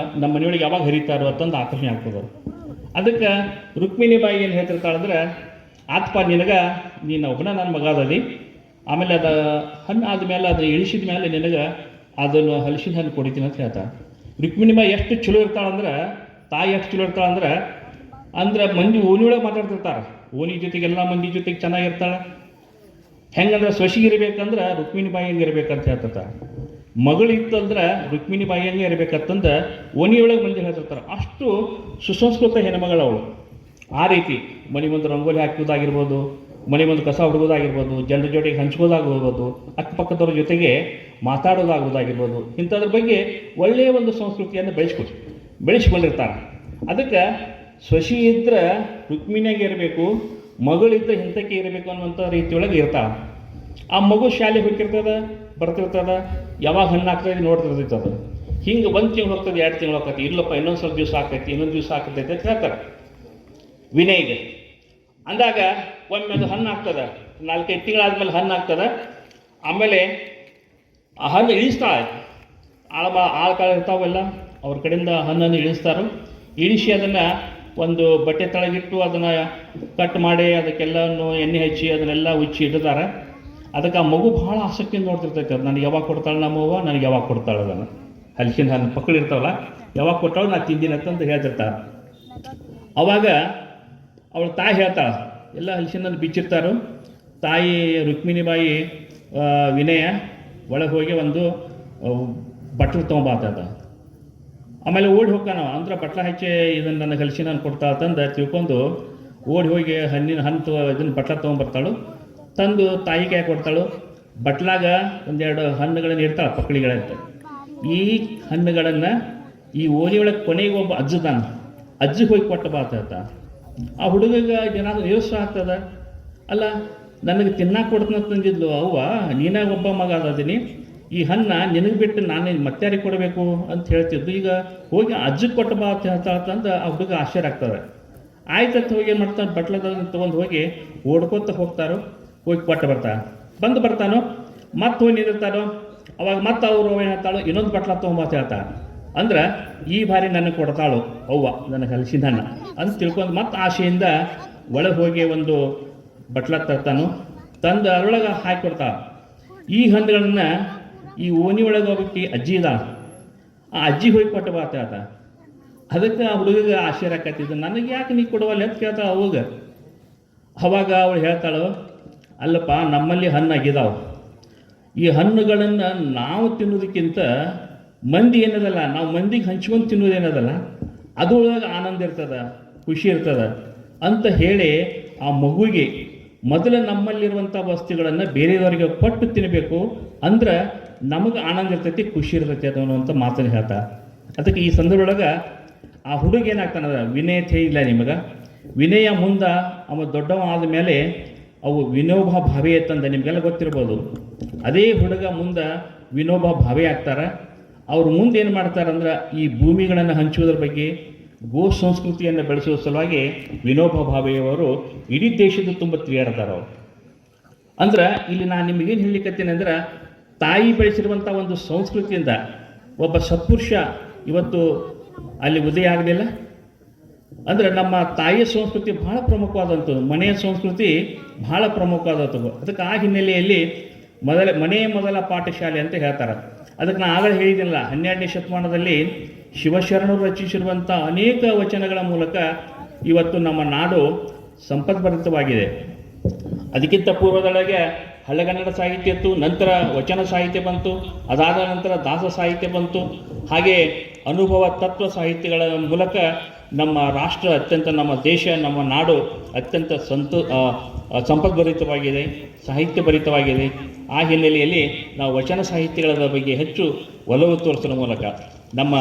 ಮನೆಯೊಳಗೆ ಯಾವಾಗ ಹರಿತಾರೋ ಅಂತಂದು ಆಕರ್ಷಣೆ ಆಗ್ತದೆ. ಅದಕ್ಕೆ ರುಕ್ಮಿಣಿಬಾಯಿ ಏನು ಹೇಳ್ತಿರ್ತಾಳಂದ್ರೆ, ಆತ್ಪ ನಿನಗೆ ನೀನು ಒಬ್ಬನ ನನ್ನ ಮಗ ಅದದಿ, ಆಮೇಲೆ ಅದು ಹಣ್ಣು ಆದಮೇಲೆ ಅದನ್ನು ಇಳಿಸಿದ ಮೇಲೆ ನಿನಗೆ ಅದನ್ನು ಹಲಸಿನ ಹಣ್ಣು ಕೊಡಿತೀನಿ ಅಂತ ಹೇಳ್ತಾಳೆ. ರುಕ್ಮಿಣಿಬಾಯಿ ಎಷ್ಟು ಚಲೋ ಇರ್ತಾಳಂದ್ರೆ, ತಾಯಿ ಎಷ್ಟು ಚಲೋ ಇರ್ತಾಳಂದ್ರೆ ಮಂದಿ ಓಣಿಯೊಳಗೆ ಮಾತಾಡ್ತಿರ್ತಾರೆ. ಓಣಿ ಜೊತೆಗೆಲ್ಲ ಮಂದಿ ಜೊತೆಗೆ ಚೆನ್ನಾಗಿರ್ತಾಳೆ. ಹೆಂಗಂದ್ರೆ ಸೊಸಿಗಿರ್ಬೇಕಂದ್ರೆ ರುಕ್ಮಿಣಿಬಾಯಿ ಹಂಗೆ ಇರ್ಬೇಕಂತ ಹೇಳ್ತಿರ್ತಾರೆ. ಮಗಳಿತ್ತಂದ್ರೆ ರುಕ್ಮಿಣಿಬಾಯಿ ಹಂಗೆ ಇರ್ಬೇಕಂತಂದು ಓಣಿಯೊಳಗೆ ಮಂದಿ ಹೇಳ್ತಿರ್ತಾರೆ. ಅಷ್ಟು ಸುಸಂಸ್ಕೃತ ಹೆಣ್ಮಗಳು ಅವಳು. ಆ ರೀತಿ ಮನೆ ಮುಂದೆ ರಂಗೋಲಿ ಹಾಕೋದಾಗಿರ್ಬೋದು, ಮನೆ ಮುಂದೆ ಕಸ ಹುಡುಗೋದಾಗಿರ್ಬೋದು, ಜನರ ಜೊತೆಗೆ ಹಂಚ್ಕೋದಾಗಿರ್ಬೋದು, ಅಕ್ಕಪಕ್ಕದವ್ರ ಜೊತೆಗೆ ಮಾತಾಡೋದಾಗೋದಾಗಿರ್ಬೋದು, ಇಂಥದ್ರ ಬಗ್ಗೆ ಒಳ್ಳೆಯ ಒಂದು ಸಂಸ್ಕೃತಿಯನ್ನು ಬೆಳೆಸ್ಕೊಂಡಿರ್ತಾರೆ. ಅದಕ್ಕೆ ಸೊಸಿ ಇದ್ರೆ ರುಕ್ಮಿಣಿಯಾಗಿ ಇರಬೇಕು, ಮಗಳಿದ್ರೆ ಇಂಥಕ್ಕೆ ಇರಬೇಕು ಅನ್ನುವಂಥ ರೀತಿಯೊಳಗೆ ಇರ್ತಾವೆ. ಆ ಮಗು ಶಾಲೆಗೆ ಹೋಗಿರ್ತದೆ, ಬರ್ತಿರ್ತದೆ, ಯಾವಾಗ ಹಣ್ಣು ಆಗ್ತದೆ ನೋಡ್ತಿರ್ತೈತದು. ಹಿಂಗೆ 1 ತಿಂಗಳು ಹೋಗ್ತದೆ, 2 ತಿಂಗಳು ಹೋಗ್ತೈತಿ, ಇಲ್ಲಪ್ಪ ಇನ್ನೊಂದು ಸ್ವಲ್ಪ ದಿವಸ ಆಕೈತಿ, ಇನ್ನೊಂದು ದಿವಸ ಆಕತೈತಿ ಅಂತ ಹೇಳ್ತಾರೆ ವಿನಯ್ಗೆ. ಅಂದಾಗ ಒಮ್ಮೆ ಅದು ಹಣ್ಣು ಆಗ್ತದೆ, 4-5 ತಿಂಗಳಾದ್ಮೇಲೆ ಹಣ್ಣು ಆಗ್ತದೆ. ಆಮೇಲೆ ಆ ಹಣ್ಣು ಇಳಿಸ್ತಾಳೆ. ಆಳ್ಕಾಳು ಇರ್ತಾವೆಲ್ಲ, ಅವ್ರ ಕಡೆಯಿಂದ ಹಣ್ಣನ್ನು ಇಳಿಸ್ತಾರೆ. ಇಳಿಸಿ ಅದನ್ನು ಒಂದು ಬಟ್ಟೆ ತಳಗಿಟ್ಟು ಅದನ್ನು ಕಟ್ ಮಾಡಿ ಅದಕ್ಕೆಲ್ಲವನ್ನು ಎಣ್ಣೆ ಹಚ್ಚಿ ಅದನ್ನೆಲ್ಲ ಉಚ್ಚಿ ಇಡ್ತಾರೆ. ಅದಕ್ಕೆ ಆ ಮಗು ಭಾಳ ಆಸಕ್ತಿಯಿಂದ ನೋಡ್ತಿರ್ತೈತೆ. ಅದು ನನಗೆ ಯಾವಾಗ ಕೊಡ್ತಾಳೆ ನಮ್ಮವ್ವ, ನನಗೆ ಯಾವಾಗ ಕೊಡ್ತಾಳೆ ಅದನ್ನು ಹಲಸಿನ ಹಣ್ಣು ಪಕ್ಕಳು ಇರ್ತಾವಲ್ಲ, ಯಾವಾಗ ಕೊಟ್ಟಾಳು ನಾನು ತಿಂದಿನ ಅಂತಂದು ಹೇಳ್ತಿರ್ತಾರೆ. ಅವಾಗ ಅವಳು ತಾಯಿ ಹೇಳ್ತಾಳೆ, ಎಲ್ಲ ಹಲಸಿನಲ್ಲಿ ಬಿಚ್ಚಿರ್ತಾರೋ. ತಾಯಿ ರುಕ್ಮಿಣಿಬಾಯಿ ವಿನಯ ಒಳಗೆ ಹೋಗಿ ಒಂದು ಬಟ್ಲು ತೊಗೊಂಬಾತದ. ಆಮೇಲೆ ಓಡಿ ಹೋಗ್ತಾನ, ಅಂದ್ರೆ ಬಟ್ಲ ಹಚ್ಚಿ ಇದನ್ನು ನನಗೆ ಹಲಸಿನ ಹಣ್ಣು ಕೊಡ್ತಾ ಅಂತಂದು ತಿಳ್ಕೊಂಡು ಓಡಿ ಹೋಗಿ ಹಣ್ಣು ಇದನ್ನು ಬಟ್ಲ ತೊಗೊಂಬರ್ತಾಳು. ತಂದು ತಾಯಿ ಕೈ ಕೊಡ್ತಾಳು. ಬಟ್ಲಾಗ 1-2 ಹಣ್ಣುಗಳನ್ನು ಇರ್ತಾಳೆ, ಪಕ್ಕಳಿಗಳಂತ. ಈ ಹಣ್ಣುಗಳನ್ನು ಈ ಓಣಿಯೊಳಗೆ ಕೊನೆಗೆ ಒಬ್ಬ ಅಜ್ಜದಾನ, ಅಜ್ಜಿಗೆ ಹೋಗಿ ಕೊಟ್ಟು ಬಾತ. ಆ ಹುಡುಗಗೆ ಏನಾದರೂ ಯೋಚನೆ ಆಗ್ತದೆ, ಅಲ್ಲ ನನಗೆ ತಿನ್ನಕ್ಕೆ ಕೊಡ್ತೀನಿ ತಂದಿದ್ಲು ಅವ್ವ, ನೀನೇ ಒಬ್ಬ ಮಗ ಅದೀನಿ, ಈ ಹಣ್ಣು ನಿನಗೆ ಬಿಟ್ಟು ನಾನು ಮತ್ತಾರಿಗೆ ಕೊಡಬೇಕು ಅಂತ ಹೇಳ್ತಿದ್ದು. ಈಗ ಹೋಗಿ ಅಜ್ಜಿಗೆ ಕೊಟ್ಟು ಬಾ ಅಂತ ಹೇಳ್ತಾಳಂತಂದು ಆ ಹುಡುಗ ಆಶ್ಚರ್ಯ ಆಗ್ತದೆ. ಆಯ್ತಂತ ಹೋಗಿ ಏನು ಮಾಡ್ತಾನೆ, ಬಟ್ಲದ ತೊಗೊಂಡು ಹೋಗಿ ಓಡ್ಕೊತ ಹೋಗ್ತಾರೋ, ಹೋಗಿ ಕೊಟ್ಟು ಬರ್ತಾನೋ, ಮತ್ತೆ ಹೋಗಿ ನಿಂದಿರ್ತಾರೋ. ಅವಾಗ ಮತ್ತೆ ಅವರು ಏನು ಹೇಳ್ತಾಳೋ, ಇನ್ನೊಂದು ಬಟ್ಲ ತೊಗೊಂಬ ಹೇಳ್ತಾಳೆ. ಅಂದ್ರೆ ಈ ಬಾರಿ ನನಗೆ ಕೊಡ್ತಾಳು ಅವ್ವ ನನಗೆ ಹಲಸಿನ ಹಣ್ಣು ಅಂತ ತಿಳ್ಕೊಂಡು ಮತ್ತೆ ಆಸೆಯಿಂದ ಒಳಗೆ ಹೋಗಿ ಒಂದು ಬಟ್ಲ ತರ್ತಾನು. ತಂದು ಅದರೊಳಗೆ ಹಾಕಿ ಕೊಡ್ತಾಳೆ. ಈ ಹಣ್ಣುಗಳನ್ನ ಈ ಓಣಿ ಒಳಗೆ ಹೋಗ್ಬಿಟ್ಟು ಅಜ್ಜಿ ಇದ್ದಾಳೆ, ಆ ಅಜ್ಜಿ ಹೋಗಿ ಕೊಟ್ಟು ಬಾತ. ಅದಕ್ಕೆ ಆ ಹುಡುಗಿಗೆ ಆಶ್ಚರ್ಯ ಆಕತ್ತಿದ್ದು, ನನಗೆ ಯಾಕೆ ನೀ ಕೊಡುವಲ್ಲ ಅಂತ ಕೇಳ್ತಾಳೆ ಅವಾಗ. ಅವಾಗ ಅವಳು ಹೇಳ್ತಾಳು, ಅಲ್ಲಪ್ಪ ನಮ್ಮಲ್ಲಿ ಹಣ್ಣಾಗಿದ್ದಾವೆ, ಈ ಹಣ್ಣುಗಳನ್ನು ನಾವು ತಿನ್ನೋದಕ್ಕಿಂತ ಮಂದಿ ಏನದಲ್ಲ, ನಾವು ಮಂದಿಗೆ ಹಂಚ್ಕೊಂಡು ತಿನ್ನೋದೇನದಲ್ಲ ಅದರೊಳಗೆ ಆನಂದ ಇರ್ತದೆ, ಖುಷಿ ಇರ್ತದೆ ಅಂತ ಹೇಳಿ ಆ ಮಗುವಿಗೆ ಮೊದಲು ನಮ್ಮಲ್ಲಿರುವಂಥ ವಸ್ತುಗಳನ್ನು ಬೇರೆಯವರಿಗೆ ಕೊಟ್ಟು ತಿನ್ನಬೇಕು, ಅಂದ್ರೆ ನಮಗೆ ಆನಂದ ಇರ್ತೈತಿ, ಖುಷಿ ಇರ್ತೈತಿ ಅನ್ನುವಂಥ ಮಾತನ್ನು ಹೇಳ್ತಾ. ಅದಕ್ಕೆ ಈ ಸಂದರ್ಭದೊಳಗೆ ಆ ಹುಡುಗ ಏನಾಗ್ತಾನದ, ವಿನಯತೆ ಇಲ್ಲ ನಿಮಗೆ, ವಿನಯ ಮುಂದೆ ಅವ ದೊಡ್ಡವ ಆದಮೇಲೆ ಅವು ವಿನೋಬ ಭಾವೆ ಅಂತಂದ ನಿಮಗೆಲ್ಲ ಗೊತ್ತಿರ್ಬೋದು. ಅದೇ ಹುಡುಗ ಮುಂದೆ ವಿನೋಬ ಭಾವೆ ಆಗ್ತಾರೆ. ಅವ್ರು ಮುಂದೆ ಏನು ಮಾಡ್ತಾರಂದ್ರೆ ಈ ಭೂಮಿಗಳನ್ನು ಹಂಚುವುದ್ರ ಬಗ್ಗೆ, ಗೋ ಸಂಸ್ಕೃತಿಯನ್ನು ಬೆಳೆಸುವ ಸಲುವಾಗಿ ವಿನೋಬ ಭಾವೆಯವರು ಇಡೀ ದೇಶದ ತುಂಬ ತಿರುಗಾಡ್ತಾರೆ ಅವರು. ಅಂದ್ರೆ ಇಲ್ಲಿ ನಾನು ನಿಮಗೇನು ಹೇಳಲಿಕ್ಕತ್ತೀನಿ ಅಂದ್ರೆ, ತಾಯಿ ಬೆಳೆಸಿರುವಂಥ ಒಂದು ಸಂಸ್ಕೃತಿಯಿಂದ ಒಬ್ಬ ಸತ್ಪುರುಷ ಇವತ್ತು ಅಲ್ಲಿ ಉದಯ ಆಗಲಿಲ್ಲ ಅಂದರೆ ನಮ್ಮ ತಾಯಿಯ ಸಂಸ್ಕೃತಿ ಬಹಳ ಪ್ರಮುಖವಾದಂಥದ್ದು, ಮನೆಯ ಸಂಸ್ಕೃತಿ ಬಹಳ ಪ್ರಮುಖವಾದಂಥದ್ದು. ಅದಕ್ಕೆ ಆ ಹಿನ್ನೆಲೆಯಲ್ಲಿ ಮನೆಯ ಮೊದಲ ಪಾಠಶಾಲೆ ಅಂತ ಹೇಳ್ತಾರೆ. ಅದಕ್ಕೆ ನಾನು ಆಗಲೇ ಹೇಳಿದ್ದಿಲ್ಲ, 12ನೇ ಶತಮಾನದಲ್ಲಿ ಶಿವಶರಣರು ರಚಿಸಿರುವಂಥ ಅನೇಕ ವಚನಗಳ ಮೂಲಕ ಇವತ್ತು ನಮ್ಮ ನಾಡು ಸಂಪದ್ಭರಿತವಾಗಿದೆ. ಅದಕ್ಕಿಂತ ಪೂರ್ವದೊಳಗೆ ಹಳೆಗನ್ನಡ ಸಾಹಿತ್ಯ ಇತ್ತು, ನಂತರ ವಚನ ಸಾಹಿತ್ಯ ಬಂತು, ಅದಾದ ನಂತರ ದಾಸ ಸಾಹಿತ್ಯ ಬಂತು. ಹಾಗೆ ಅನುಭವ ತತ್ವ ಸಾಹಿತ್ಯಗಳ ಮೂಲಕ ನಮ್ಮ ರಾಷ್ಟ್ರ ಅತ್ಯಂತ, ನಮ್ಮ ದೇಶ, ನಮ್ಮ ನಾಡು ಅತ್ಯಂತ ಸಂಪದ್ಭರಿತವಾಗಿದೆ, ಸಾಹಿತ್ಯಭರಿತವಾಗಿದೆ. ಆ ಹಿನ್ನೆಲೆಯಲ್ಲಿ ನಾವು ವಚನ ಸಾಹಿತ್ಯಗಳ ಬಗ್ಗೆ ಹೆಚ್ಚು ಒಲವು ತೋರಿಸುವ ಮೂಲಕ ನಮ್ಮ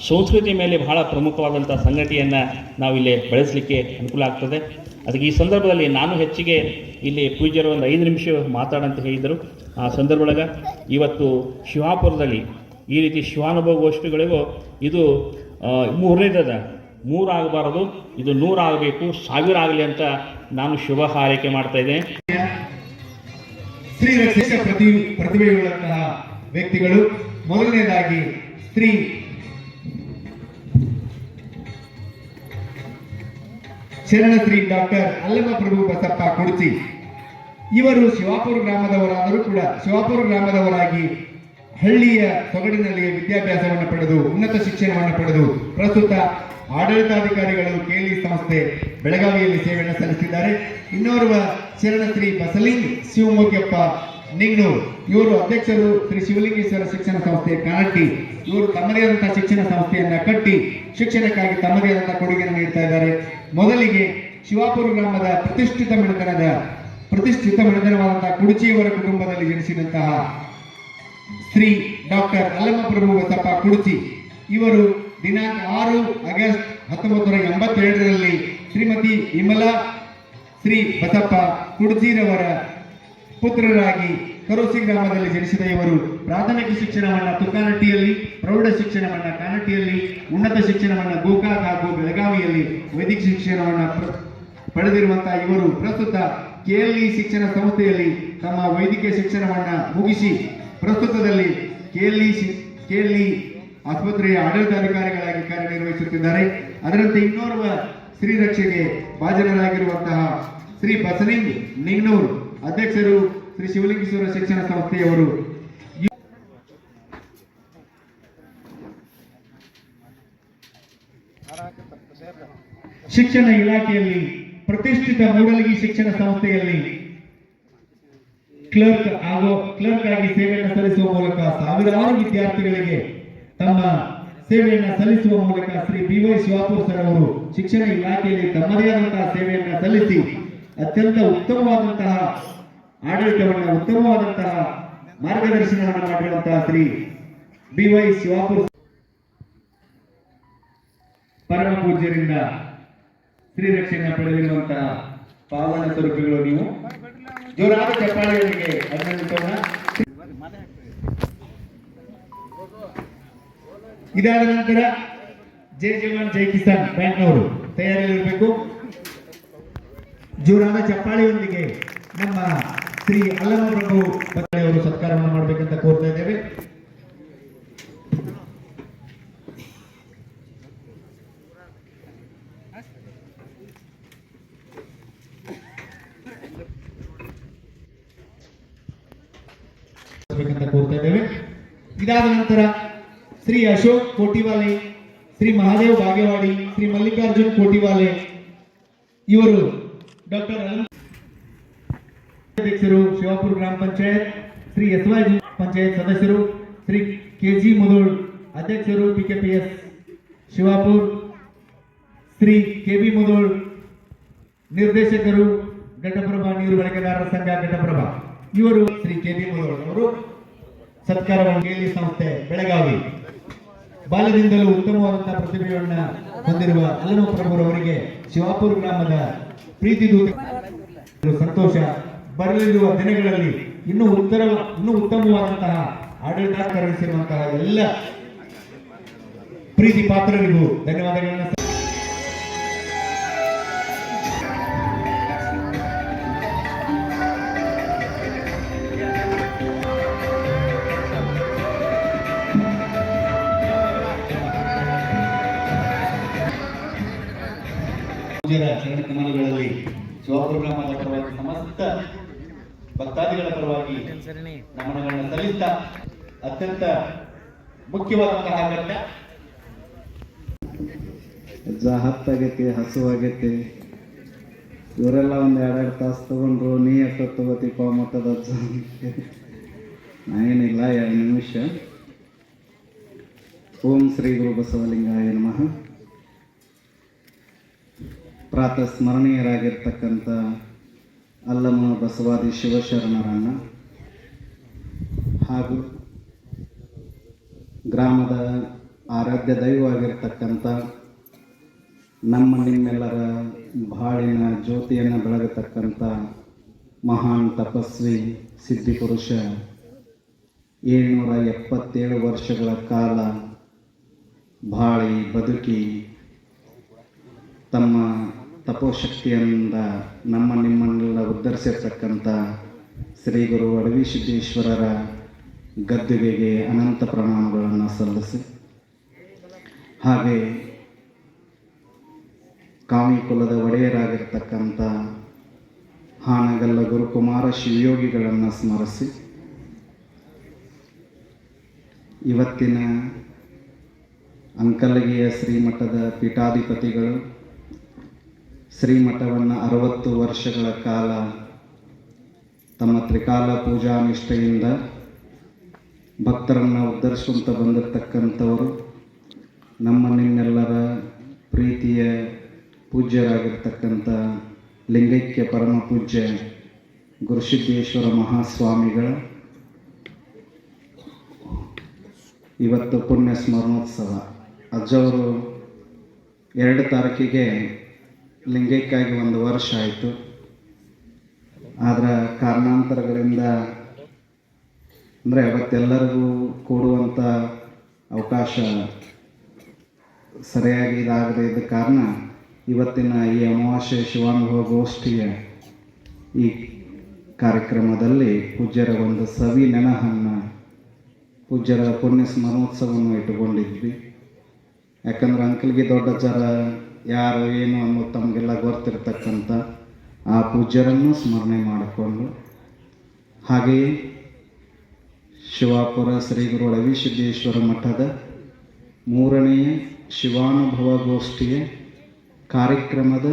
ಸಂಸ್ಕೃತಿ ಮೇಲೆ ಬಹಳ ಪ್ರಮುಖವಾದಂಥ ಸಂಗತಿಯನ್ನು ನಾವಿಲ್ಲಿ ಬೆಳೆಸಲಿಕ್ಕೆ ಅನುಕೂಲ ಆಗ್ತದೆ. ಅದಕ್ಕೆ ಈ ಸಂದರ್ಭದಲ್ಲಿ ನಾನು ಹೆಚ್ಚಿಗೆ ಇಲ್ಲಿ ಪೂಜ್ಯರು ಒಂದು 5 ನಿಮಿಷ ಮಾತಾಡಂತ ಹೇಳಿದರು. ಆ ಸಂದರ್ಭದೊಳಗೆ ಇವತ್ತು ಶಿವಾಪುರದಲ್ಲಿ ಈ ರೀತಿ ಶಿವಾನುಭವ ಗೋಷ್ಠಿಗಳಿಗೂ ಇದು 3ನೇದದ, 3 ಆಗಬಾರದು, ಇದು 100 ಆಗಬೇಕು, 1000 ಆಗಲಿ ಅಂತ ನಾನು ಶುಭ ಹಾರೈಕೆ ಮಾಡ್ತಾ ಇದ್ದೇನೆ. ಸ್ತ್ರೀ ರಕ್ಷಕ ಪ್ರತಿಭೆಯುಳ್ಳಂತಹ ವ್ಯಕ್ತಿಗಳು, ಮೊದಲನೇದಾಗಿ ಶರಣಶ್ರೀ ಡಾಕ್ಟರ್ ಅಲ್ಲಮಪ್ರಭು ಬಸಪ್ಪ ಕುಡ್ಚಿ. ಇವರು ಶಿವಾಪುರ ಗ್ರಾಮದವರಾದರೂ ಕೂಡ ಶಿವಾಪುರ ಗ್ರಾಮದವರಾಗಿ ಹಳ್ಳಿಯ ಸೊಗಡಿನಲ್ಲಿ ವಿದ್ಯಾಭ್ಯಾಸವನ್ನು ಪಡೆದು ಉನ್ನತ ಶಿಕ್ಷಣವನ್ನು ಪಡೆದು ಪ್ರಸ್ತುತ ಆಡಳಿತಾಧಿಕಾರಿಗಳು KLE ಸಂಸ್ಥೆ ಬೆಳಗಾವಿಯಲ್ಲಿ ಸೇವೆಯನ್ನು ಸಲ್ಲಿಸಿದ್ದಾರೆ. ಇನ್ನೋರ್ವ ಶರಣಶ್ರೀ ಬಸಲಿಂಗ್ ಶಿವಮೊಗ್ಗಪ್ಪ ನಿಂಗ್ನೂರ್, ಇವರು ಅಧ್ಯಕ್ಷರು ಶ್ರೀ ಶಿವಲಿಂಗೇಶ್ವರ ಶಿಕ್ಷಣ ಸಂಸ್ಥೆ ಕಾನಟ್ಟಿ. ಇವರು ತಮ್ಮದೇ ಆದಂತಹ ಶಿಕ್ಷಣ ಸಂಸ್ಥೆಯನ್ನ ಕಟ್ಟಿ ಶಿಕ್ಷಣಕ್ಕಾಗಿ ತಮ್ಮದೇ ಆದಂತಹ ಕೊಡುಗೆಯನ್ನು ನೀಡ್ತಾ ಇದ್ದಾರೆ. ಮೊದಲಿಗೆ ಶಿವಾಪುರ ಗ್ರಾಮದ ಪ್ರತಿಷ್ಠಿತ ಮನೆತನವಾದಂತಹ ಕುಡುಚಿಯವರ ಕುಟುಂಬದಲ್ಲಿ ಜನಿಸಿದಂತಹ ಶ್ರೀ ಡಾಕ್ಟರ್ ಅಲ್ಲಮಪ್ರಭು ಬಸಪ್ಪ ಕುಡುಚಿ ಇವರು ದಿನಾಂಕ 6 ಆಗಸ್ಟ್ 1982ರಲ್ಲಿ ಶ್ರೀಮತಿ ವಿಮಲಾ ಶ್ರೀ ಬಸಪ್ಪ ಕುಡುಚಿರವರ ಪುತ್ರರಾಗಿ ಕರೋಸಿ ಗ್ರಾಮದಲ್ಲಿ ಜನಿಸಿದ ಇವರು ಪ್ರಾಥಮಿಕ ಶಿಕ್ಷಣವನ್ನು ತುಕಾನಟ್ಟಿಯಲ್ಲಿ, ಪ್ರೌಢ ಶಿಕ್ಷಣವನ್ನು ಕಾನಟ್ಟಿಯಲ್ಲಿ, ಉನ್ನತ ಶಿಕ್ಷಣವನ್ನು ಗೋಕಾಕ್ ಹಾಗೂ ಬೆಳಗಾವಿಯಲ್ಲಿ, ವೈದಿಕ ಶಿಕ್ಷಣವನ್ನು ಪಡೆದಿರುವಂತಹ ಇವರು ಪ್ರಸ್ತುತ KLE ಶಿಕ್ಷಣ ಸಂಸ್ಥೆಯಲ್ಲಿ ತಮ್ಮ ವೈದ್ಯಕೀಯ ಶಿಕ್ಷಣವನ್ನು ಮುಗಿಸಿ ಪ್ರಸ್ತುತದಲ್ಲಿ KLE ಆಸ್ಪತ್ರೆಯ ಆಡಳಿತಾಧಿಕಾರಿಗಳಾಗಿ ಕಾರ್ಯನಿರ್ವಹಿಸುತ್ತಿದ್ದಾರೆ. ಅದರಂತೆ ಇನ್ನೋರ್ವ ಶ್ರೀರಕ್ಷೆಗೆ ಭಾಜನರಾಗಿರುವಂತಹ ಶ್ರೀ ಬಸಲಿಂಗ್ ನಿಂಗ್ನೂರ್, ಅಧ್ಯಕ್ಷರು ಶ್ರೀ ಶಿವಲಿಂಗೇಶ್ವರ ಶಿಕ್ಷಣ ಸಂಸ್ಥೆಯವರು. ಶಿಕ್ಷಣ ಇಲಾಖೆಯಲ್ಲಿ ಪ್ರತಿಷ್ಠಿತ ಮೂಡಲಗಿ ಶಿಕ್ಷಣ ಸಂಸ್ಥೆಯಲ್ಲಿ ಕ್ಲರ್ಕ್ ಆಗಿ ಸೇವೆಯನ್ನು ಸಲ್ಲಿಸುವ ಮೂಲಕ ಸಾವಿರಾರು ವಿದ್ಯಾರ್ಥಿಗಳಿಗೆ ತಮ್ಮ ಸೇವೆಯನ್ನು ಸಲ್ಲಿಸುವ ಮೂಲಕ ಶ್ರೀ BY ಶಿವಾಪುರ ಸರ್ ಅವರು ಶಿಕ್ಷಣ ಇಲಾಖೆಯಲ್ಲಿ ತಮ್ಮದೇ ಆದಂತಹ ಸೇವೆಯನ್ನು ಸಲ್ಲಿಸಿ ಅತ್ಯಂತ ಉತ್ತಮವಾದಂತಹ ಆಡಳಿತವನ್ನು, ಉತ್ತಮವಾದಂತಹ ಮಾರ್ಗದರ್ಶನವನ್ನು ಮಾಡಿರುವಂತಹ ಶ್ರೀ BY ಶಿವಾಪುರ ಪರಮ ಪೂಜ್ಯರಿಂದ ಶ್ರೀರಕ್ಷೆಯನ್ನು ಪಡೆದಿರುವಂತಹ ಪಾವನ ಸ್ವರೂಪಿಗಳು. ನೀವು ಜೋರಾದ ಚಪ್ಪಾಳೆಯೊಂದಿಗೆ ಅಭಿನಂದಿಸೋಣ. ಇದಾದ ನಂತರ ಜೈ ಜವಾನ್ ಜೈ ಕಿಸಾನ್ ಬ್ಯಾಂಕ್ನವರು ತಯಾರಿಯಲ್ಲಿರಬೇಕು. ಜೋರಾದ ಚಪ್ಪಾಳೆಯೊಂದಿಗೆ ನಮ್ಮ ಶ್ರೀ ಅಲ್ಲಮಪ್ರಭು ಅವರು ಸತ್ಕಾರವನ್ನು ಮಾಡಬೇಕಂತ ಕೋರ್ತಾ ಇದ್ದೇವೆ. ಇದಾದ ನಂತರ ಶ್ರೀ ಅಶೋಕ್ ಕೋಟಿವಾಲೆ, ಶ್ರೀ ಮಹಾದೇವ್ ಬಾಗೇವಾಡಿ, ಶ್ರೀ ಮಲ್ಲಿಕಾರ್ಜುನ್ ಕೋಟಿವಾಲೆ ಇವರು ಡಾಕ್ಟರ್ ಅಧ್ಯಕ್ಷರು ಶಿವಾಪುರ ಗ್ರಾಮ ಪಂಚಾಯತ್, ಶ್ರೀ SY ಪಂಚಾಯತ್ ಸದಸ್ಯರು, ಶ್ರೀ KG ಮುದೋಳ್ ಅಧ್ಯಕ್ಷರು PKPS ಶಿವಾಪುರ್, ಶ್ರೀ KB ಮುದೋಳ್ ನಿರ್ದೇಶಕರು, ಘಟಪ್ರಭಾ ನೀರು ಬಳಕೆದಾರರ ಸಂಘ ಘಟಪ್ರಭಾ ಇವರು ಶ್ರೀ ಕೆ.ಬಿ. ಅವರು ಸತ್ಕಾರವನ್ನು ಕೇಳಿ ಸಂಸ್ಥೆ ಬೆಳಗಾವಿ ಬಾಲ್ಯದಿಂದಲೂ ಉತ್ತಮವಾದಂತಹ ಪ್ರತಿಭೆಯನ್ನ ಹೊಂದಿರುವ ಅಲ್ಲನೋ ಪ್ರಭುರವರಿಗೆ ಶಿವಾಪುರ ಗ್ರಾಮದ ಪ್ರೀತಿ ದೂತ ಸಂತೋಷ. ಬರಲಿರುವ ದಿನಗಳಲ್ಲಿ ಇನ್ನೂ ಉತ್ತಮವಾದಂತಹ ಆಡಳಿತ ಕರುಣಿಸಿರುವಂತಹ ಎಲ್ಲ ಪ್ರೀತಿ ಪಾತ್ರರಿಗೂ ಧನ್ಯವಾದಗಳನ್ನು. ಪೂಜ್ಯರ ಚರಣ ಕಮಲಗಳಲ್ಲಿ ಶಿವಾಪುರ ಗ್ರಾಮದ ಪರವಾಗಿ ಸಮಸ್ತ ಭಕ್ತಾದಿಗಳ ಪರವಾಗಿ ನಮನಗಳನ್ನು ಸಲ್ಲಿಸ್ತಾ ಅತ್ಯಂತ ಮುಖ್ಯವಾದಂತಹ ಘಟ್ಟ ಹತ್ತಾಗೈತಿ, ಹಸುವಾಗೈತಿ. ಇವರೆಲ್ಲ ಒಂದು 2-2 ತಾಸು ತಗೊಂಡ್ರು. ನೀ ಎಷ್ಟೊತ್ತು ತಗೋತಿಪ್ಪ ಮತ್ತದ ಏನಿಲ್ಲ, 2 ನಿಮಿಷ. ಓಂ ಶ್ರೀ ಗುರು ಬಸವಲಿಂಗಾಯ ನಮಃ. ಪ್ರಾತಃ ಸ್ಮರಣೀಯರಾಗಿರ್ತಕ್ಕಂಥ ಅಲ್ಲಮ ಬಸವಾದಿ ಶಿವಶರಣರನ್ನ ಹಾಗೂ ಗ್ರಾಮದ ಆರಾಧ್ಯ ದೈವವಾಗಿರ್ತಕ್ಕಂಥ ನಮ್ಮ ನಿಮ್ಮೆಲ್ಲರ ಬಾಳಿನ ಜ್ಯೋತಿಯನ್ನು ಬೆಳಗತಕ್ಕಂಥ ಮಹಾನ್ ತಪಸ್ವಿ ಸಿದ್ಧಿಪುರುಷ 777 ವರ್ಷಗಳ ಕಾಲ ಬಾಳಿ ಬದುಕಿ ತಮ್ಮ ತಪೋಶಕ್ತಿಯಿಂದ ನಮ್ಮ ನಿಮ್ಮನ್ನೆಲ್ಲ ಉದ್ಧರಿಸಿರ್ತಕ್ಕಂಥ ಶ್ರೀ ಗುರು ಅಡವಿ ಸಿದ್ದೇಶ್ವರರ ಗದ್ದುಗೆಗೆ ಅನಂತ ಪ್ರಣಾಮಗಳನ್ನು ಸಲ್ಲಿಸಿ, ಹಾಗೆ ಕಾವಿ ಕುಲದ ಒಡೆಯರಾಗಿರ್ತಕ್ಕಂಥ ಹಾನಗಲ್ಲ ಗುರುಕುಮಾರ ಶಿವಯೋಗಿಗಳನ್ನು ಸ್ಮರಿಸಿ, ಇವತ್ತಿನ ಅಂಕಲಗಿಯ ಶ್ರೀಮಠದ ಪೀಠಾಧಿಪತಿಗಳು ಶ್ರೀಮಠವನ್ನು 60 ವರ್ಷಗಳ ಕಾಲ ತಮ್ಮ ತ್ರಿಕಾಲ ಪೂಜಾ ನಿಷ್ಠೆಯಿಂದ ಭಕ್ತರನ್ನು ಉದ್ಧರಿಸುವಂತ ಬಂದಿರತಕ್ಕಂಥವರು ನಮ್ಮ ನಿಮ್ಮೆಲ್ಲರ ಪ್ರೀತಿಯ ಪೂಜ್ಯರಾಗಿರ್ತಕ್ಕಂಥ ಲಿಂಗೈಕ್ಯ ಪರಮ ಪೂಜ್ಯ ಗುರುಸಿದ್ದೇಶ್ವರ ಮಹಾಸ್ವಾಮಿಗಳ ಇವತ್ತು ಪುಣ್ಯ ಸ್ಮರಣೋತ್ಸವ. ಅಜ್ಜವರು 2 ತಾರೀಕಿಗೆ ಲಿಂಗೈಕ್ಯಾಗಿ 1 ವರ್ಷ ಆಯಿತು. ಆದರೆ ಕಾರಣಾಂತರಗಳಿಂದ ಅಂದರೆ ಅವತ್ತೆಲ್ಲರಿಗೂ ಕೂಡುವಂಥ ಅವಕಾಶ ಸರಿಯಾಗಿ ಇದಾಗದೇ ಇದ್ದ ಕಾರಣ ಇವತ್ತಿನ ಈ ಅಮಾವಾಸ್ಯೆ ಶಿವಾನುಭವ ಗೋಷ್ಠಿಯ ಈ ಕಾರ್ಯಕ್ರಮದಲ್ಲಿ ಪೂಜ್ಯರ ಒಂದು ಸವಿ ನೆನಹನ್ನು, ಪೂಜ್ಯರ ಪುಣ್ಯ ಸ್ಮರಣೋತ್ಸವವನ್ನು ಇಟ್ಟುಕೊಂಡಿದ್ವಿ. ಯಾಕಂದ್ರೆ ಅಂಕಲ್ಗೆ ದೊಡ್ಡ ಜರ ಯಾರು ಏನು ಅನ್ನೋದು ತಮಗೆಲ್ಲ ಗೊತ್ತಿರ್ತಕ್ಕಂಥ ಆ ಪೂಜ್ಯರನ್ನು ಸ್ಮರಣೆ ಮಾಡಿಕೊಂಡು, ಹಾಗೆಯೇ ಶಿವಾಪುರ ಶ್ರೀ ಗುರು ಅಡವಿ ಸಿದ್ದೇಶ್ವರ ಮಠದ 3ನೇ ಶಿವಾನುಭವ ಗೋಷ್ಠಿಯ ಕಾರ್ಯಕ್ರಮದ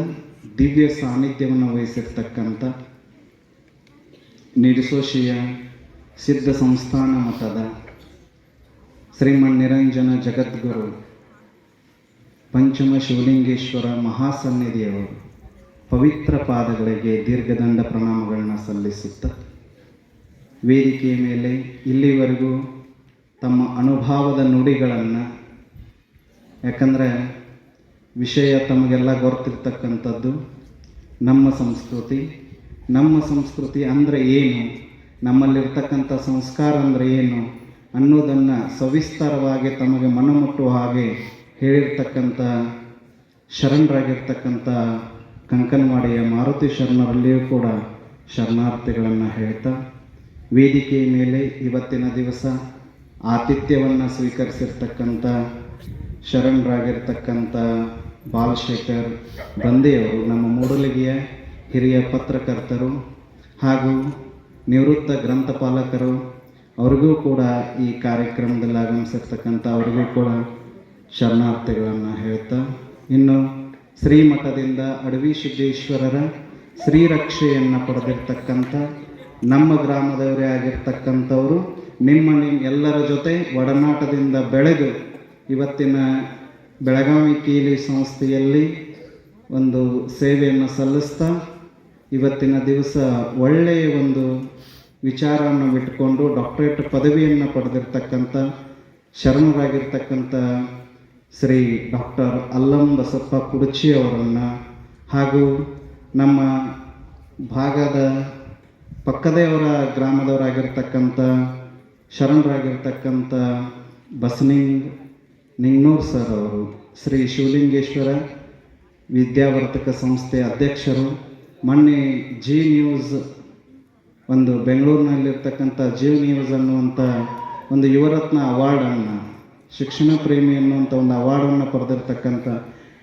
ದಿವ್ಯ ಸಾನ್ನಿಧ್ಯವನ್ನು ವಹಿಸಿರ್ತಕ್ಕಂಥ ನಿಡಸೋಶಿಯ ಸಿದ್ಧ ಸಂಸ್ಥಾನ ಮಠದ ಶ್ರೀಮನ್ ನಿರಂಜನ ಜಗದ್ಗುರು ಪಂಚಮ ಶಿವಲಿಂಗೇಶ್ವರ ಮಹಾಸನ್ನಿಧಿಯವರು ಪವಿತ್ರ ಪಾದಗಳಿಗೆ ದೀರ್ಘದಂಡ ಪ್ರಣಾಮಗಳನ್ನು ಸಲ್ಲಿಸುತ್ತ, ವೇದಿಕೆಯ ಮೇಲೆ ಇಲ್ಲಿವರೆಗೂ ತಮ್ಮ ಅನುಭವದ ನುಡಿಗಳನ್ನು, ಯಾಕಂದರೆ ವಿಷಯ ತಮಗೆಲ್ಲ ಗೊತ್ತಿರ್ತಕ್ಕಂಥದ್ದು ನಮ್ಮ ಸಂಸ್ಕೃತಿ ಅಂದರೆ ಏನು, ನಮ್ಮಲ್ಲಿರ್ತಕ್ಕಂಥ ಸಂಸ್ಕಾರ ಅಂದರೆ ಏನು ಅನ್ನೋದನ್ನು ಸವಿಸ್ತಾರವಾಗಿ ತಮಗೆ ಮನಮುಟ್ಟುವ ಹಾಗೆ ಹೇಳಿರ್ತಕ್ಕಂಥ ಶರಣರಾಗಿರ್ತಕ್ಕಂಥ ಕಂಕನವಾಡಿಯ ಮಾರುತಿ ಶರಣರಲ್ಲಿಯೂ ಕೂಡ ಶರಣಾರ್ಥಿಗಳನ್ನು ಹೇಳ್ತಾ, ವೇದಿಕೆಯ ಮೇಲೆ ಇವತ್ತಿನ ದಿವಸ ಆತಿಥ್ಯವನ್ನು ಸ್ವೀಕರಿಸಿರ್ತಕ್ಕಂಥ ಶರಣರಾಗಿರ್ತಕ್ಕಂಥ ಬಾಲಶೇಖರ್ ಬಂದೆಯವರು, ನಮ್ಮ ಮೂಡಲಗಿಯ ಹಿರಿಯ ಪತ್ರಕರ್ತರು ಹಾಗೂ ನಿವೃತ್ತ ಗ್ರಂಥಪಾಲಕರು, ಅವ್ರಿಗೂ ಕೂಡ ಈ ಕಾರ್ಯಕ್ರಮದಲ್ಲಿ ಆಗಮಿಸಿರ್ತಕ್ಕಂಥ ಅವ್ರಿಗೂ ಕೂಡ ಶರಣಾರ್ಥಿಗಳನ್ನು ಹೇಳ್ತಾ, ಇನ್ನು ಶ್ರೀಮಠದಿಂದ ಅಡವಿ ಸಿದ್ದೇಶ್ವರರ ಶ್ರೀರಕ್ಷೆಯನ್ನು ಪಡೆದಿರ್ತಕ್ಕಂಥ ನಮ್ಮ ಗ್ರಾಮದವರೇ ಆಗಿರ್ತಕ್ಕಂಥವರು ನಿಮ್ಮ ಎಲ್ಲರ ಜೊತೆ ಒಡನಾಟದಿಂದ ಬೆಳೆದು ಇವತ್ತಿನ ಬೆಳಗಾವಿ ಕೀಲಿ ಸಂಸ್ಥೆಯಲ್ಲಿ ಒಂದು ಸೇವೆಯನ್ನು ಸಲ್ಲಿಸ್ತಾ ಇವತ್ತಿನ ದಿವಸ ಒಳ್ಳೆಯ ಒಂದು ವಿಚಾರವನ್ನು ಬಿಟ್ಟುಕೊಂಡು ಡಾಕ್ಟರೇಟ್ ಪದವಿಯನ್ನು ಪಡೆದಿರ್ತಕ್ಕಂಥ ಶರಣರಾಗಿರ್ತಕ್ಕಂಥ ಶ್ರೀ ಡಾಕ್ಟರ್ ಅಲ್ಲಂ ಬಸಪ್ಪ ಕುಡಚಿ ಅವರನ್ನು ಹಾಗೂ ನಮ್ಮ ಭಾಗದ ಪಕ್ಕದವರ ಗ್ರಾಮದವರಾಗಿರ್ತಕ್ಕಂಥ ಶರಣರಾಗಿರ್ತಕ್ಕಂಥ ನಿಂಗ್ನೂರ್ ಸರ್ ಅವರು, ಶ್ರೀ ಶಿವಲಿಂಗೇಶ್ವರ ವಿದ್ಯಾವರ್ತಕ ಸಂಸ್ಥೆಯ ಅಧ್ಯಕ್ಷರು, ಮೊನ್ನೆ ಜಿ ನ್ಯೂಸ್ ಒಂದು ಬೆಂಗಳೂರಿನಲ್ಲಿರ್ತಕ್ಕಂಥ ಜಿ ನ್ಯೂಸ್ ಅನ್ನುವಂಥ ಒಂದು ಯುವರತ್ನ ಅವಾರ್ಡನ್ನು, ಶಿಕ್ಷಣ ಪ್ರೇಮಿ ಅನ್ನುವಂಥ ಒಂದು ಅವಾರ್ಡನ್ನು ಪಡೆದಿರ್ತಕ್ಕಂಥ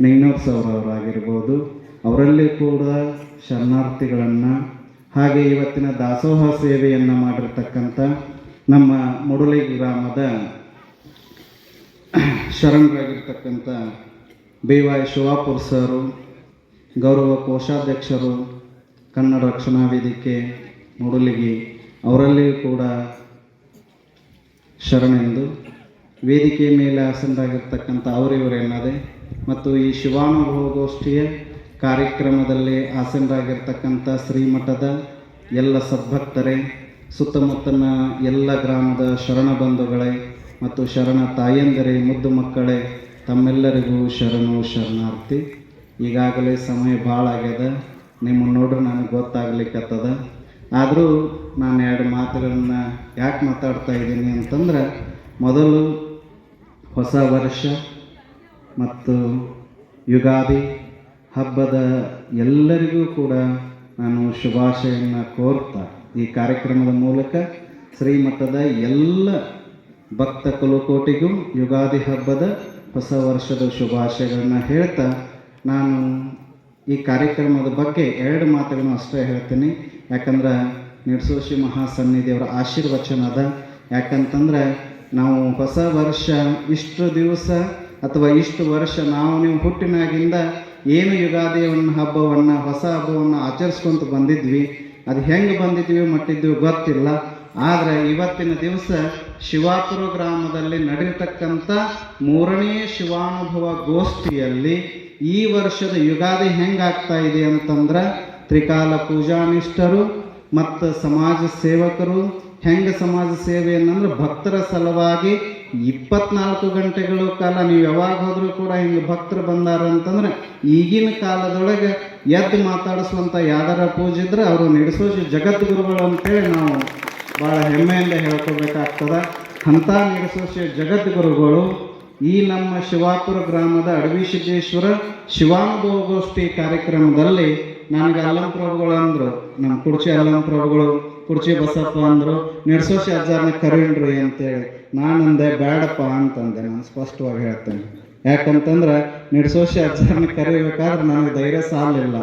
ನಿಂಗ್ನೂರ್ ಸರ್ ಅವರಾಗಿರ್ಬೋದು, ಅವರಲ್ಲಿ ಕೂಡ ಶರಣಾರ್ಥಿಗಳನ್ನು, ಹಾಗೆ ಇವತ್ತಿನ ದಾಸೋಹ ಸೇವೆಯನ್ನು ಮಾಡಿರ್ತಕ್ಕಂಥ ನಮ್ಮ ಮುಡಲಗಿ ಗ್ರಾಮದ ಶರಣರಾಗಿರ್ತಕ್ಕಂಥ BY ಶಿವಾಪುರ್ ಸರು, ಗೌರವ ಕೋಶಾಧ್ಯಕ್ಷರು, ಕನ್ನಡ ರಕ್ಷಣಾ ವೇದಿಕೆ ಮುಡಲಗಿ, ಅವರಲ್ಲಿಯೂ ಕೂಡ ಶರಣೆಂದು ವೇದಿಕೆ ಮೇಲೆ ಆಸನರಾಗಿರ್ತಕ್ಕಂಥ ಅವರಿವರೆನ್ನದೆ ಮತ್ತು ಈ ಶಿವಾನುಭವ ಗೋಷ್ಠಿಯ ಕಾರ್ಯಕ್ರಮದಲ್ಲಿ ಆಸನರಾಗಿರ್ತಕ್ಕಂಥ ಶ್ರೀಮಠದ ಎಲ್ಲ ಸದ್ಭಕ್ತರೇ, ಸುತ್ತಮುತ್ತಲಿನ ಎಲ್ಲ ಗ್ರಾಮದ ಶರಣ ಬಂಧುಗಳೇ ಮತ್ತು ಶರಣ ತಾಯಂದಿರೇ, ಮುದ್ದು ಮಕ್ಕಳೇ, ತಮ್ಮೆಲ್ಲರಿಗೂ ಶರಣಾರ್ಥಿ. ಈಗಾಗಲೇ ಸಮಯ ಭಾಳ ಆಗ್ಯದ, ನಿಮ್ಮನ್ನು ನೋಡ್ರೆ ನನಗೆ ಗೊತ್ತಾಗ್ಲಿಕ್ಕತ್ತದ. ಆದರೂ ನಾನು 2 ಮಾತುಗಳನ್ನು ಯಾಕೆ ಮಾತಾಡ್ತಾ ಇದ್ದೀನಿ ಅಂತಂದ್ರೆ, ಮೊದಲು ಹೊಸ ವರ್ಷ ಮತ್ತು ಯುಗಾದಿ ಹಬ್ಬದ ಎಲ್ಲರಿಗೂ ಕೂಡ ನಾನು ಶುಭಾಶಯವನ್ನು ಕೋರ್ತಾ ಈ ಕಾರ್ಯಕ್ರಮದ ಮೂಲಕ ಶ್ರೀಮಠದ ಎಲ್ಲ ಭಕ್ತ ಕುಲಕೋಟಿಗೂ ಯುಗಾದಿ ಹಬ್ಬದ ಹೊಸ ವರ್ಷದ ಶುಭಾಶಯಗಳನ್ನು ಹೇಳ್ತಾ, ನಾನು ಈ ಕಾರ್ಯಕ್ರಮದ ಬಗ್ಗೆ 2 ಮಾತುಗಳನ್ನು ಅಷ್ಟೇ ಹೇಳ್ತೀನಿ. ಯಾಕಂದ್ರೆ ನಿರ್ಸೋಷಿ ಮಹಾಸನ್ನಿಧಿಯವರ ಆಶೀರ್ವಚನ ಅದ. ಯಾಕಂತಂದ್ರೆ ನಾವು ಹೊಸ ವರ್ಷ ಇಷ್ಟು ದಿವಸ ಅಥವಾ ಇಷ್ಟು ವರ್ಷ ನೀವು ಹುಟ್ಟಿನಾಗಿಂದ ಏನು ಯುಗಾದಿಯನ್ನು ಹಬ್ಬವನ್ನು, ಹೊಸ ಹಬ್ಬವನ್ನು ಆಚರಿಸ್ಕೊಂತ ಬಂದಿದ್ವಿ, ಅದು ಹೆಂಗೆ ಬಂದಿದ್ವಿ ಮಟ್ಟಿದ್ವಿ ಗೊತ್ತಿಲ್ಲ. ಆದರೆ ಇವತ್ತಿನ ದಿವಸ ಶಿವಾಪುರ ಗ್ರಾಮದಲ್ಲಿ ನಡೆಯತಕ್ಕಂಥ 3ನೇ ಶಿವಾನುಭವ ಗೋಷ್ಠಿಯಲ್ಲಿ ಈ ವರ್ಷದ ಯುಗಾದಿ ಹೆಂಗಾಗ್ತಾ ಇದೆ ಅಂತಂದ್ರೆ, ತ್ರಿಕಾಲ ಪೂಜಾನಿಷ್ಠರು ಮತ್ತು ಸಮಾಜ ಸೇವಕರು ಹೆಂಗೆ ಸಮಾಜ ಸೇವೆಯನ್ನಂದ್ರೆ ಭಕ್ತರ ಸಲುವಾಗಿ 24 ಗಂಟೆಗಳ ಕಾಲ ನೀವು ಯಾವಾಗ ಹೋದರೂ ಕೂಡ ಹಿಂಗೆ ಭಕ್ತರು ಬಂದಾರ ಅಂತಂದ್ರೆ, ಈಗಿನ ಕಾಲದೊಳಗೆ ಎದ್ದು ಮಾತಾಡಿಸುವಂಥ ಯಾವ್ದಾರ ಪೂಜೆ ಇದ್ರೆ ಅವರು ನಡೆಸೋಸಿ ಜಗದ್ಗುರುಗಳು ಅಂತೇಳಿ ನಾವು ಭಾಳ ಹೆಮ್ಮೆಯಿಂದ ಹೇಳ್ಕೋಬೇಕಾಗ್ತದೆ. ಅಂಥ ನಡೆಸೋಸಿ ಜಗದ್ಗುರುಗಳು ಈ ನಮ್ಮ ಶಿವಾಪುರ ಗ್ರಾಮದ ಅಡವಿ ಸಿದ್ದೇಶ್ವರ ಶಿವಾನುಭವ ಗೋಷ್ಠಿ ಕಾರ್ಯಕ್ರಮದಲ್ಲಿ ನನಗೆ ಅಲ್ಲಂ ಪ್ರಭುಗಳು ಅಂದರು, ನಮ್ಮ ಕುಡ್ಚಿ ಅಲ್ಲಂ ಪ್ರಭುಗಳು, ಕುಡ್ಚಿ ಬಸಪ್ಪ ಅಂದರು, ನಡೆಸೋಸಿ ಅಜ್ಜಾರನ್ನ ಕರೀಣ್ರಿ ಅಂತೇಳಿ. ನಾನಂದೆ ಬೇಡಪ್ಪ ಅಂತಂದೆ. ನಾನು ಸ್ಪಷ್ಟವಾಗಿ ಹೇಳ್ತೇನೆ. ಯಾಕಂತಂದ್ರೆ ನಡೆಸೋಸಿ ಅಜ್ಜಾರನ್ನ ಕರಿಬೇಕಾದ್ರೆ ನನಗೆ ಧೈರ್ಯ ಸಾಲಿಲ್ಲ.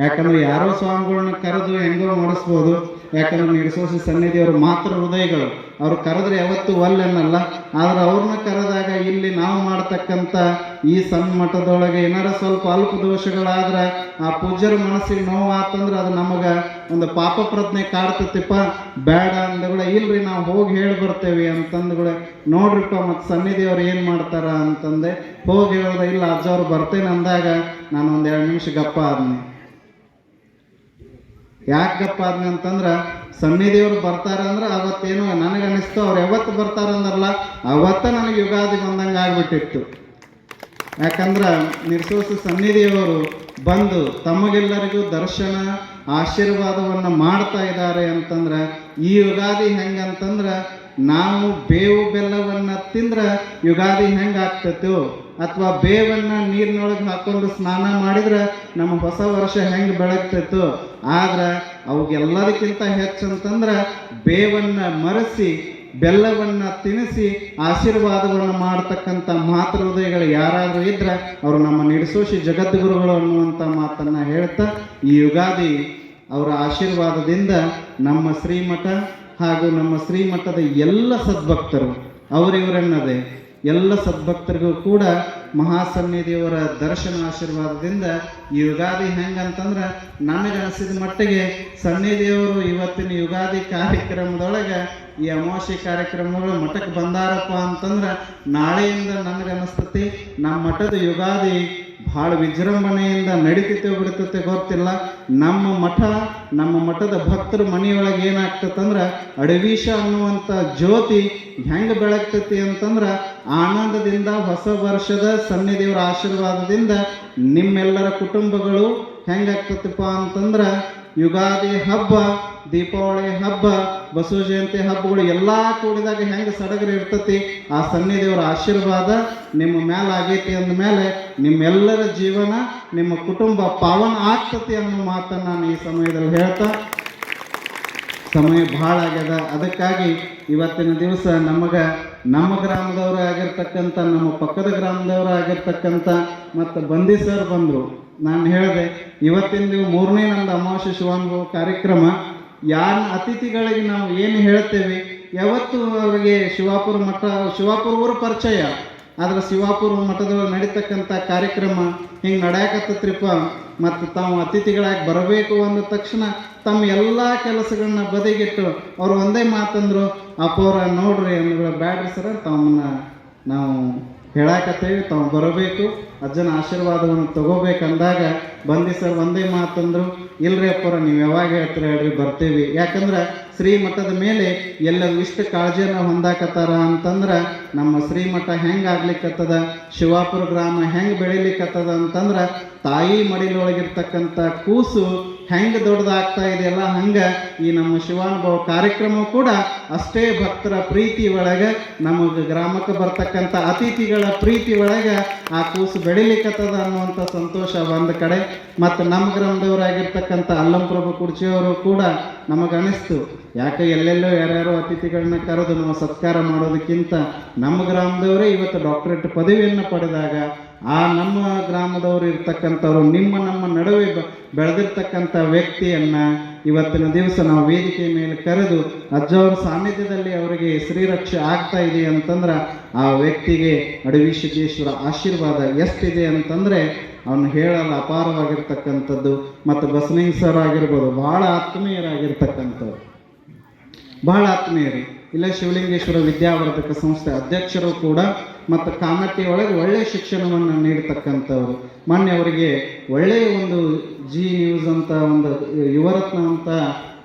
ಯಾಕಂದ್ರೆ ಯಾರೋ ಸ್ವಾಮಿಗಳನ್ನ ಕರೆದು ಹೆಂಗೋ ಮಾಡಿಸ್ಬೋದು. ಯಾಕಂದ್ರೆ ನಡೆಸೋಸಿ ಸನ್ನಿಧಿಯವರು ಮಾತ್ರ ಹೃದಯಗಳು, ಅವ್ರು ಕರೆದ್ರೆ ಯಾವತ್ತೂ ಒಲ್ಲೆನ್ನಲ್ಲ. ಆದ್ರೆ ಅವ್ರನ್ನ ಕರೆದಾಗ ಇಲ್ಲಿ ನಾವು ಮಾಡ್ತಕ್ಕಂಥ ಈ ಸಣ್ಣ ಮಠದೊಳಗೆ ಏನಾರ ಸ್ವಲ್ಪ ಅಲ್ಪ ದೋಷಗಳಾದ್ರೆ ಆ ಪೂಜ್ಯರ ಮನಸ್ಸಿಗೆ ನೋವಾತಂದ್ರೆ ಅದು ನಮಗೆ ಒಂದು ಪಾಪ ಪ್ರಜ್ಞೆ ಕಾಡ್ತತಿಪ್ಪ, ಬೇಡ ಅಂದಗಳ ಇಲ್ರಿ ನಾವು ಹೋಗಿ ಹೇಳಿ ಬರ್ತೇವೆ ಅಂತಂದುಗಳ, ನೋಡ್ರಿಪ್ಪ ಮತ್ತು ಸನ್ನಿಧಿಯವ್ರು ಏನು ಮಾಡ್ತಾರ ಅಂತಂದೆ. ಹೋಗಿ ಹೇಳೋದ ಇಲ್ಲ ಅಜ್ಜವ್ರು ಬರ್ತೇನೆ ಅಂದಾಗ ನಾನು ಒಂದು 2 ನಿಮಿಷ ಗಪ್ಪ ಆದ್ನಿ. ಯಾಕೆ ಗಪ್ಪ ಆದ್ನಿ ಅಂತಂದ್ರೆ, ಸನ್ನಿಧಿಯವ್ರು ಬರ್ತಾರಂದ್ರೆ ಅವತ್ತೇನು ನನಗೆ ಅನಿಸ್ತು ಅವ್ರು ಯಾವತ್ತು ಬರ್ತಾರಂದ್ರಲ್ಲ ಅವತ್ತ ನನಗೆ ಯುಗಾದಿ ಬಂದಂಗೆ ಆಗ್ಬಿಟ್ಟಿತ್ತು. ಯಾಕಂದ್ರೆ ನಿರ್ಸೋಸ ಸನ್ನಿಧಿಯವರು ಬಂದು ತಮಗೆಲ್ಲರಿಗೂ ದರ್ಶನ ಆಶೀರ್ವಾದವನ್ನು ಮಾಡ್ತಾ ಇದ್ದಾರೆ ಅಂತಂದ್ರೆ, ಈ ಯುಗಾದಿ ಹೆಂಗಂತಂದ್ರೆ ನಾವು ಬೇವು ಬೆಲ್ಲವನ್ನು ತಿಂದ್ರೆ ಯುಗಾದಿ ಹೆಂಗೆ ಆಗ್ತೈತೋ, ಅಥವಾ ಬೇವನ್ನು ನೀರಿನೊಳಗೆ ಹಾಕೊಂಡು ಸ್ನಾನ ಮಾಡಿದ್ರೆ ನಮ್ಮ ಹೊಸ ವರ್ಷ ಹೆಂಗೆ ಬೆಳಗ್ತೈತೋ, ಆದ್ರೆ ಅವಾಗೆಲ್ಲದಕ್ಕಿಂತ ಹೆಚ್ಚಂತಂದ್ರೆ ಬೇವನ್ನು ಮರೆಸಿ ಬೆಲ್ಲವನ್ನು ತಿನ್ನಿಸಿ ಆಶೀರ್ವಾದವನ್ನು ಮಾಡ್ತಕ್ಕಂಥ ಮಾತೃ ಹೃದಯಗಳು ಯಾರಾದರೂ ಇದ್ರೆ ಅವರು ನಮ್ಮ ನಡೆಸೋಶಿ ಜಗದ್ಗುರುಗಳು ಅನ್ನುವಂಥ ಮಾತನ್ನು ಹೇಳ್ತಾ, ಈ ಯುಗಾದಿ ಅವರ ಆಶೀರ್ವಾದದಿಂದ ನಮ್ಮ ಶ್ರೀಮಠ ಹಾಗೂ ನಮ್ಮ ಶ್ರೀಮಠದ ಎಲ್ಲ ಸದ್ಭಕ್ತರು ಅವರಿವರೆನ್ನದೆ ಎಲ್ಲ ಸದ್ಭಕ್ತರಿಗೂ ಕೂಡ ಮಹಾಸನ್ನಿಧಿಯವರ ದರ್ಶನ ಆಶೀರ್ವಾದದಿಂದ ಈ ಯುಗಾದಿ ಹೆಂಗಂತಂದ್ರೆ, ನನಗೆ ಅನಿಸಿದ ಮಟ್ಟಿಗೆ ಸನ್ನಿಧಿಯವರು ಇವತ್ತಿನ ಯುಗಾದಿ ಕಾರ್ಯಕ್ರಮದೊಳಗೆ ಈ ಅಮಾವಾಸ್ಯೆ ಕಾರ್ಯಕ್ರಮದೊಳಗೆ ಮಠಕ್ಕೆ ಬಂದಾರಪ್ಪ ಅಂತಂದ್ರೆ ನಾಳೆಯಿಂದ ನನಗೆ ಅನಿಸ್ತತಿ ನಮ್ಮ ಮಠದ ಯುಗಾದಿ ಭಾಳ ವಿಜೃಂಭಣೆಯಿಂದ ನಡೀತೈತೆ ಬಿಡ್ತೈತೆ ಗೊತ್ತಿಲ್ಲ. ನಮ್ಮ ಮಠದ ಭಕ್ತರ ಮನೆಯೊಳಗೆ ಏನಾಗ್ತದಂದ್ರೆ ಅಡವೀಶ ಅನ್ನುವಂಥ ಜ್ಯೋತಿ ಹೆಂಗೆ ಬೆಳಗ್ತೈತಿ ಅಂತಂದ್ರೆ ಆನಂದದಿಂದ ಹೊಸ ವರ್ಷದ ಸನ್ನಿದೇವರ ಆಶೀರ್ವಾದದಿಂದ ನಿಮ್ಮೆಲ್ಲರ ಕುಟುಂಬಗಳು ಹೆಂಗಾಗ್ತೈತಪ್ಪ ಅಂತಂದ್ರೆ ಯುಗಾದಿ ಹಬ್ಬ, ದೀಪಾವಳಿ ಹಬ್ಬ, ಬಸವ ಜಯಂತಿ ಹಬ್ಬಗಳು ಎಲ್ಲ ಕೂಡಿದಾಗ ಹೆಂಗೆ ಸಡಗರ ಇರ್ತತಿ, ಆ ಸನ್ನಿದೇವರ ಆಶೀರ್ವಾದ ನಿಮ್ಮ ಮೇಲೆ ಆಗೈತಿ ಅಂದಮೇಲೆ ನಿಮ್ಮೆಲ್ಲರ ಜೀವನ, ನಿಮ್ಮ ಕುಟುಂಬ ಪಾವನ ಆಗ್ತತಿ ಅನ್ನೋ ಮಾತನ್ನು ನಾನು ಈ ಸಮಯದಲ್ಲಿ ಹೇಳ್ತಾ, ಸಮಯ ಭಾಳ ಆಗ್ಯದ. ಅದಕ್ಕಾಗಿ ಇವತ್ತಿನ ದಿವಸ ನಮ್ಮ ಗ್ರಾಮದವರು ಆಗಿರ್ತಕ್ಕಂಥ, ನಮ್ಮ ಪಕ್ಕದ ಗ್ರಾಮದವರು ಆಗಿರ್ತಕ್ಕಂಥ ಮತ್ತು ಬಂದಿ ಸರ್ ಬಂದರು. ನಾನು ಹೇಳಿದೆ ಇವತ್ತಿನ ನೀವು 3ನೇ ನಂದು ಅಮಾವಾಸ್ಯೆ ಶಿವಾನುಭವ ಕಾರ್ಯಕ್ರಮ, ಯಾರ ಅತಿಥಿಗಳಿಗೆ ನಾವು ಏನು ಹೇಳ್ತೇವೆ ಯಾವತ್ತು ಅವರಿಗೆ ಶಿವಾಪುರ ಊರು ಪರಿಚಯ, ಆದ್ರೆ ಶಿವಾಪುರ ಮಠದೊಳಗೆ ನಡೀತಕ್ಕಂಥ ಕಾರ್ಯಕ್ರಮ ಹಿಂಗೆ ನಡೆಯಕತ್ತತ್ರಿಪ್ಪ, ಮತ್ತು ತಾವು ಅತಿಥಿಗಳಾಗಿ ಬರಬೇಕು ಅಂದ ತಕ್ಷಣ ತಮ್ಮ ಎಲ್ಲ ಕೆಲಸಗಳನ್ನ ಬದಿಗಿಟ್ಟು ಅವ್ರು ಒಂದೇ ಮಾತಂದ್ರು, ಅಪ್ಪವ್ರ ನೋಡ್ರಿ ಅಂದ್ರು, ಬ್ಯಾಡ್ರಿ ಸರ ತಮ್ಮನ್ನ ನಾವು ಹೇಳಾಕತ್ತೇವೆ, ತಾವು ಬರಬೇಕು, ಅಜ್ಜನ ಆಶೀರ್ವಾದವನ್ನು ತಗೋಬೇಕಂದಾಗ ಬಂದಿ ಸರ್ ಒಂದೇ ಮಾತಂದ್ರು, ಇಲ್ರಿ ಅಪ್ಪರ ನೀವು ಯಾವಾಗ ಹೇಳ್ತೀರ ಹೇಳ್ರಿ ಬರ್ತೇವೆ. ಯಾಕಂದ್ರೆ ಶ್ರೀಮಠದ ಮೇಲೆ ಎಲ್ಲರೂ ಇಷ್ಟು ಕಾಳಜಿಯನ್ನು ಹೊಂದಾಕತ್ತಾರ ಅಂತಂದ್ರೆ ನಮ್ಮ ಶ್ರೀಮಠ ಹೆಂಗೆ ಆಗ್ಲಿಕ್ಕತ್ತದ, ಶಿವಾಪುರ ಗ್ರಾಮ ಹೆಂಗೆ ಬೆಳಿಲಿಕ್ಕತ್ತದ ಅಂತಂದ್ರೆ ತಾಯಿ ಮಡಿಲೊಳಗಿರ್ತಕ್ಕಂಥ ಕೂಸು ಹೆಂಗೆ ದೊಡ್ಡದಾಗ್ತಾ ಇದೆಯಲ್ಲ, ಹಂಗೆ ಈ ನಮ್ಮ ಶಿವಾನುಭವ ಕಾರ್ಯಕ್ರಮ ಕೂಡ ಅಷ್ಟೇ ಭಕ್ತರ ಪ್ರೀತಿ ಒಳಗೆ, ನಮಗೆ ಗ್ರಾಮಕ್ಕೆ ಬರ್ತಕ್ಕಂಥ ಅತಿಥಿಗಳ ಪ್ರೀತಿ ಒಳಗೆ ಆ ಕೂಸು ಬೆಳಿಲಿಕ್ಕತ್ತದ ಅನ್ನುವಂಥ ಸಂತೋಷ ಒಂದು ಕಡೆ. ಮತ್ತು ನಮ್ಮ ಗ್ರಾಮದವರಾಗಿರ್ತಕ್ಕಂಥ ಅಲ್ಲಂಪ್ರಭು ಕುರ್ಚಿಯವರು ಕೂಡ ನಮಗನಿಸ್ತು, ಯಾಕೆ ಎಲ್ಲೆಲ್ಲೋ ಯಾರ್ಯಾರೋ ಅತಿಥಿಗಳನ್ನ ಕರೆದು ನಾವು ಸತ್ಕಾರ ಮಾಡೋದಕ್ಕಿಂತ ನಮ್ಮ ಗ್ರಾಮದವರೇ ಇವತ್ತು ಡಾಕ್ಟರೇಟ್ ಪದವಿಯನ್ನು ಪಡೆದಾಗ ಆ ನಮ್ಮ ಗ್ರಾಮದವರು ಇರ್ತಕ್ಕಂಥವ್ರು ನಮ್ಮ ನಡುವೆ ಬೆಳೆದಿರ್ತಕ್ಕಂಥ ವ್ಯಕ್ತಿಯನ್ನು ಇವತ್ತಿನ ದಿವಸ ನಾವು ವೇದಿಕೆ ಮೇಲೆ ಕರೆದು ಅಜ್ಜವರ ಸಾನ್ನಿಧ್ಯದಲ್ಲಿ ಅವರಿಗೆ ಶ್ರೀರಕ್ಷೆ ಆಗ್ತಾ ಇದೆ ಅಂತಂದ್ರೆ ಆ ವ್ಯಕ್ತಿಗೆ ಅಡವಿ ಸಿದ್ದೇಶ್ವರ ಆಶೀರ್ವಾದ ಎಷ್ಟಿದೆ ಅಂತಂದರೆ ಅವನು ಹೇಳಲು ಅಪಾರವಾಗಿರ್ತಕ್ಕಂಥದ್ದು. ಮತ್ತು ಬಸನಿಂಗ್ ಸರ್ ಆಗಿರ್ಬೋದು, ಭಾಳ ಆತ್ಮೀಯರಾಗಿರ್ತಕ್ಕಂಥವ್ರು, ಬಹಳ ಆತ್ಮೀಯರು. ಇಲ್ಲ ಶಿವಲಿಂಗೇಶ್ವರ ವಿದ್ಯಾವರ್ಧಕ ಸಂಸ್ಥೆ ಅಧ್ಯಕ್ಷರು ಕೂಡ, ಮತ್ತು ಕಾಮಟ್ಟಿ ಒಳಗೆ ಒಳ್ಳೆಯ ಶಿಕ್ಷಣವನ್ನು ನೀಡತಕ್ಕಂಥವ್ರು. ಮೊನ್ನೆ ಅವರಿಗೆ ಒಳ್ಳೆಯ ಒಂದು ಜಿ ನ್ಯೂಸ್ ಅಂತ ಒಂದು ಯುವರತ್ನ ಅಂತ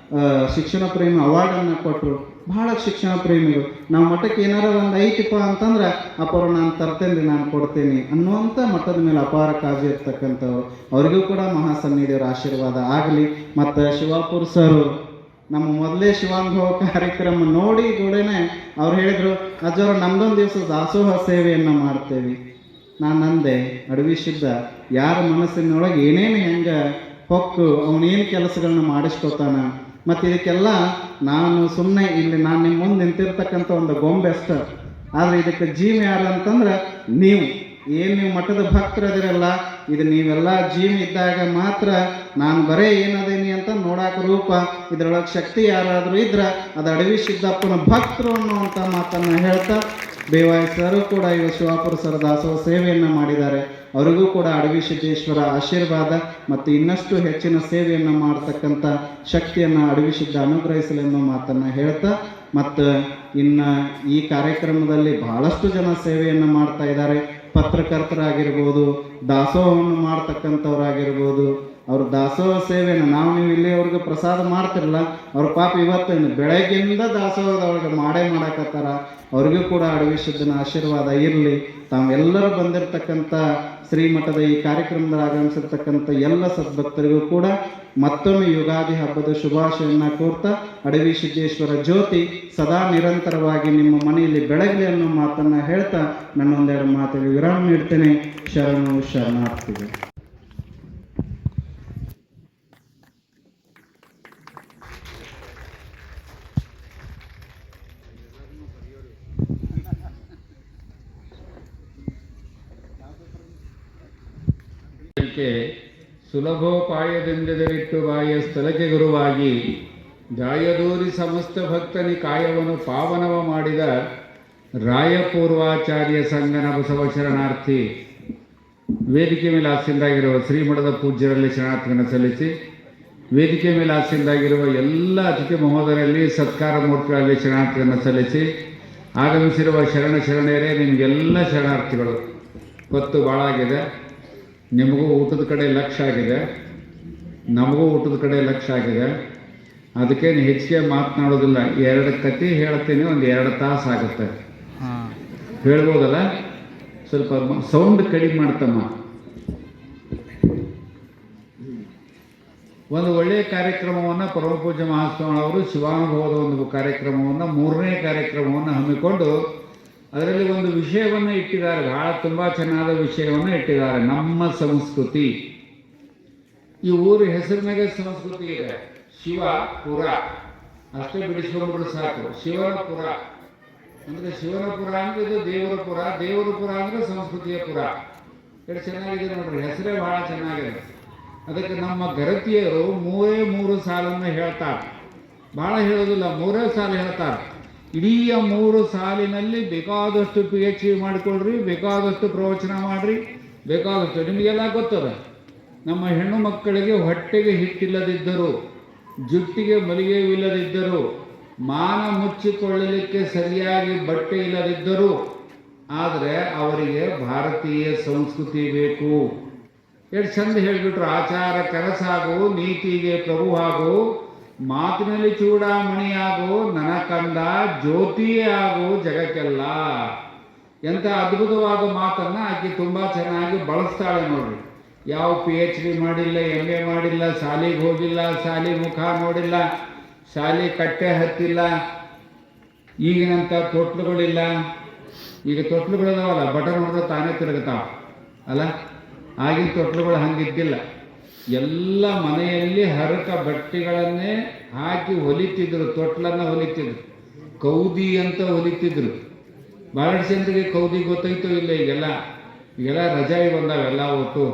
ಶಿಕ್ಷಣ ಪ್ರೇಮಿ ಅವಾರ್ಡನ್ನು ಕೊಟ್ಟರು. ಬಹಳ ಶಿಕ್ಷಣ ಪ್ರೇಮಿಗಳು. ನಾವು ಮಠಕ್ಕೆ ಏನಾರ ಒಂದು ಐತಿಪ್ಪ ಅಂತಂದ್ರೆ ಅಪ್ಪರು ನಾನು ತರ್ತೇನೆ, ನಾನು ಕೊಡ್ತೇನೆ ಅನ್ನುವಂಥ ಮಠದ ಮೇಲೆ ಅಪಾರ ಕಾಳಜಿ ಇರ್ತಕ್ಕಂಥವ್ರು. ಅವರಿಗೂ ಕೂಡ ಮಹಾಸನ್ನಿಧಿಯವರ ಆಶೀರ್ವಾದ ಆಗಲಿ. ಮತ್ತು ಶಿವಾಪುರ ಸರ್ ನಮ್ಮ ಮೊದಲೇ ಶಿವಾನುಭವ ಕಾರ್ಯಕ್ರಮ ನೋಡಿ ಕೂಡನೇ ಅವ್ರು ಹೇಳಿದರು, ಅಜ್ಜವ್ರು ನಮ್ದೊಂದು ದಿವಸ ದಾಸೋಹ ಸೇವೆಯನ್ನು ಮಾಡ್ತೇವೆ. ನಾನು ಅಂದೆ, ಅಡವಿ ಸಿದ್ಧ ಯಾರ ಮನಸ್ಸಿನೊಳಗೆ ಏನೇನು ಹೆಂಗೆ ಹೊಕ್ಕು ಅವನೇನು ಕೆಲಸಗಳನ್ನ ಮಾಡಿಸ್ಕೊತಾನ, ಮತ್ತು ಇದಕ್ಕೆಲ್ಲ ನಾನು ಸುಮ್ಮನೆ ಇಲ್ಲಿ ನಾನು ನಿಮ್ಮ ಮುಂದೆ ನಿಂತಿರ್ತಕ್ಕಂಥ ಒಂದು ಗೊಂಬೆ ಅಷ್ಟ, ಆದರೆ ಇದಕ್ಕೆ ಜೀವ ಯಾರು ಅಂತಂದ್ರೆ ನೀವು ಮಠದ ಭಕ್ತರದಿರಲ್ಲ, ಇದು ನೀವೆಲ್ಲ ಜೀವ ಇದ್ದಾಗ ಮಾತ್ರ ನಾನು ಬರೇ ಏನದೇನಿ ಅಂತ ನೋಡಾಕ ರೂಪ, ಇದರೊಳಗೆ ಶಕ್ತಿ ಯಾರಾದರೂ ಇದ್ರೆ ಅದು ಅಡವಿ ಸಿದ್ದಪ್ಪನ ಭಕ್ತರು ಅನ್ನುವಂಥ ಮಾತನ್ನು ಹೇಳ್ತಾ, ಬೇವಾಯಿ ಸರು ಕೂಡ ಇವ ಶಿವಾಪುರ ಸರ ದಾಸೋಹ ಸೇವೆಯನ್ನು ಮಾಡಿದ್ದಾರೆ. ಅವರಿಗೂ ಕೂಡ ಅಡವಿ ಸಿದ್ದೇಶ್ವರ ಆಶೀರ್ವಾದ ಮತ್ತು ಇನ್ನಷ್ಟು ಹೆಚ್ಚಿನ ಸೇವೆಯನ್ನು ಮಾಡತಕ್ಕಂಥ ಶಕ್ತಿಯನ್ನು ಅಡವಿ ಸಿದ್ಧ ಅನುಗ್ರಹಿಸಲಿ ಅನ್ನೋ ಮಾತನ್ನು ಹೇಳ್ತಾ, ಮತ್ತು ಇನ್ನು ಈ ಕಾರ್ಯಕ್ರಮದಲ್ಲಿ ಬಹಳಷ್ಟು ಜನ ಸೇವೆಯನ್ನು ಮಾಡ್ತಾ ಇದ್ದಾರೆ. ಪತ್ರಕರ್ತರಾಗಿರ್ಬೋದು, ದಾಸೋಹವನ್ನು ಮಾಡ್ತಕ್ಕಂಥವ್ರಾಗಿರ್ಬೋದು. ಅವ್ರ ದಾಸೋಹ ಸೇವೆಯನ್ನು ನೀವು ಇಲ್ಲಿಯವ್ರಿಗೆ ಪ್ರಸಾದ ಮಾಡ್ತಿರಲ್ಲ, ಅವ್ರ ಪಾಪ ಇವತ್ತೇನು ಬೆಳಗ್ಗೆಯಿಂದ ದಾಸೋಹದವ್ರಿಗೆ ಮಾಡಾಕತ್ತಾರ. ಅವ್ರಿಗೂ ಕೂಡ ಅಡವಿ ಸಿದ್ದನ ಆಶೀರ್ವಾದ ಇರಲಿ. ತಾವೆಲ್ಲರೂ ಬಂದಿರತಕ್ಕಂಥ ಶ್ರೀಮಠದ ಈ ಕಾರ್ಯಕ್ರಮದಲ್ಲಿ ಆಗಮಿಸಿರ್ತಕ್ಕಂಥ ಎಲ್ಲ ಸದ್ಭಕ್ತರಿಗೂ ಕೂಡ ಮತ್ತೊಮ್ಮೆ ಯುಗಾದಿ ಹಬ್ಬದ ಶುಭಾಶಯವನ್ನು ಕೋರ್ತಾ, ಅಡವಿ ಸಿದ್ದೇಶ್ವರ ಜ್ಯೋತಿ ಸದಾ ನಿರಂತರವಾಗಿ ನಿಮ್ಮ ಮನೆಯಲ್ಲಿ ಬೆಳಗಲಿ ಅನ್ನೋ ಮಾತನ್ನು ಹೇಳ್ತಾ ನನ್ನೊಂದೆರಡು ಮಾತಿಗೆ ವಿರಾಮ ನೀಡ್ತೇನೆ. ಶರಣು ಶರಣಾರ್ಥಿಗಳು. ಸುಲಭೋಪಾಯದಿಂದರಿಟ್ಟು ಬಾಯ ಸ್ಥಳಕ್ಕೆ ಗುರುವಾಗಿ ದಾಯದೂರಿ ಸಮಸ್ತ ಭಕ್ತನಿ ಕಾಯವನ್ನು ಪಾವನವ ಮಾಡಿದ ರಾಯಪೂರ್ವಾಚಾರ್ಯ ಸಂಗನ ಬಸವ ಶರಣಾರ್ಥಿ ವೇದಿಕೆ ಮೇಲೆ ಆಸೀನರಾಗಿರುವ ಶ್ರೀಮಠದ ಪೂಜ್ಯರಲ್ಲಿ ಶರಣಾರ್ಥಿಯನ್ನು ಸಲ್ಲಿಸಿ, ವೇದಿಕೆ ಮೇಲೆ ಆಸೀನರಾಗಿರುವ ಎಲ್ಲ ಅತಿಥಿ ಮಹೋದರಲ್ಲಿ ಸತ್ಕಾರ ಮೂರ್ತಿಗಳಲ್ಲಿ ಶರಣಾರ್ಥಿಯನ್ನು ಸಲ್ಲಿಸಿ, ಆಗಮಿಸಿರುವ ಶರಣೆಯರೇ ನಿಮಗೆಲ್ಲ ಶರಣಾರ್ಥಿಗಳು. ಹೊತ್ತು ಭಾಳ ಆಗಿದೆ. ನಿಮಗೂ ಊಟದ ಕಡೆ ಲಕ್ಷ್ಯ ಆಗಿದೆ, ನಮಗೂ ಊಟದ ಕಡೆ ಲಕ್ಷ್ಯ ಆಗಿದೆ. ಅದಕ್ಕೇನು ಹೆಚ್ಚಿಗೆ ಮಾತನಾಡೋದಿಲ್ಲ. 2 ಕತೆ ಹೇಳ್ತೀನಿ, ಒಂದು 2 ತಾಸು ಆಗುತ್ತೆ. ಹೇಳ್ಬೋದಲ್ಲ? ಸ್ವಲ್ಪ ಸೌಂಡ್ ಕಡಿಮೆ ಮಾಡ್ತಮ್ಮ. ಒಂದು ಒಳ್ಳೆಯ ಕಾರ್ಯಕ್ರಮವನ್ನು ಪರಮಪೂಜ್ಯ ಮಹಾಸ್ವಾಮಿ ಅವರು ಶಿವಾನುಭವದ ಒಂದು ಕಾರ್ಯಕ್ರಮವನ್ನು 3ನೇ ಕಾರ್ಯಕ್ರಮವನ್ನು ಹಮ್ಮಿಕೊಂಡು ಅದರಲ್ಲಿ ಒಂದು ವಿಷಯವನ್ನು ಇಟ್ಟಿದ್ದಾರೆ. ಬಹಳ ತುಂಬ ಚೆನ್ನಾದ ವಿಷಯವನ್ನು ಇಟ್ಟಿದ್ದಾರೆ. ನಮ್ಮ ಸಂಸ್ಕೃತಿ. ಈ ಊರ ಹೆಸರಿನಾಗೆ ಸಂಸ್ಕೃತಿ ಇದೆ. ಶಿವಪುರ ಅಷ್ಟೇ ಬಿಡಿಸ್ಕೊಂಡ್ಬಿಟ್ರೆ ಸಾಕು. ಶಿವನಪುರ ಅಂದರೆ ಶಿವನಪುರ ಅಂದರೆ ಇದು ದೇವರ ಪುರ, ದೇವರ ಪುರ ಅಂದರೆ ಸಂಸ್ಕೃತಿಯ ಪುರ. ಎಷ್ಟು ಚೆನ್ನಾಗಿದೆ ನೋಡ್ರಿ, ಹೆಸರೇ ಬಹಳ ಚೆನ್ನಾಗಿದೆ. ಅದಕ್ಕೆ ನಮ್ಮ ಗರತಿಯರು 3 ಸಾಲನ್ನು ಹೇಳ್ತಾರೆ. ಭಾಳ ಹೇಳೋದಿಲ್ಲ, 3 ಸಾಲು ಹೇಳ್ತಾರೆ. ಇಡೀ 3 ಸಾಲಿನಲ್ಲಿ ಬೇಕಾದಷ್ಟು PhD ಮಾಡಿಕೊಳ್ರಿ, ಬೇಕಾದಷ್ಟು ಪ್ರವಚನ ಮಾಡಿರಿ, ಬೇಕಾದಷ್ಟು. ನಿಮಗೆಲ್ಲ ಗೊತ್ತದ, ನಮ್ಮ ಹೆಣ್ಣು ಮಕ್ಕಳಿಗೆ ಹೊಟ್ಟೆಗೆ ಹಿಟ್ಟಿಲ್ಲದಿದ್ದರು, ಜುಟ್ಟಿಗೆ ಮಲಿಗೆವಿಲ್ಲದಿದ್ದರು, ಮಾನ ಮುಚ್ಚಿಕೊಳ್ಳಲಿಕ್ಕೆ ಸರಿಯಾಗಿ ಬಟ್ಟೆ ಇಲ್ಲದಿದ್ದರು, ಆದರೆ ಅವರಿಗೆ ಭಾರತೀಯ ಸಂಸ್ಕೃತಿ ಬೇಕು. ಎಷ್ಟು ಚಂದ ಹೇಳಿಬಿಟ್ರು. ಆಚಾರ ಕನಸಾಗು, ನೀತಿಗೆ ಪ್ರಭುವಾಗು, ಮಾತಿನಲ್ಲಿ ಚೂಡಾಮಣಿಯಾಗು, ನನ್ನ ಕಂದ ಜ್ಯೋತಿಯೇ ಆಗು ಜಗಕ್ಕೆಲ್ಲ. ಎಂಥ ಅದ್ಭುತವಾದ ಮಾತನ್ನು ಆಕೆ ತುಂಬ ಚೆನ್ನಾಗಿ ಬಳಸ್ತಾಳೆ ನೋಡ್ರಿ. ಯಾವ PhD ಮಾಡಿಲ್ಲ, MA ಮಾಡಿಲ್ಲ, ಶಾಲೆಗೆ ಹೋಗಿಲ್ಲ, ಶಾಲೆ ಮುಖ ನೋಡಿಲ್ಲ, ಶಾಲೆ ಕಟ್ಟೆ ಹತ್ತಿಲ್ಲ, ಈಗಿನಂಥ ತೊಟ್ಲುಗಳಿಲ್ಲ. ಈಗ ತೊಟ್ಲುಗಳಿದಾವಲ್ಲ, ಬಟನ್ ಹೊಡೆದ್ರೆ ತಾನೇ ತಿರುಗುತ್ತಾವ ಅಲ್ಲ. ಆಗಿನ ತೊಟ್ಲುಗಳು ಹಂಗಿದ್ದಿಲ್ಲ. ಎಲ್ಲ ಮನೆಯಲ್ಲಿ ಹರಕ ಬಟ್ಟೆಗಳನ್ನೇ ಹಾಕಿ ಹೊಲಿತಿದ್ರು, ತೊಟ್ಲನ್ನು ಹೊಲಿತಿದ್ರು, ಕೌದಿ ಅಂತ ಹೊಲಿತಿದ್ರು. ಭಾಳಷ್ಟು ಜನರಿಗೆ ಕೌದಿ ಗೊತ್ತೈತೋ ಇಲ್ಲ. ಈಗೆಲ್ಲ ರಜಾಯಿ ಬಂದಾವೆಲ್ಲ. ಅವತ್ತು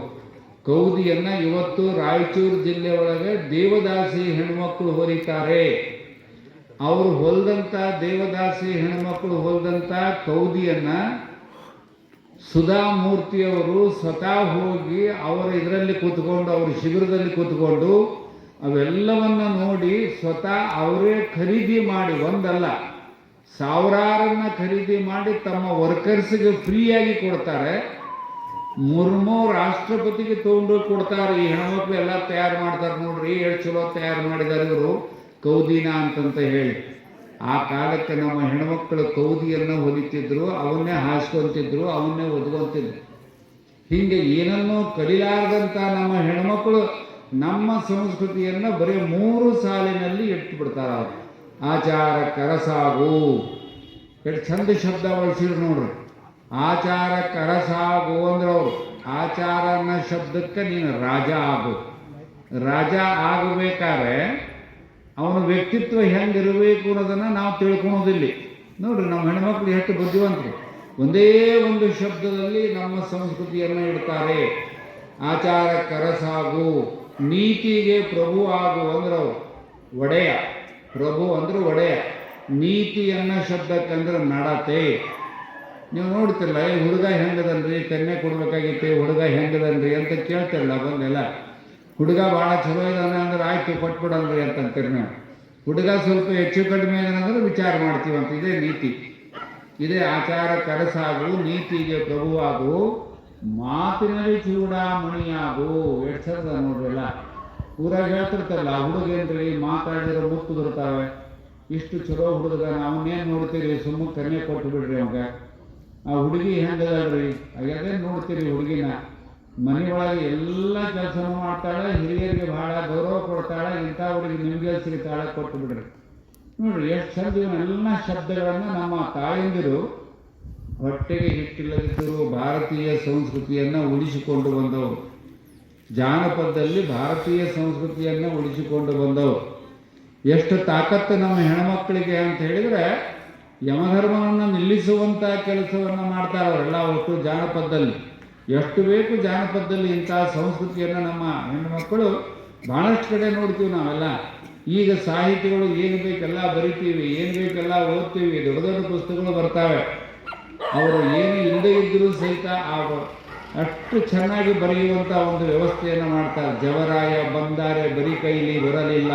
ಕೌದಿಯನ್ನು ಇವತ್ತು ರಾಯಚೂರು ಜಿಲ್ಲೆ ಒಳಗೆ ದೇವದಾಸಿ ಹೆಣ್ಮಕ್ಳು ಹೊಲಿತಾರೆ. ಅವರು ಹೊಲಿದಂಥ ದೇವದಾಸಿ ಹೆಣ್ಮಕ್ಳು ಹೊಲಿದಂಥ ಕೌದಿಯನ್ನು ಸುಧಾಮೂರ್ತಿಯವರು ಸ್ವತಃ ಹೋಗಿ ಅವರ ಇದರಲ್ಲಿ ಕೂತ್ಕೊಂಡು, ಅವ್ರ ಶಿಬಿರದಲ್ಲಿ ಕೂತ್ಕೊಂಡು ಅವೆಲ್ಲವನ್ನು ನೋಡಿ ಸ್ವತಃ ಅವರೇ ಖರೀದಿ ಮಾಡಿ, ಒಂದಲ್ಲ ಸಾವಿರಾರನ್ನು ಖರೀದಿ ಮಾಡಿ ತಮ್ಮ ವರ್ಕರ್ಸ್ಗೆ ಫ್ರೀಯಾಗಿ ಕೊಡ್ತಾರೆ. ಮುರ್ಮು ರಾಷ್ಟ್ರಪತಿಗೆ ತೊಗೊಂಡು ಕೊಡ್ತಾರೆ. ಈ ಹೆಣ್ಮಕ್ಳು ಎಲ್ಲ ತಯಾರು ಮಾಡ್ತಾರೆ ನೋಡ್ರಿ, ಎಷ್ಟು ಚಲೋ ತಯಾರು ಮಾಡಿದ್ದಾರೆ ಇವರು ಕೌದಿನ ಅಂತಂತ ಹೇಳಿ. ಆ ಕಾಲಕ್ಕೆ ನಮ್ಮ ಹೆಣ್ಮಕ್ಳು ಕೌದಿಯನ್ನು ಹೊಲಿತಿದ್ರು, ಅವನ್ನೇ ಹಾಸ್ಕೊಂತಿದ್ರು, ಅವನ್ನೇ ಒದ್ಕೊಂತಿದ್ರು. ಹೀಗೆ ಏನನ್ನೂ ಕಲಿಲಾರ್ದಂಥ ನಮ್ಮ ಹೆಣ್ಮಕ್ಳು ನಮ್ಮ ಸಂಸ್ಕೃತಿಯನ್ನು ಬರೀ 3 ಸಾಲಿನಲ್ಲಿ ಇಟ್ಟು ಬಿಡ್ತಾರೆ. ಅವರು ಆಚಾರ ಕರಸಾಗು, ಎಷ್ಟು ಚಂದ ಶಬ್ದ ಬಳಸಿದ್ರು ನೋಡ್ರಿ. ಆಚಾರ ಕರಸಾಗು ಅಂದ್ರೆ ಅವರು ಆಚಾರ ಅನ್ನೋ ಶಬ್ದಕ್ಕೆ ನೀನು ರಾಜ ಆಗು. ರಾಜ ಆಗಬೇಕಾದ್ರೆ ಅವನ ವ್ಯಕ್ತಿತ್ವ ಹೆಂಗಿರಬೇಕು ಅನ್ನೋದನ್ನು ನಾವು ತಿಳ್ಕೊಳೋದಿಲ್ಲ. ನೋಡ್ರಿ, ನಮ್ಮ ಹೆಣ್ಮಕ್ಳು ಎಷ್ಟು ಬುದ್ಧಿವಂತರು. ಒಂದೇ ಒಂದು ಶಬ್ದದಲ್ಲಿ ನಮ್ಮ ಸಂಸ್ಕೃತಿಯನ್ನು ಇಡ್ತಾರೆ. ಆಚಾರ ಕರಸಾಗು, ನೀತಿಗೆ ಪ್ರಭು ಆಗು ಅಂದ್ರೆ ಅವರು ಒಡೆಯ. ಪ್ರಭು ಅಂದ್ರೆ ಒಡೆಯ. ನೀತಿ ಅನ್ನೋ ಶಬ್ದಕ್ಕಂದ್ರೆ ನಡತೆ. ನೀವು ನೋಡ್ತಿರಲ್ಲ, ಈ ಹುಡುಗ ಹೆಂಗದನ್ರಿ, ಕನ್ಯೆ ಕೊಡ್ಬೇಕಾಗಿತ್ತು, ಹುಡುಗ ಹೆಂಗದನ್ರಿ ಅಂತ ಕೇಳ್ತಿರಲ್ಲ ಬಂದೆಲ್ಲ. ಹುಡುಗ ಭಾಳ ಚಲೋ ಇದ್ದಾನೆ ಅಂದ್ರೆ ಆಯ್ತು ಕೊಟ್ಬಿಡನ್ರಿ ಅಂತಂತೀರಿ ನಾವು. ಹುಡುಗ ಸ್ವಲ್ಪ ಹೆಚ್ಚು ಕಡಿಮೆ ಅಂದ್ರೆ ವಿಚಾರ ಮಾಡ್ತೀವಂತ. ಇದೇ ನೀತಿ, ಇದೇ ಆಚಾರ ಕರಸಾಗು, ನೀತಿಗೆ ಪ್ರಭುವಾಗು, ಮಾತಿನಲ್ಲಿ ಚೂಡಾಮಣಿಯಾಗು. ಎಷ್ಟು ಚಂದ ನೋಡ್ರಲ್ಲ. ಊರಾಗ ಹೇಳ್ತಿರ್ತಾರಲ್ಲ, ಹುಡುಗೇನ್ರಿ ಮಾತಾಡಿದ್ರೆ ಮುತ್ತು ದೊರ್ತಾವೆ, ಇಷ್ಟು ಚಲೋ ಹುಡುಗ, ಅವನ್ನೇನು ನೋಡ್ತೀರಿ, ಸುಮ್ಮ ಕನ್ಯೆ ಕೊಟ್ಟು ಬಿಡ್ರಿ ಅವಾಗ. ಆ ಹುಡುಗಿ ಹೆಂಗದಲ್ರಿ, ಅದೇ ನೋಡ್ತೀರಿ ಹುಡುಗಿನ. ಮನೆಯೊಳಗೆ ಎಲ್ಲ ಕೆಲಸನೂ ಮಾಡ್ತಾಳೆ, ಹಿರಿಯರಿಗೆ ಬಹಳ ಗೌರವ ಕೊಡ್ತಾಳೆ. ಇಂಥ ಹುಡುಗಿ ನಿಮಗೆ ಸಿಗ್ತಾಳೆ, ಕೊಟ್ಟು ಬಿಡ್ರಿ. ನೋಡ್ರಿ ಎಷ್ಟು ಚಂದ ಇವನ್ನೆಲ್ಲ ಶಬ್ದಗಳನ್ನು ನಮ್ಮ ತಾಯಂದಿರು ಹೊಟ್ಟೆಗೆ ಹಿಟ್ಟಿಲ್ಲದಿದ್ದರೂ ಭಾರತೀಯ ಸಂಸ್ಕೃತಿಯನ್ನು ಉಳಿಸಿಕೊಂಡು ಬಂದವರು. ಜಾನಪದದಲ್ಲಿ ಭಾರತೀಯ ಸಂಸ್ಕೃತಿಯನ್ನು ಉಳಿಸಿಕೊಂಡು ಬಂದವರು. ಎಷ್ಟು ತಾಕತ್ತು ನಮ್ಮ ಹೆಣ್ಮಕ್ಕಳಿಗೆ ಅಂತ ಹೇಳಿದರೆ, ಯಮಧರ್ಮವನ್ನು ನಿಲ್ಲಿಸುವಂಥ ಕೆಲಸವನ್ನು ಮಾಡ್ತಾರೆ ಅವರೆಲ್ಲ. ಒಟ್ಟು ಜಾನಪದದಲ್ಲಿ ಎಷ್ಟು ಬೇಕು, ಜಾನಪದದಲ್ಲಿ ಇಂಥ ಸಂಸ್ಕೃತಿಯನ್ನು ನಮ್ಮ ಹೆಣ್ಣುಮಕ್ಕಳು ಭಾಳಷ್ಟು ಕಡೆ ನೋಡ್ತೀವಿ ನಾವೆಲ್ಲ. ಈಗ ಸಾಹಿತಿಗಳು ಏನು ಬೇಕೆಲ್ಲ ಬರಿತೀವಿ, ಏನು ಬೇಕೆಲ್ಲ ಓದ್ತೀವಿ, ದೊಡ್ಡ ದೊಡ್ಡ ಪುಸ್ತಕಗಳು ಬರ್ತಾವೆ. ಅವರು ಏನು ಇಲ್ಲದೇ ಇದ್ದರೂ ಸಹಿತ ಅಷ್ಟು ಚೆನ್ನಾಗಿ ಬರೆಯುವಂಥ ಒಂದು ವ್ಯವಸ್ಥೆಯನ್ನು ಮಾಡ್ತಾರೆ. ಜವರಾಯ ಬಂದಾರೆ ಬರೀ ಕೈಲಿ ಬರಲಿಲ್ಲ,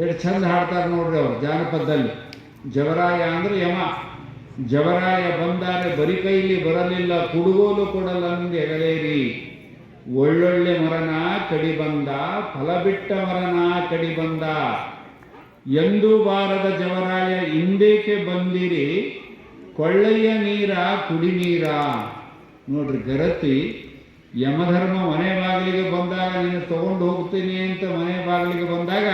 ಎಷ್ಟು ಚಂದ ಹಾಡ್ತಾರೆ ನೋಡ್ರಿ ಅವರು ಜಾನಪದದಲ್ಲಿ. ಜವರಾಯ ಅಂದರೆ ಯಮ. ಜವರಾಯ ಬಂದಾರೆ ಬರಿ ಕೈಲಿ ಬರಲಿಲ್ಲ, ಕುಡುಗೋಲು ಕೊಡಲ್ಲ ನಿಂಗೆ ಎಗಲೇರಿ. ಒಳ್ಳೊಳ್ಳೆ ಮರನ ಕಡಿ ಬಂದ, ಫಲ ಬಿಟ್ಟ ಮರನ ಕಡಿ ಬಂದ. ಎಂದೂ ಬಾರದ ಜವರಾಯ ಹಿಂದೇಕೆ ಬಂದಿರಿ, ಕೊಳ್ಳಯ್ಯ ನೀರ ಕುಡಿ ನೀರ. ನೋಡ್ರಿ, ಗರತಿ ಯಮಧರ್ಮ ಮನೆ ಬಾಗಿಲಿಗೆ ಬಂದಾಗ, ನೀನು ತಗೊಂಡು ಹೋಗ್ತೀನಿ ಅಂತ ಮನೆ ಬಾಗಿಲಿಗೆ ಬಂದಾಗ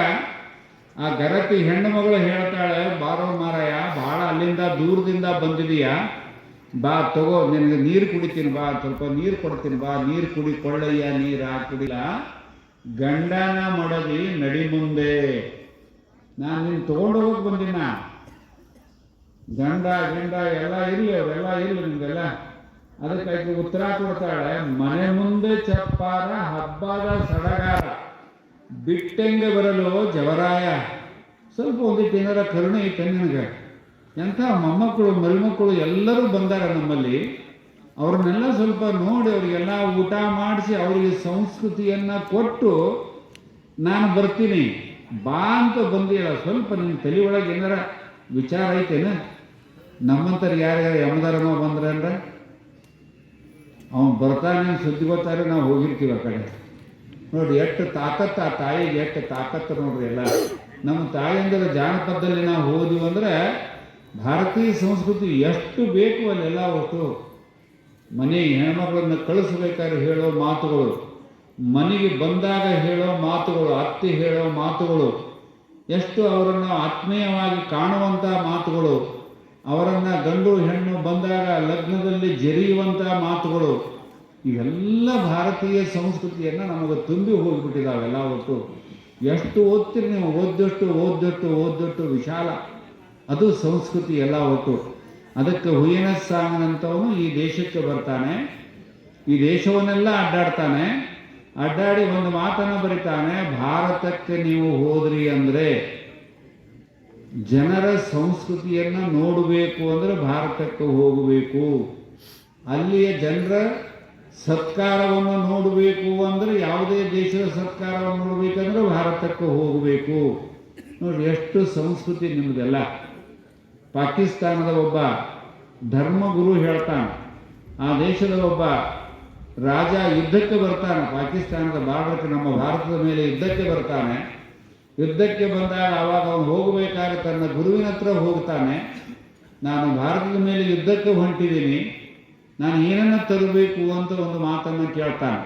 ಆ ಗರತಿ ಹೆಣ್ಣು ಮಗಳು ಹೇಳ್ತಾಳೆ, ಬಾರೋ ಮಾರಾಯ, ಭಾಳ ಅಲ್ಲಿಂದ ದೂರದಿಂದ ಬಂದಿದೀಯಾ, ಬಾ ತಗೋ, ನಿನಗೆ ನೀರು ಕುಡಿತೀನಿ, ಬಾ ಸ್ವಲ್ಪ ನೀರು ಕೊಡ್ತೀನಿ, ಬಾ ನೀರು ಕುಡಿ, ಕೊಳ್ಳಯ್ಯ ನೀರ ಕುಡಿಲ. ಗಂಡನ ಮಡದಿ ನಡಿ ಮುಂದೆ, ನಾನು ನೀನು ತಗೊಂಡು ಹೋಗಕ್ಕೆ ಬಂದಿನ. ಗಂಡ ಎಲ್ಲ ಇರಲಿ, ಅವರೆಲ್ಲ ಇರಲಿ ನಿಮ್ಗೆಲ್ಲ. ಅದಕ್ಕಾಗಿ ಉತ್ತರ ಕೊಡ್ತಾಳೆ, ಮನೆ ಮುಂದೆ ಚಪ್ಪಾರ, ಹಬ್ಬದ ಸಡಗಾರ, ಬಿಟ್ಟಂಗೆ ಬರಲು ಜವರಾಯ. ಸ್ವಲ್ಪ ಒಂದಿಟ್ಟು ಏನಾರ ಕರುಣೆ ಐತೆ ನಿನಗೆ. ಎಂಥ ಮೊಮ್ಮಕ್ಕಳು ಮರಿಮಕ್ಕಳು ಎಲ್ಲರೂ ಬಂದಾರ ನಮ್ಮಲ್ಲಿ. ಅವ್ರನ್ನೆಲ್ಲ ಸ್ವಲ್ಪ ನೋಡಿ, ಅವರಿಗೆಲ್ಲ ಊಟ ಮಾಡಿಸಿ, ಅವರಿಗೆ ಸಂಸ್ಕೃತಿಯನ್ನು ಕೊಟ್ಟು ನಾನು ಬರ್ತೀನಿ ಬಾ ಅಂತ ಬಂದಿಲ್ಲ. ಸ್ವಲ್ಪ ನಿಮ್ಮ ತಲೆ ಒಳಗೆ ಏನಾರ ವಿಚಾರ ಐತೇನ? ನಮ್ಮಂಥವ್ರು ಯಾರ್ಯಾರು ಯಮಧರ್ಮ ಬಂದ್ರೆ ಅಂದ್ರೆ ಅವನು ಬರ್ತಾನೆ ಸುದ್ದಿ ಗೊತ್ತಾರೆ, ನಾವು ಹೋಗಿರ್ತೀವಿ ಆ ಕಡೆ. ನೋಡಿ ಎಷ್ಟು ತಾಕತ್ತು, ಆ ತಾಯಿಗೆ ಎಷ್ಟು ತಾಕತ್ತು ನೋಡ್ರಿ. ಎಲ್ಲ ನಮ್ಮ ತಾಯಿಯಂದ್ರೆ ಜಾನಪದದಲ್ಲಿ ನಾವು ಹೋದ್ವಿ ಅಂದರೆ ಭಾರತೀಯ ಸಂಸ್ಕೃತಿ ಎಷ್ಟು ಬೇಕು ಅಲ್ಲೆಲ್ಲ ಒಟ್ಟು. ಮನೆ ಹೆಣ್ಮಕ್ಳನ್ನ ಕಳಿಸ್ಬೇಕಾದ್ರೆ ಹೇಳೋ ಮಾತುಗಳು, ಮನೆಗೆ ಬಂದಾಗ ಹೇಳೋ ಮಾತುಗಳು, ಅತ್ತೆ ಹೇಳೋ ಮಾತುಗಳು, ಎಷ್ಟು ಅವರನ್ನು ಆತ್ಮೀಯವಾಗಿ ಕಾಣುವಂಥ ಮಾತುಗಳು, ಅವರನ್ನು ಗಂಡು ಹೆಣ್ಣು ಬಂದಾಗ ಲಗ್ನದಲ್ಲಿ ಜರಿಯುವಂಥ ಮಾತುಗಳು, ಇವೆಲ್ಲ ಭಾರತೀಯ ಸಂಸ್ಕೃತಿಯನ್ನು ನಮಗೆ ತುಂಬಿ ಹೋಗಿಬಿಟ್ಟಿದ್ದಾವೆಲ್ಲ ಒಟ್ಟು. ಎಷ್ಟು ಓದ್ತೀರಿ ನೀವು, ಓದ್ದಷ್ಟು ವಿಶಾಲ ಅದು ಸಂಸ್ಕೃತಿ ಎಲ್ಲ ಒಟ್ಟು. ಅದಕ್ಕೆ ಹುಯ್ಯನಸ್ಸಾಂಗನಂತವನು ಈ ದೇಶಕ್ಕೆ ಬರ್ತಾನೆ, ಈ ದೇಶವನ್ನೆಲ್ಲ ಅಡ್ಡಾಡ್ತಾನೆ. ಅಡ್ಡಾಡಿ ಒಂದು ಮಾತನ್ನು ಬರಿತಾನೆ, ಭಾರತಕ್ಕೆ ನೀವು ಹೋದ್ರಿ ಅಂದರೆ, ಜನರ ಸಂಸ್ಕೃತಿಯನ್ನು ನೋಡಬೇಕು ಅಂದರೆ ಭಾರತಕ್ಕೆ ಹೋಗಬೇಕು. ಅಲ್ಲಿಯ ಜನರ ಸತ್ಕಾರವನ್ನು ನೋಡಬೇಕು ಅಂದರೆ, ಯಾವುದೇ ದೇಶದ ಸತ್ಕಾರವನ್ನು ನೋಡಬೇಕಂದ್ರೆ ಭಾರತಕ್ಕೆ ಹೋಗಬೇಕು. ನೋಡಿ ಎಷ್ಟು ಸಂಸ್ಕೃತಿ ನಿಮ್ಮದೆಲ್ಲ. ಪಾಕಿಸ್ತಾನದ ಒಬ್ಬ ಧರ್ಮಗುರು ಹೇಳ್ತಾನೆ, ಆ ದೇಶದ ಒಬ್ಬ ರಾಜ ಯುದ್ಧಕ್ಕೆ ಬರ್ತಾನೆ, ಪಾಕಿಸ್ತಾನದ ಬಾರ್ಡರ್ಗೆ ನಮ್ಮ ಭಾರತದ ಮೇಲೆ ಯುದ್ಧಕ್ಕೆ ಬರ್ತಾನೆ. ಯುದ್ಧಕ್ಕೆ ಬಂದಾಗ ಆವಾಗ ಅವನು ಹೋಗಬೇಕಾದ್ರೆ ತನ್ನ ಗುರುವಿನ ಹತ್ರ ಹೋಗ್ತಾನೆ, ನಾನು ಭಾರತದ ಮೇಲೆ ಯುದ್ಧಕ್ಕೆ ಹೊಂಟಿದ್ದೀನಿ, ನಾನು ಏನನ್ನು ತರಬೇಕು ಅಂತ ಒಂದು ಮಾತನ್ನು ಕೇಳ್ತಾನೆ.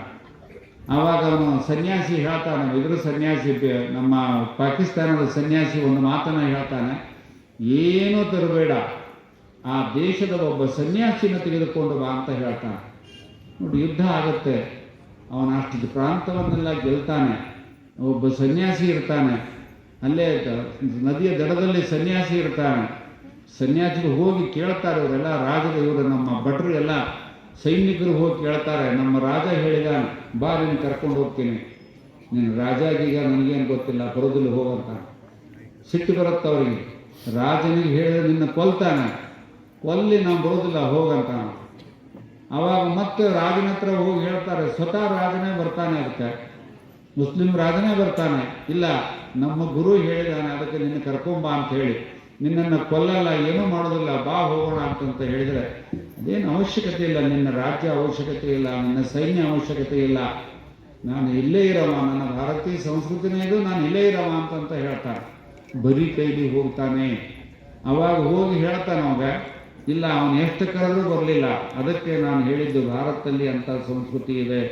ಆವಾಗ ಅವನು ಸನ್ಯಾಸಿ ಹೇಳ್ತಾನೆ, ಇದ್ರ ಸನ್ಯಾಸಿ, ನಮ್ಮ ಪಾಕಿಸ್ತಾನದ ಸನ್ಯಾಸಿ ಒಂದು ಮಾತನ್ನು ಹೇಳ್ತಾನೆ, ಏನೂ ತರಬೇಡ, ಆ ದೇಶದ ಒಬ್ಬ ಸನ್ಯಾಸಿನ ತೆಗೆದುಕೊಂಡು ಬಾ ಅಂತ ಹೇಳ್ತಾನೆ. ನೋಡಿ, ಯುದ್ಧ ಆಗುತ್ತೆ, ಅವನ ಅಷ್ಟು ಪ್ರಾಂತವನ್ನೆಲ್ಲ ಗೆಲ್ತಾನೆ. ಒಬ್ಬ ಸನ್ಯಾಸಿ ಇರ್ತಾನೆ, ಅಲ್ಲೇ ನದಿಯ ದಡದಲ್ಲಿ ಸನ್ಯಾಸಿ ಇರ್ತಾನೆ. ಸನ್ಯಾಸಿಗಳು ಹೋಗಿ ಕೇಳ್ತಾರೆ, ಇವರೆಲ್ಲ ರಾಜರು, ಇವರು ನಮ್ಮ ಭಟ್ರು ಎಲ್ಲ ಸೈನಿಕರು ಹೋಗಿ ಕೇಳ್ತಾರೆ, ನಮ್ಮ ರಾಜ ಹೇಳಿದಾನೆ, ಬಾ ನೀನು ಕರ್ಕೊಂಡು ಹೋಗ್ತೀನಿ. ನೀನು ರಾಜಾಗೀಗ ನನಗೇನು ಗೊತ್ತಿಲ್ಲ, ಬರೋದಿಲ್ಲ ಹೋಗಂತ. ಸಿಟ್ಟು ಬರುತ್ತೆ ಅವರಿಗೆ, ರಾಜನಿಗೆ ಹೇಳಿದ್ರೆ ನಿನ್ನ ಕೊಲ್ತಾನೆ, ಕೊಲ್ಲಿ ನಾವು ಬರೋದಿಲ್ಲ ಹೋಗಂತ. ಆವಾಗ ಮತ್ತೆ ರಾಜನ ಹತ್ರ ಹೋಗಿ ಹೇಳ್ತಾರೆ, ಸ್ವತಃ ರಾಜನೇ ಬರ್ತಾನೆ, ಅದಕ್ಕೆ ಮುಸ್ಲಿಂ ರಾಜನೇ ಬರ್ತಾನೆ, ಇಲ್ಲ ನಮ್ಮ ಗುರು ಹೇಳಿದಾನೆ, ಅದಕ್ಕೆ ನಿನ್ನ ಕರ್ಕೊಂಬ ಅಂತ ಹೇಳಿ, ನಿನ್ನನ್ನು ಕೊಲ್ಲಲ್ಲ, ಏನೂ ಮಾಡೋದಿಲ್ಲ, ಬಾ ಹೋಗೋಣ ಅಂತಂತ ಹೇಳಿದರೆ, ಅದೇನು ಅವಶ್ಯಕತೆ ಇಲ್ಲ, ನಿನ್ನ ರಾಜ್ಯ ಅವಶ್ಯಕತೆ ಇಲ್ಲ, ನಿನ್ನ ಸೈನ್ಯ ಅವಶ್ಯಕತೆ ಇಲ್ಲ, ನಾನು ಇಲ್ಲೇ ಇರವ, ನನ್ನ ಭಾರತೀಯ ಸಂಸ್ಕೃತಿನೇ ಇದು, ನಾನು ಇಲ್ಲೇ ಇರವ ಅಂತಂತ ಹೇಳ್ತಾನೆ. ಬರೀ ಕೈಲಿ ಹೋಗ್ತಾನೆ. ಅವಾಗ ಹೋಗಿ ಹೇಳ್ತಾನೆ ಅವಾಗ, ಇಲ್ಲ ಅವನು ಎಷ್ಟು ಕರೆದ್ರೂ ಬರಲಿಲ್ಲ, ಅದಕ್ಕೆ ನಾನು ಹೇಳಿದ್ದು ಭಾರತದಲ್ಲಿ ಅಂಥ ಸಂಸ್ಕೃತಿ ಇದೆ,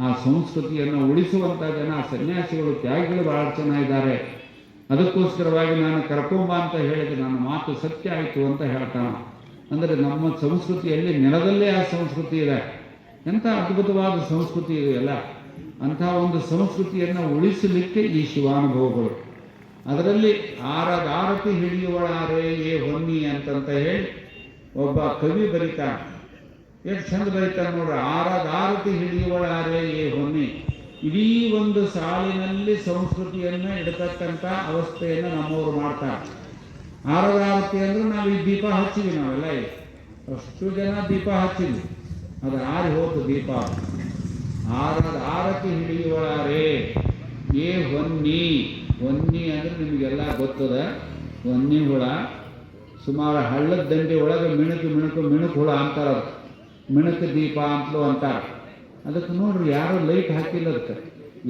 ಆ ಸಂಸ್ಕೃತಿಯನ್ನು ಉಳಿಸುವಂಥ ಜನ ಸನ್ಯಾಸಿಗಳು, ತ್ಯಾಗಿಗಳು ಭಾಳ ಚೆನ್ನಾಗಿದ್ದಾರೆ, ಅದಕ್ಕೋಸ್ಕರವಾಗಿ ನಾನು ಕರ್ಕೊಂಬ ಅಂತ ಹೇಳಿದೆ, ನನ್ನ ಮಾತು ಸತ್ಯ ಆಯಿತು ಅಂತ ಹೇಳ್ತಾನೆ. ಅಂದರೆ ನಮ್ಮ ಸಂಸ್ಕೃತಿಯಲ್ಲಿ ನೆಲದಲ್ಲೇ ಆ ಸಂಸ್ಕೃತಿ ಇದೆ. ಎಂಥ ಅದ್ಭುತವಾದ ಸಂಸ್ಕೃತಿ ಇದೆಯಲ್ಲ, ಅಂಥ ಒಂದು ಸಂಸ್ಕೃತಿಯನ್ನು ಉಳಿಸಲಿಕ್ಕೆ ಈ ಶಿವಾನುಭವಗಳು. ಅದರಲ್ಲಿ ಆರತಿ ಹಿಡಿಯುವಳಾರೆ ಏ ಹೊನ್ನಿ ಅಂತಂತ ಹೇಳಿ ಒಬ್ಬ ಕವಿ ಬರೀತಾನೆ. ಎಷ್ಟು ಚಂದ ಬರೀತಾನೆ ನೋಡ್ರಿ, ಆರತಿ ಹಿಡಿಯುವಳಾರೆ ಏ ಹೊನ್ನಿ. ಇಡೀ ಒಂದು ಸಾಲಿನಲ್ಲಿ ಸಂಸ್ಕೃತಿಯನ್ನು ಇಡತಕ್ಕಂಥ ಅವಸ್ಥೆಯನ್ನು ನಮ್ಮವರು ಮಾಡ್ತಾರೆ. ಆರತಿ ಅಂದ್ರೆ ನಾವು ಈ ದೀಪ ಹಚ್ಚಿವಿ, ನಾವೆಲ್ಲ ಅಷ್ಟು ಜನ ದೀಪ ಹಚ್ಚಿದ್ವಿ, ಅದು ಆರಿ ಹೋತು ದೀಪ. ಆರತಿ ಹಿಡಿಯುವಳಾರೆ ಏ ಹೊನ್ನಿ. ಹೊನ್ನಿ ಅಂದ್ರೆ ನಿಮಗೆಲ್ಲ ಗೊತ್ತದ, ಹೊನ್ನಿ ಹುಳ ಸುಮಾರು ಹಳ್ಳದ ದಂಡೆ ಒಳಗೆ ಮಿಣುಕು ಹುಳ ಅಂತಾರೆ, ಮಿಣುಕು ದೀಪ ಅಂತಲೂ ಅಂತಾರೆ. ಅದಕ್ಕೆ ನೋಡ್ರಿ ಯಾರೋ ಲೈಟ್ ಹಾಕಿಲ್ಲ, ಅದಕ್ಕೆ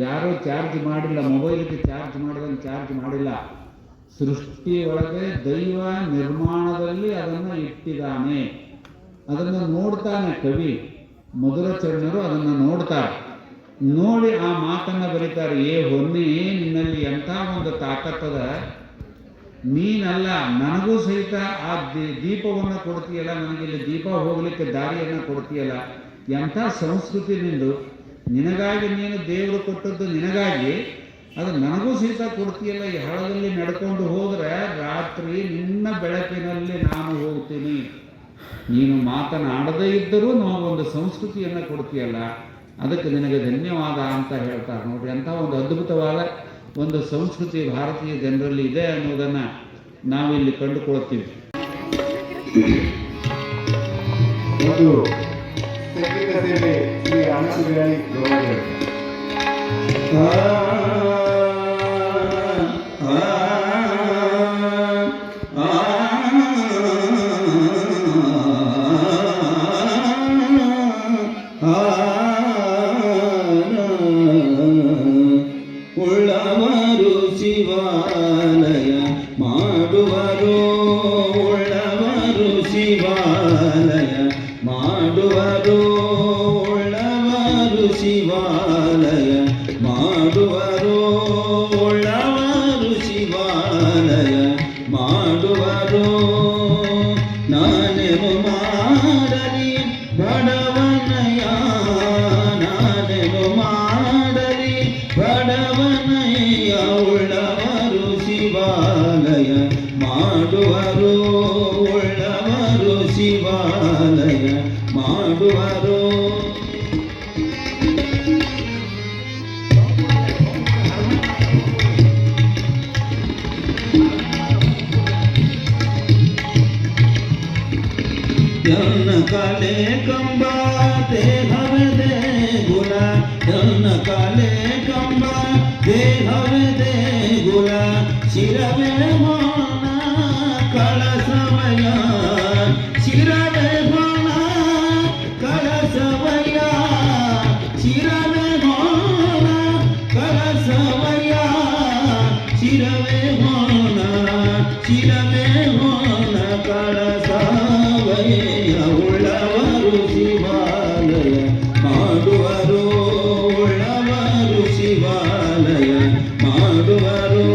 ಯಾರೋ ಚಾರ್ಜ್ ಮಾಡಿಲ್ಲ, ಮೊಬೈಲಿಗೆ ಚಾರ್ಜ್ ಮಾಡಿದಂಗೆ ಚಾರ್ಜ್ ಮಾಡಿಲ್ಲ. ಸೃಷ್ಟಿಯೊಳಗೆ ದೈವ ನಿರ್ಮಾಣದಲ್ಲಿ ಅದನ್ನು ಇಟ್ಟಿದ್ದಾನೆ, ಅದನ್ನು ನೋಡ್ತಾನೆ ಕವಿ ಮಧುರ ಚರಣರು, ಅದನ್ನು ನೋಡ್ತಾರೆ. ನೋಡಿ ಆ ಮಾತನ್ನು ಬರೀತಾರೆ, ಏ ಹೊನ್ನೆ ನಿನ್ನಲ್ಲಿ ಎಂಥ ಒಂದು ತಾಕತ್ತದ, ನೀನಲ್ಲ ನನಗೂ ಸಹಿತ ಆ ದೀಪವನ್ನು ಕೊಡ್ತೀಯಲ್ಲ, ನನಗಿಲ್ಲಿ ದೀಪ ಹೋಗ್ಲಿಕ್ಕೆ ದಾರಿಯನ್ನು ಕೊಡ್ತೀಯಲ್ಲ, ಎಂಥ ಸಂಸ್ಕೃತಿ ನಿಂದು, ನಿನಗಾಗಿ ನೀನು ದೇವರು ಕೊಟ್ಟದ್ದು ನಿನಗಾಗಿ, ಅದು ನನಗೂ ಸಹಿತ ಕೊಡ್ತೀಯಲ್ಲ. ಈ ಹಳದಲ್ಲಿ ನಡ್ಕೊಂಡು ಹೋದರೆ ರಾತ್ರಿ ನಿನ್ನ ಬೆಳಕಿನಲ್ಲಿ ನಾನು ಹೋಗ್ತೀನಿ, ನೀನು ಮಾತನಾಡದೇ ಇದ್ದರೂ ನಮಗೊಂದು ಸಂಸ್ಕೃತಿಯನ್ನು ಕೊಡ್ತೀಯಲ್ಲ, ಅದಕ್ಕೆ ನಿನಗೆ ಧನ್ಯವಾದ ಅಂತ ಹೇಳ್ತಾರೆ. ನೋಡ್ರಿ, ಅಂಥ ಒಂದು ಅದ್ಭುತವಾದ ಒಂದು ಸಂಸ್ಕೃತಿ ಭಾರತೀಯ ಜನರಲ್ಲಿ ಇದೆ ಅನ್ನೋದನ್ನು ನಾವಿಲ್ಲಿ ಕಂಡುಕೊಳ್ತೀವಿ. ಒಂದು ಸಂಗೀತ ಸೇವೆ ಶ್ರೀ ಅನಸೂಯಾಳಿ ಗೌಡರು. ಉಳ್ಳವರು ಶಿವಾಲಯ ಮಾಡುವರು, ಉಳ್ಳವರು ಶಿವಾಲಯ ಮಾಡುವರು, ಉಳ್ಳವರು ಶಿವಾಲಯ ಮಾಡುವರು, ಉಳ್ಳವರು ಶಿವಾಲಯ ಮಾಡುವರು. ನಾನೇನು ಮಾಡಲಿ ಬಡವನಯ, ನಾನೇನು ಮಾಡಲಿ ಬಡವನಯ್ಯ, ಉಳ್ಳವರು ಶಿವಾಲಯ ಮಾಡುವರು, ಉಳ್ಳವರು ಶಿವಾಲಯ ಮಾಡುವರು. ನನ್ನ ಕಾಲೆ ಕಂಬ ದೇಹವೇ ದೇಗುಲ, ನನ್ನ ಕಾಲೆ ಕಂಬ ದೇಹವೇ ದೇಗುಲ, ಶಿರವೇ ಮೌನ ಕಳಸವಯ, ಶಿರವೇ ಮೌನ ಕಳಸವಯ, ಶಿರವೇ ಮೌನ ಕಳಸವಯ, ಶಿರವೇ ಮೌನ, ಶಿರವೇ ಮೌನ ಕಳಸವಯ. ಉಳ್ಳವರು ಶಿವಾಲಯ ಮಾಡುವರು, ಉಳ್ಳವರು ಶಿವಾಲಯ ಮಾಡುವರು.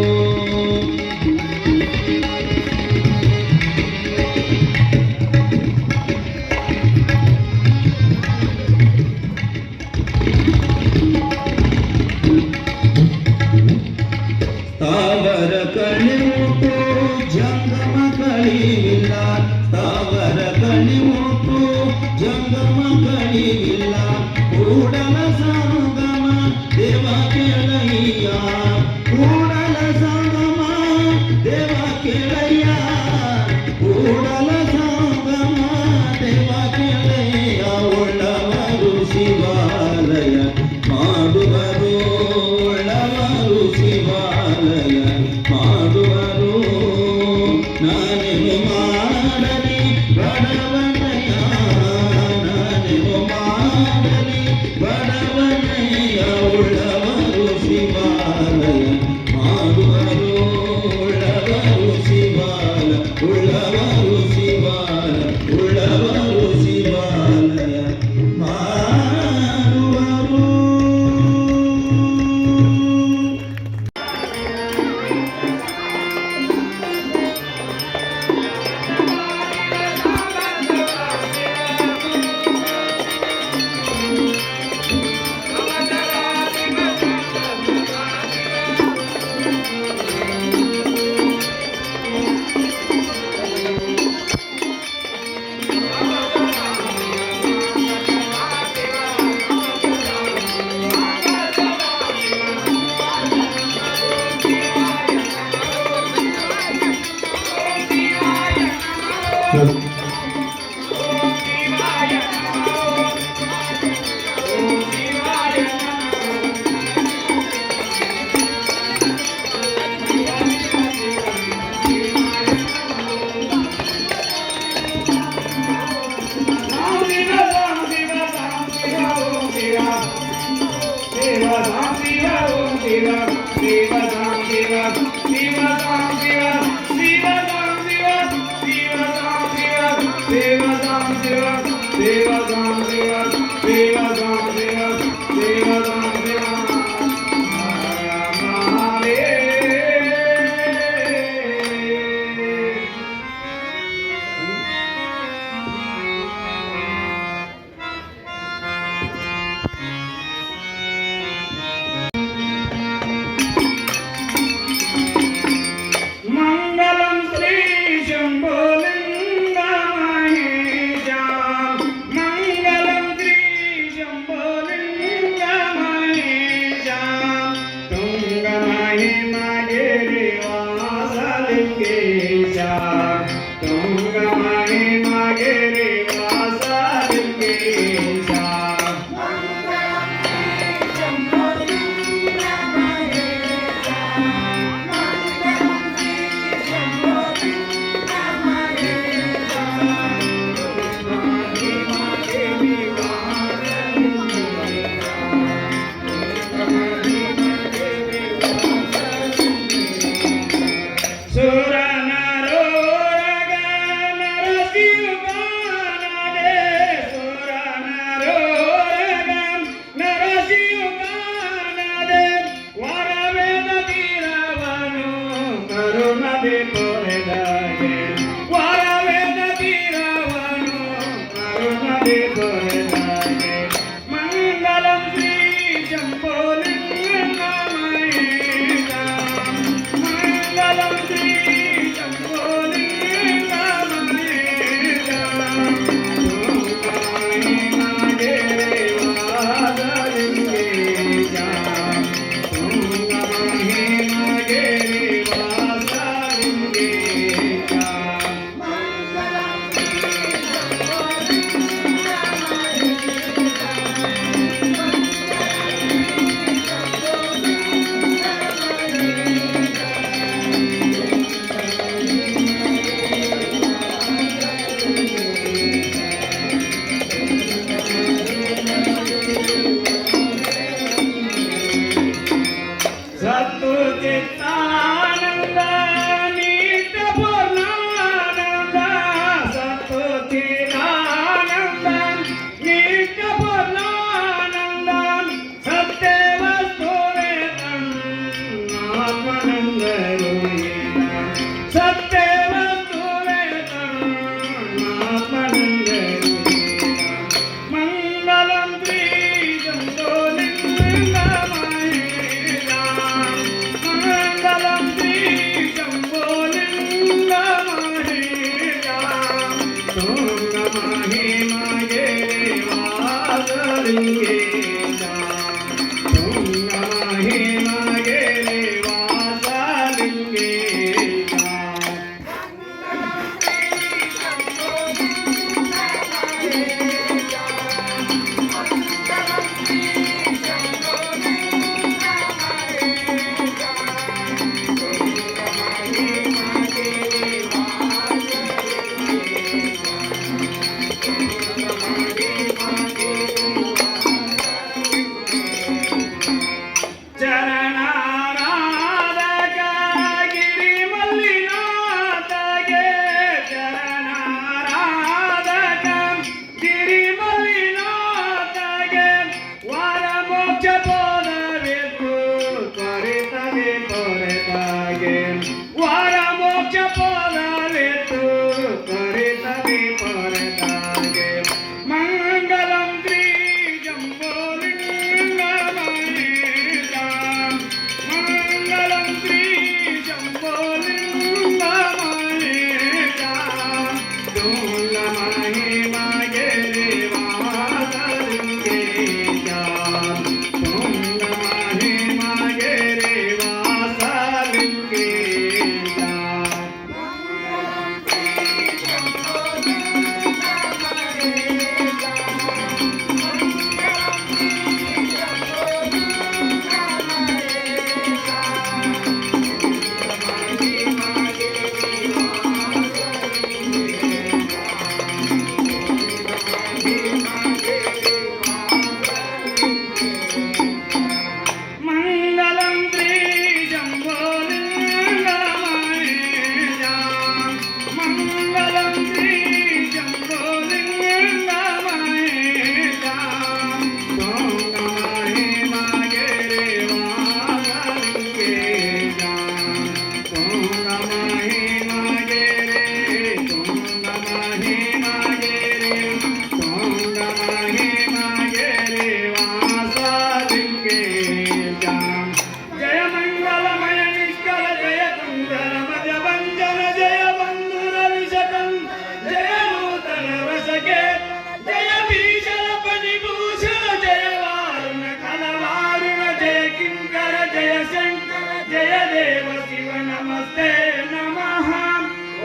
नमस्ते नमः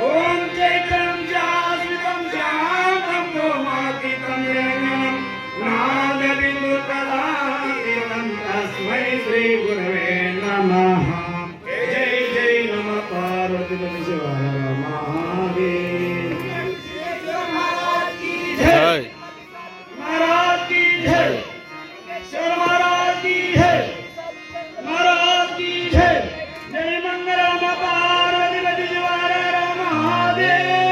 ओम चैत्रं जास्मितं श्यामं गोमातितं येनं नागबिन्दुकलातीतं तस्मै श्री गुरवे नमः जय जय नमः पार्वतीपति शिवाय महादेव महाराज की जय महाराज की जय शिव महाराज की जय महाराज की जय जय मंगलम पार्वती शिवाय महादेव